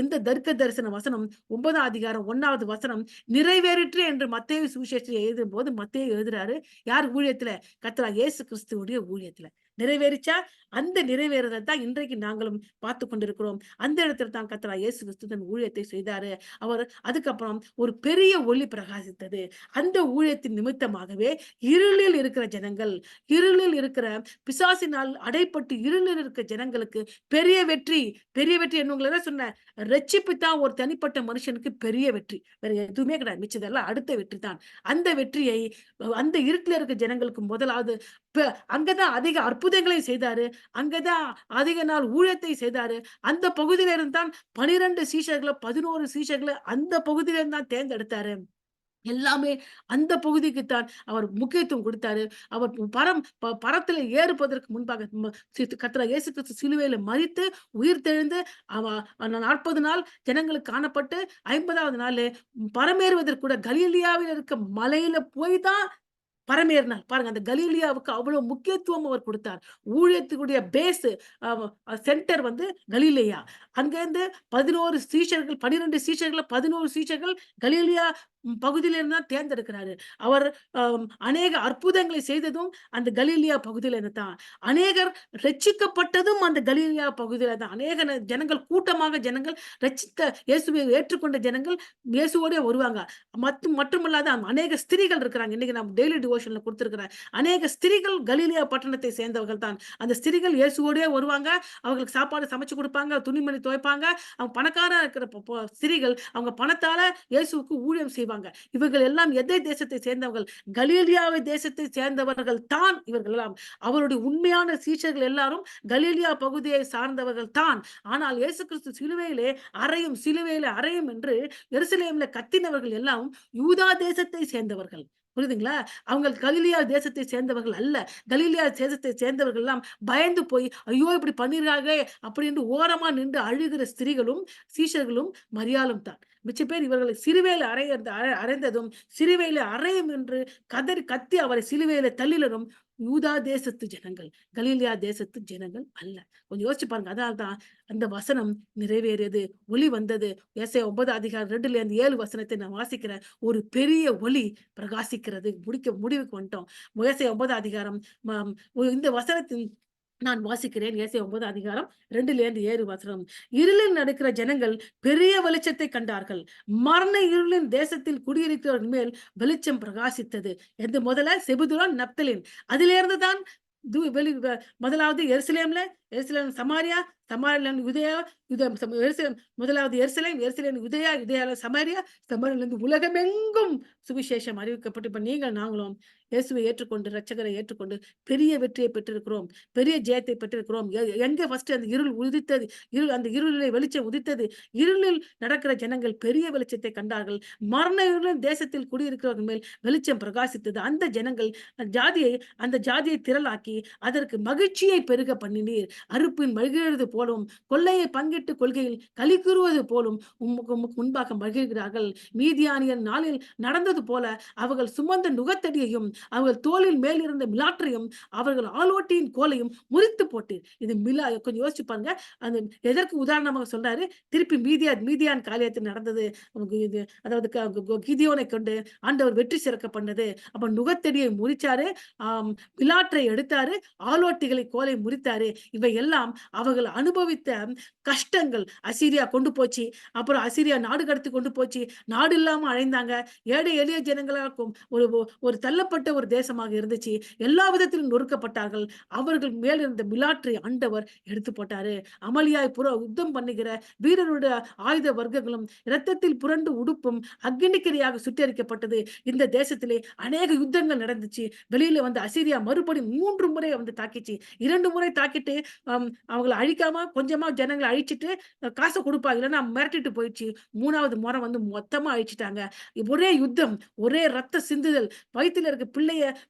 இந்த தரிர்க்க தரிசன வசனம் 9ஆம் அதிகாரம் 1வது வசனம் நிறைவேறிற்று என்று மத்தேயு சுவிசேஷத்தில் எழுதும்போது மத்தேயு எழுதுறாரு. யார் ஊழியத்துல? கர்த்தராகிய இயேசு கிறிஸ்துவுடைய ஊழியத்துல. நிறைவேறிச்சா? அந்த நிறைவேறுதல் தான் இன்றைக்கு நாங்களும் பார்த்து கொண்டிருக்கிறோம். அந்த இடத்துல தான் கர்த்தராகிய இயேசு கிறிஸ்து தன் ஊழியத்தை செய்தாரு. அவர் அதுக்கப்புறம் ஒரு பெரிய ஒளி பிரகாசித்தது. அந்த ஊழியத்தின் நிமித்தமாகவே இருளில் இருக்கிற ஜனங்கள், இருளில் இருக்கிற பிசாசினால் அடைப்பட்டு இருளில் இருக்கிற ஜனங்களுக்கு பெரிய வெற்றி, பெரிய வெற்றி என்ன உங்களை சொன்னேன். ரட்சிப்பு தான் ஒரு தனிப்பட்ட மனுஷனுக்கு பெரிய வெற்றி. வேற எதுவுமே கிடையாது. மிச்சதெல்லாம் அடுத்த வெற்றி தான். அந்த வெற்றியை அந்த இருட்டில இருக்க ஜனங்களுக்கு முதலாவது அங்கதான் அதிக அற்புதங்களை செய்தாரு. அங்கதான் அதிக நாள் ஊழியத்தை செய்தாரு. அந்த பகுதியில இருந்து தான் 12 சீஷர்கள 11 சீஷர்கள அந்த பகுதியில இருந்து தான் தேர்ந்தெடுத்தாரு. எல்லாமே அந்த பகுதிக்குத்தான் அவர் முக்கியத்துவம் கொடுத்தாரு. அவர் பரத்தில ஏறுவதற்கு முன்பாக கர்த்தராகிய இயேசு கிறிஸ்து சிலுவையில மரித்து உயிர்த்தெழுந்து 40 நாள் ஜனங்களுக்கு காணப்பட்டு 50வது நாளு பரமேறுவதற்கு கூட கலிலேயாவில் இருக்க மலையில போய் தான் பரமேறினார். பாருங்க அந்த கலீலியாவுக்கு அவ்வளவு முக்கியத்துவம் அவர் கொடுத்தார். ஊழியத்துக்குடைய பேஸ் சென்டர் வந்து கலிலேயா. அங்கேருந்து 11 சீஷர்கள் 12 சீஷர்கள்ல 11 சீஷர்கள் கலிலேயா பகுதியில இருந்து தான் தேர்ந்தெடுக்கிறாரு. அவர் அநேக அற்புதங்களை செய்ததும் அந்த கலிலேயா பகுதியில இருந்து தான். அநேகர் ரட்சிக்கப்பட்டதும் அந்த கலிலேயா பகுதியில தான். அநேக ஜனங்கள் கூட்டமாக ஜனங்கள் ரட்சித்த இயேசுவை ஏற்றுக்கொண்ட ஜனங்கள் இயேசுவோடே வருவாங்க. மட்டுமல்லாத அநேக ஸ்திரீகள் இருக்கிறாங்க. இன்னைக்கு நம்ம டெய்லி டிவோஷன்ல கொடுத்திருக்கிறேன். அநேக ஸ்திரீகள் கலிலேயா பட்டணத்தை சேர்ந்தவர்கள் தான். அந்த ஸ்திரீகள் இயேசுவோடே வருவாங்க. அவங்களுக்கு சாப்பாடு சமைச்சு கொடுப்பாங்க, துணிமணி துவைப்பாங்க. அவங்க பணக்காரா இருக்கிற ஸ்திரீகள் அவங்க பணத்தால இயேசுவுக்கு ஊழியம் செய்வாங்க. இவர்கள் எல்லாம் எதை தேசத்தை சேர்ந்தவர்கள்? கலீலியாவை தேசத்தை சேர்ந்தவர்கள் தான் இவர்கள் எல்லாம். அவருடைய உண்மையான சீஷர்கள் எல்லாரும் கலீலியா பகுதியை சார்ந்தவர்கள் தான். ஆனால் இயேசு கிறிஸ்து சிலுவையிலே அறையும் என்று எருசலேம்ல கத்தினவர்கள் எல்லாம் யூதா தேசத்தை சேர்ந்தவர்கள். புரியுதுங்களா? அவங்க கலிலியா தேசத்தை சேர்ந்தவர்கள் அல்ல. கலிலியா தேசத்தை சேர்ந்தவர்கள் எல்லாம் பயந்து போய், ஐயோ இப்படி பண்ணிடுறாங்களே அப்படின்னு ஓரமா நின்று அழுகிற ஸ்திரீகளும் சீஷர்களும் மரியாளும் தான். மிச்ச பேர் இவர்களை சிலுவையில அறைந்ததும் சிலுவையில அறையும் என்று கத்தி அவரை சிலுவையில தள்ளினரும் யூதா தேசத்து ஜனங்கள், கலீலியா தேசத்து ஜனங்கள் அல்ல. கொஞ்சம் யோசிச்சு பாருங்க. அதனால்தான் அந்த வசனம் நிறைவேறியது. ஒளி வந்தது. ஏசாயா 9 அதிகாரம் 2ல இருந்து 7 வசனத்தை நான் வாசிக்கிறேன். ஒரு பெரிய ஒளி பிரகாசிக்கிறது. முடிவுக்கு வந்துட்டோம். ஏசாயா 9 அதிகாரம் இந்த வசனத்தின் நான் வாசிக்கிறேன். ஏசாயா 9 அதிகாரம் 2ல இருந்து 7 வசனம். இருளில் நடக்கிற ஜனங்கள் பெரிய வெளிச்சத்தை கண்டார்கள். மரண இருளின் தேசத்தில் குடியிருக்கிறவர்கள் மேல் வெளிச்சம் பிரகாசித்தது. எது முதல்ல? செபுலோன், நப்தலின். அதிலிருந்து தான் முதலாவது எருசலேம் சமாரியா, சமாரியா யூதேயா, முதலாவது எருசலேம், யூதேயா, யூதேயால சமாரியா, சமாரியாவிலிருந்து உலகமெங்கும் சுவிசேஷம் அறிவிக்கப்பட்டு இப்ப நாங்களும் இயேசுவை ஏற்றுக்கொண்டு இரட்சகரை ஏற்றுக்கொண்டு பெரிய வெற்றியை பெற்றிருக்கிறோம். பெரிய ஜெயத்தை பெற்றிருக்கிறோம். எங்க ஃபர்ஸ்ட் அந்த இருள் உதித்தது, அந்த இருளிலே வெளிச்சம் உதித்தது. இருளில் நடக்கிற ஜனங்கள் பெரிய வெளிச்சத்தை கண்டார்கள். மரண இருளின் தேசத்தில் குடியிருக்கிறவர்கள் மேல் வெளிச்சம் பிரகாசித்தது. அந்த ஜனங்கள் அந்த ஜாதியை திரளாக்கி அதற்கு மகிழ்ச்சியை பெருக பண்ணினீர். அறுப்பின் மகிழ்கிறது போலும், கொள்ளையை பங்கிட்டு கொள்கையில் களி கூறுவது போலும் உமக்கு முன்பாக மகிழ்கிறார்கள். மீதியானியர் நாளில் நடந்தது போல அவர்கள் சுமந்த நுகத்தடியையும் அவர்கள் தோளின் மேல் இருந்த மிலாற்றையும் அவர்கள் ஆளோட்டியின் கோலையும் முறித்து போட்டீர். இது கொஞ்சம் யோசிச்சு பாருங்க. அந்த எதற்கு உதாரணமாக சொல்றாரு? திருப்பி மீதியான் காரியத்தில் நடந்தது. இது அதாவது கிதியோனை கொண்டு ஆண்டவர் வெற்றி சிறக்க பண்ணது. அப்ப நுகத்தடியை முறிச்சாரு, மிலாற்றை எடுத்தாரு, ஆளோட்டிகளை கோலை முறித்தாரு. இவை எல்லாம் அவர்கள் அனுபவித்த கஷ்டங்கள். அசீரியா கொண்டு போச்சு. அப்புறம் அசீரியா நாடு கடத்தி கொண்டு போச்சு. நாடு இல்லாம அழைந்தாங்க. ஏழை எளிய ஜனங்களாக்கும் ஒரு ஒரு தள்ளப்பட்ட ஒரு தேசமாக இருந்துச்சு. எல்லா விதத்திலும் நொறுக்கப்பட்டார்கள். அவர்கள் மேல் இருந்த மிலாற்றை ஆண்டவர் எடுத்து போட்டாரு. அமளியாய் யுத்தம் பண்ணுகிற வீரருடைய ஆயுத வர்க்கங்களும் இரத்தத்தில் புரண்டு உடுப்பும் அக்னிக்கிரையாக சுட்டெரிக்கப்பட்டது. இந்த தேசத்திலே அநேக யுத்தங்கள் நடந்துச்சு. வெளியில வந்து அசீரியா மறுபடியும் 3 முறை வந்து தாக்கிச்சு. 2 முறை தாக்கிட்டு அவங்கள அழிக்காம கொஞ்சமா ஜனங்களை அழிச்சிட்டு காசை கொடுப்பாங்க, இல்லைன்னா மிரட்டிட்டு போயிடுச்சு. 3வது முறை வந்து மொத்தமா அழிச்சிட்டாங்க. ஒரே யுத்தம், ஒரே ரத்த சிந்துதல். வயித்துல இருக்க பிள்ளைய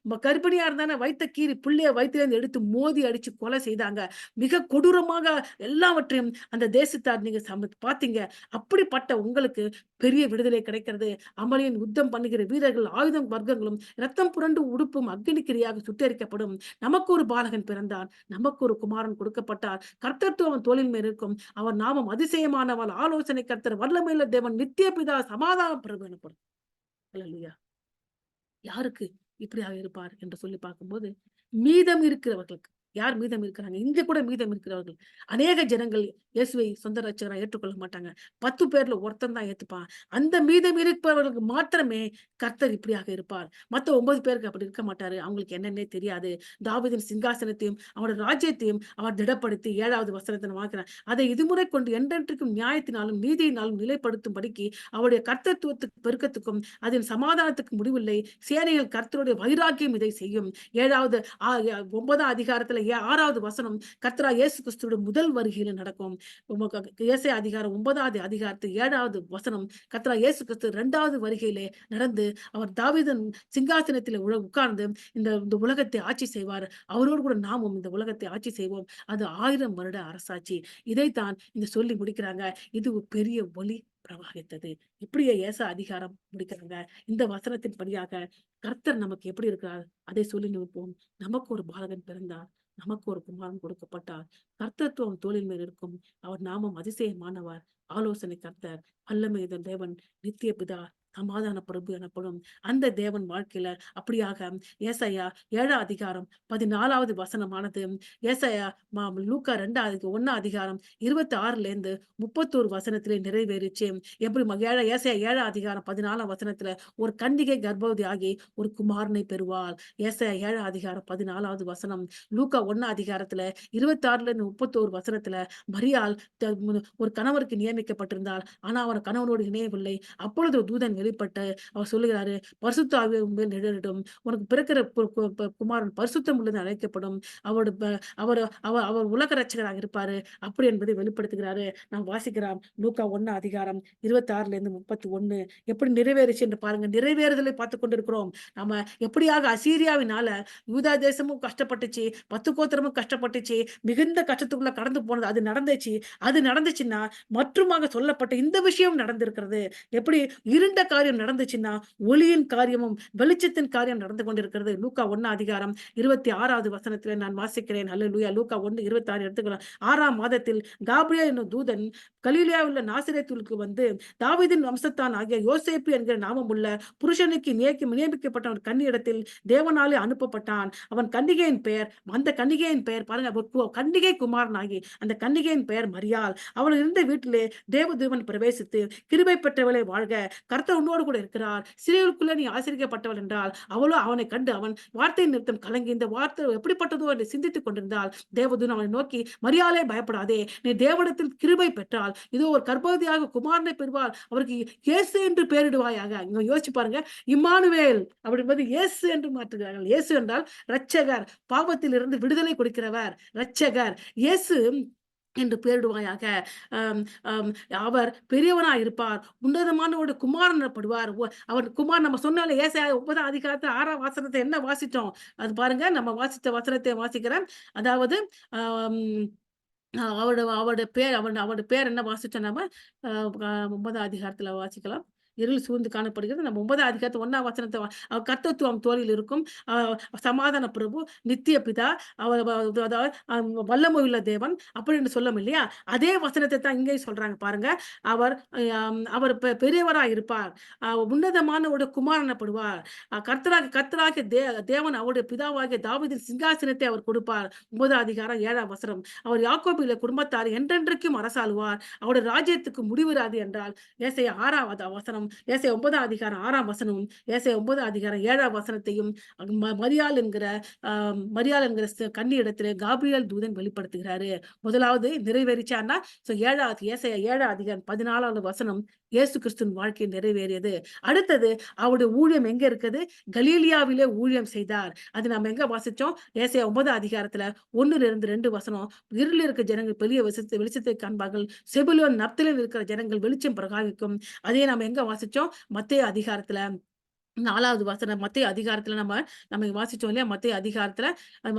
கர்ப்பிணியா இருந்தானே வயித்த கீறி பிள்ளைய வயித்துல இருந்து எடுத்து மோதி அடிச்சு கொலை செய்தாங்க. மிக கொடூரமாக எல்லாவற்றையும் அந்த தேசத்தார் நீங்க பாத்தீங்க. அப்படிப்பட்ட உங்களுக்கு பெரிய விடுதலை கிடைக்கிறது. அமளியின் யுத்தம் பண்ணுகிற வீரர்கள் ஆயுதம் வர்க்கங்களும் ரத்தம் புரண்டு உடுப்பும் அக்னிக்கிரியாக சுட்டெரிக்கப்படும். நமக்கு ஒரு பாலகன் பிறந்தார், நமக்கு ஒரு குமாரன் கொடுக்கப்பட்டார். கர்த்தத்துவம் அவன் தோளின் மேல் இருக்கும். அவர் நாமம் அதிசயமானவள், ஆலோசனை கர்த்தர், வல்லமையுள்ள தேவன், நித்திய பிதா, சமாதான பிரபு எனப்படும். அல்லேலூயா. யாருக்கு இப்படியாக இருப்பார் என்று சொல்லி பார்க்கும்போது, மீதம் இருக்கிறவர்களுக்கு. யார் மீதம் இருக்கிறாங்க? இங்க கூட மீதம் இருக்கிறவர்கள். அநேக ஜனங்கள் இயேசுவை சொந்த ரட்சகரா ஏற்றுக்கொள்ள மாட்டாங்க. 10 பேர்ல ஒருத்தன் தான் ஏத்துப்பான். அந்த மீதம் இருப்பவர்களுக்கு மாத்திரமே கர்த்தர் இப்படியாக இருப்பார். மத்த 9 பேருக்கு அப்படி இருக்க மாட்டாரு. அவங்களுக்கு என்னன்னே தெரியாது. தாவீதின் சிங்காசனத்தையும் அவருடைய ராஜ்யத்தையும் அவர் திடப்படுத்தி 7வது வசனத்தை வாக்கிறார். அதை இதுமுறை கொண்டு என்றென்றைக்கும் நியாயத்தினாலும் நீதியினாலும் நிலைப்படுத்தும்படிக்கு அவருடைய கர்த்தத்துவத்துக்கு பெருக்கத்துக்கும் அதன் சமாதானத்துக்கு முடிவில்லை. சேனைகள் கர்த்தருடைய வைராக்கியம் இதை செய்யும். 9ஆம் அதிகாரத்துல 6வது வசனம் கர்த்தராகிய இயேசு கிறிஸ்துவோட முதல் வருகையில நடக்கும். ஏசாயா அதிகாரம் 9வது அதிகாரத்து 7வது வசனம் கர்த்தராகிய இயேசு கிறிஸ்து 2வது வருகையிலே நடந்து அவர் தாவீதின் சிங்காசனத்திலே உட்கார்ந்து இந்த உலகத்தை ஆட்சி செய்வார். அவரோடு கூட நாமும் இந்த உலகத்தை ஆட்சி செய்வோம். அது 1000 வருட அரசாட்சி. இதைத்தான் இந்த சொல்லி முடிக்கிறாங்க. இது ஒரு பெரிய ஒளி பிரவாகித்தது. இப்படியே ஏசா அதிகாரம் முடிக்கிறாங்க. இந்த வசனத்தின் படியாக கர்த்தர் நமக்கு எப்படி இருக்கிறார் அதை சொல்லி நிற்போம். நமக்கு ஒரு பாலகன் பிறந்தார், நமக்கு ஒரு குமாரன் கொடுக்கப்பட்டார். கர்த்தத்துவம் தோளின் மேல் இருக்கும். அவர் நாமம் அதிசயமானவர், ஆலோசனை கர்த்தர், வல்லமை தேவன், நித்திய பிதா, சமாதான பிரபு எனப்படும். அந்த தேவன் வாழ்க்கையில அப்படியாக ஏசாயா 7ஆம் அதிகாரம் 14வது வசனமானது ஏசாயா லூக்கா 1ஆம் அதிகாரம் 26ல இருந்து 31 வசனத்திலே நிறைவேறிச்சு. எப்படி ஏசாயா 7ஆம் அதிகாரம் 14ஆம் வசனத்துல ஒரு கன்னிகை கர்ப்பவதி ஆகி ஒரு குமாரனை பெறுவாள். ஏசாயா 7ஆம் அதிகாரம் 14வது வசனம். லூக்கா 1ஆம் அதிகாரத்துல 26ல இருந்து 31 வசனத்துல மரியாள் ஒரு கணவருக்கு நியமிக்கப்பட்டிருந்தாள். ஆனா அவன் கணவனோடு இணையவில்லை. அப்பொழுது தூதன் வெளிப்பட்டு அவர் சொல்லுகிறாரு, பரிசுத்த ஆவி உன்மேல் நிழலிடும். உனக்கு பிறக்கிற குமாரன் பரிசுத்தம் உள்ளது அழைக்கப்படும். அவர் அவர் உலக ரட்சகராக இருப்பாரு. அப்படி என்பதை வெளிப்படுத்துகிறாரு. நாம் வாசிக்கிறோம் லூக்கா 1ஆம் அதிகாரம் 26ல இருந்து 31 எப்படி நிறைவேறுச்சு என்று பாருங்க. நிறைவேறுதலை பார்த்துக் கொண்டிருக்கிறோம். நம்ம எப்படியாக அசீரியாவினால யூதா தேசமும் கஷ்டப்பட்டுச்சு, 10 கோத்திரமும் கஷ்டப்பட்டுச்சு, மிகுந்த கஷ்டத்துக்குள்ள கடந்து போனது. அது நடந்துச்சுன்னா மற்றுமாக சொல்லப்பட்ட இந்த விஷயம் நடந்திருக்கிறது. எப்படி இருண்ட காரியம் நடந்துச்சுன்னா ஒளியின் காரியமும் வெளிச்சத்தின் காரியம் நடந்து கொண்டிருக்கிறது. லூக்கா 1ஆம் அதிகாரம் 26வது வசனத்திலே நான் வாசிக்கிறேன். அல்லேலூயா. லூக்கா 1:26 எடுத்துக்கலாம். 6ஆம் மாதத்தில் காபிரியேல் என்னும் தூதன் கலிலேயாவில் உள்ள நாசரேத்துக்கு வந்து தாவீதின் வம்சத்தான் ஆகிய யோசேப்பு என்கிற நாமமுள்ள புருஷனுக்கு நியமிக்கப்பட்ட கன்னியிடத்தில் தேவனாலே அனுப்பப்பட்டான். அந்த கன்னிகையின் பெயர் பாருங்க, கன்னிகை குமாரன் ஆகி அந்த கன்னிகையின் பெயர் மரியாள். அவள் இருந்த வீட்டிலே தேவதூதன் பிரவேசித்து கிருபை பெற்றவளை வாழ்க, கர்த்தர் உன்னோடு கூட இருக்கிறார், சிறியவளுக்குள்ளே நீ ஆசீர்வதிக்கப்பட்டவள் என்றால் அவளோ அவனை கண்டு அவன் வார்த்தையின் நிமித்தம் கலங்கி இந்த வார்த்தை எப்படிப்பட்டதோ என்று சிந்தித்துக் கொண்டிருந்தாள். தேவதூதன் அவனை நோக்கி, மரியாளே பயப்படாதே, நீ தேவனிடத்தில் கிருபை பெற்றால் இதோ ஒரு கர்ப்பவதியாக குமாரனை பெறுவாள், அவருக்கு இயேசு என்று பெயரிடுவாயாக. இங்க யோசிச்சு பாருங்க, இம்மானுவேல் அப்படின்பது இயேசு என்று மாற்றுகிறார்கள். இயேசு என்றால் இரட்சகர், பாவத்தில் இருந்து விடுதலை கொடுக்கிறவர், இரட்சகர் இயேசு என்று பெயரிடுவாயாக. அவர் பெரியவனாய் இருப்பார், உன்னதமானவருடைய குமாரன் எனப்படுவார். அவர் குமார் நம்ம சொன்னால ஏசாயா 9ஆம் அதிகாரத்துல 6ஆம் வசனத்தை என்ன வாசிட்டோம் அது பாருங்க. நம்ம வாசித்த வசனத்தை வாசிக்கிறேன். அதாவது அவரோட அவரோட பேர் அவரோட பேர் என்ன வாசிச்சோம் நம்ம. அ க 9ஆம் அதிகாரத்துல வாசிக்கலாம். இருள் சூழ்ந்து காணப்படுகிறது. நம்ம 9ஆம் அதிகாரத்து 1ஆம் வசனத்த கர்த்தத்துவம் தோளில் இருக்கும். அ சமாதான பிரபு, நித்திய பிதா, அவர் அதாவது வல்லமையுள்ள தேவன் அப்படின்னு சொல்லும் இல்லையா? அதே வசனத்த தான் இங்கேயும் சொல்றாங்க பாருங்க. அவர் அவர் பெரியவரா இருப்பார். உன்னதமான ஒரு குமாரன் எனப்படுவார். கர்த்தராகிய தேவன் அவருடைய பிதாவாகிய தாவீதின் சிங்காசனத்தை அவர் கொடுப்பார். 9ஆம் அதிகாரம் 7ஆம் வசனம். அவர் யாக்கோபிலே குடும்பத்தார் என்றென்றைக்கும் அரசாளுவார். அவருடைய ராஜ்யத்துக்கு முடிவிராது என்றால், ஏசாயா 6வது வசனம், ஏசாயா 9ஆம் அதிகாரம் 6ஆம் வசனமும், ஏசாயா 9ஆம் அதிகாரம் 7ஆம் வசனத்தையும் மரியாள் என்கிற அ மரியாள் என்கிற கன்னியிடத்திலே காபிரியேல் தூதன் வெளிப்படுத்துகிறாரு. முதலாவது நிறைவேறிச்சான்னா, 7வது ஏசாயா 7ஆம் அதிகாரம் 14வது வசனம் இயேசு கிறிஸ்துவின் வாழ்க்கையில் நிறைவேறியது. அடுத்தது அவருடைய ஊழியம் எங்க இருக்குது? கலீலியாவிலே ஊழியம் செய்தார். அது நம்ம எங்க வாசிச்சோம்? ஏசாயா 9ஆம் அதிகாரத்துல 1லிருந்து 2 வசனம். இருளில் இருக்கிற ஜனங்கள் பெரிய வெளிச்சத்தை காண்பார்கள். செபுலோன், நப்தலில் இருக்கிற ஜனங்கள் வெளிச்சம் பிரகாசிக்கும். அதே நாம எங்க வாசிச்சோம்? மத்தேயு அதிகாரத்துல 4வது வசனம். மத்தேயு அதிகாரத்துல நம்ம வாசிச்சோம் இல்லையா? மத்தேயு அதிகாரத்துல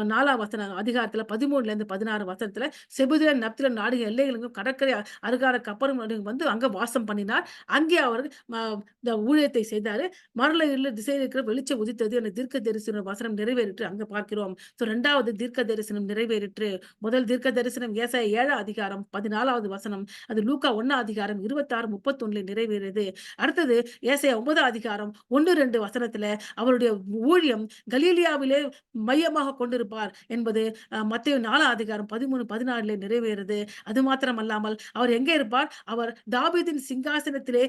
4ஆம் வசனம் அதிகாரத்துல 13லேருந்து 16 வசனத்துல செபுதேல், நப்தலேம் நாடுகள் எல்லைகளுக்கும் கடற்கரை அருகான கப்பரும் வந்து அங்க வாசம் பண்ணினார். அங்கே அவர் இந்த ஊழியத்தை செய்தாரு. மறுல இருள திசையில் இருக்கிற வெளிச்சம் உதித்தது என்ற தீர்க்க தரிசன வசனம் நிறைவேறிற்று அங்க பார்க்கிறோம். 2வது தீர்க்க தரிசனம் நிறைவேறிற்று. முதல் தீர்க்க தரிசனம் ஏசாயா 7ஆம் அதிகாரம் 14வது வசனம். அது லூக்கா 1ஆம் அதிகாரம் 26, 31 நிறைவேறியது. அடுத்தது ஏசாயா 9ஆம் அதிகாரம் 1, 2 வசனத்துல அவருடைய ஊழியம் கலீலியாவிலே மையமாக கொண்டிருப்பார் என்பது மத்தேயு 4ஆம் அதிகாரம் 13, 16 நிறைவேறுது. அது மாத்திரமல்லாமல் அவர் எங்கே இருப்பார்? அவர் தாவீதின் சிங்காசனத்திலே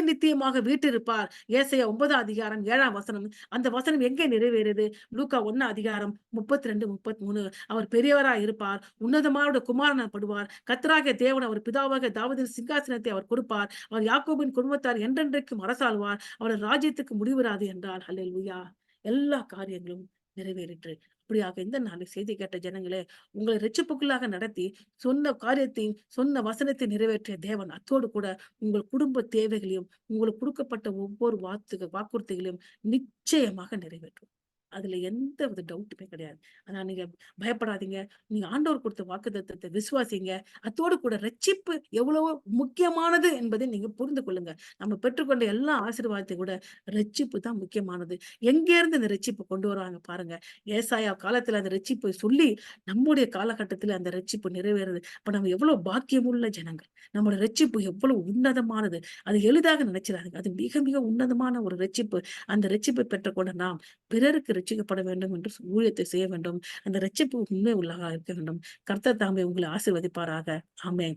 நித்தியமாக வீற்றிருப்பார். ஏசாயா 9ஆம் அதிகாரம் 7ஆம் வசனம். அந்த வசனம் எங்கே நிறைவேறுது? லூக்கா 1ஆம் அதிகாரம் 32, 33. அவர் பெரியவராய் இருப்பார். உன்னதமானவருடைய குமாரன் எனப்படுவார். கர்த்தராகிய தேவன் அவர் பிதாவாகிய தாவீதின் சிங்காசனத்தை அவர் கொடுப்பார். அவர் யாக்கோபின் குடும்பத்தார் என்றென்றைக்கும் அரசாள்வார். அவருடைய ராஜ்யத்துக்கு முடிவிராது என்றார். அல்லேலூயா! எல்லா காரியங்களும் நிறைவேறிற்று. அப்படியாக இந்த நாளை செய்தி கேட்ட ஜனங்களே, உங்களை இரட்சிப்புக்குள்ளாக நடத்தி, சொன்ன காரியத்தையும், சொன்ன வசனத்தை நிறைவேற்றிய தேவன் அத்தோடு கூட உங்கள் குடும்ப தேவைகளையும், உங்களுக்கு கொடுக்கப்பட்ட ஒவ்வொரு வாக்குறுதிகளையும் நிச்சயமாக நிறைவேற்றும். அதுல எந்த வித டவுட்டுமே கிடையாது. ஆனா நீங்க பயப்படாதீங்க. நீங்க ஆண்டவர் கொடுத்த வாக்குத்தத்தத்த விசுவாசிங்க. அத்தோடு கூட ரட்சிப்பு எவ்வளவோ முக்கியமானது என்பதை நீங்க புரிந்து கொள்ளுங்க. நம்ம பெற்றுக்கொண்ட எல்லா ஆசீர்வாதத்தை விட ரட்சிப்பு தான் முக்கியமானது. எங்கேருந்து இந்த ரட்சிப்பு கொண்டு வராங்க பாருங்க. ஏசாயா காலத்துல அந்த ரட்சிப்பை சொல்லி, நம்முடைய காலகட்டத்துல அந்த ரட்சிப்பு நிறைவேறுது. அப்ப நம்ம எவ்வளவு பாக்கியமுள்ள ஜனங்கள். நம்முடைய ரட்சிப்பு எவ்வளவு உன்னதமானது. அது எளிதாக நினைச்சிடாதீங்க. அது மிக மிக உன்னதமான ஒரு ரட்சிப்பு. அந்த ரட்சிப்பை பெற்றுக்கொண்ட நாம் பிறருக்கு ரட்சிக்கப்பட வேண்டும் என்று ஊழியத்தை செய்ய வேண்டும். அந்த ரட்சிப்பு உண்மை உள்ளவராக இருக்க வேண்டும். கர்த்தர் தாமே உங்களை ஆசீர்வதிப்பாராக. ஆமென்.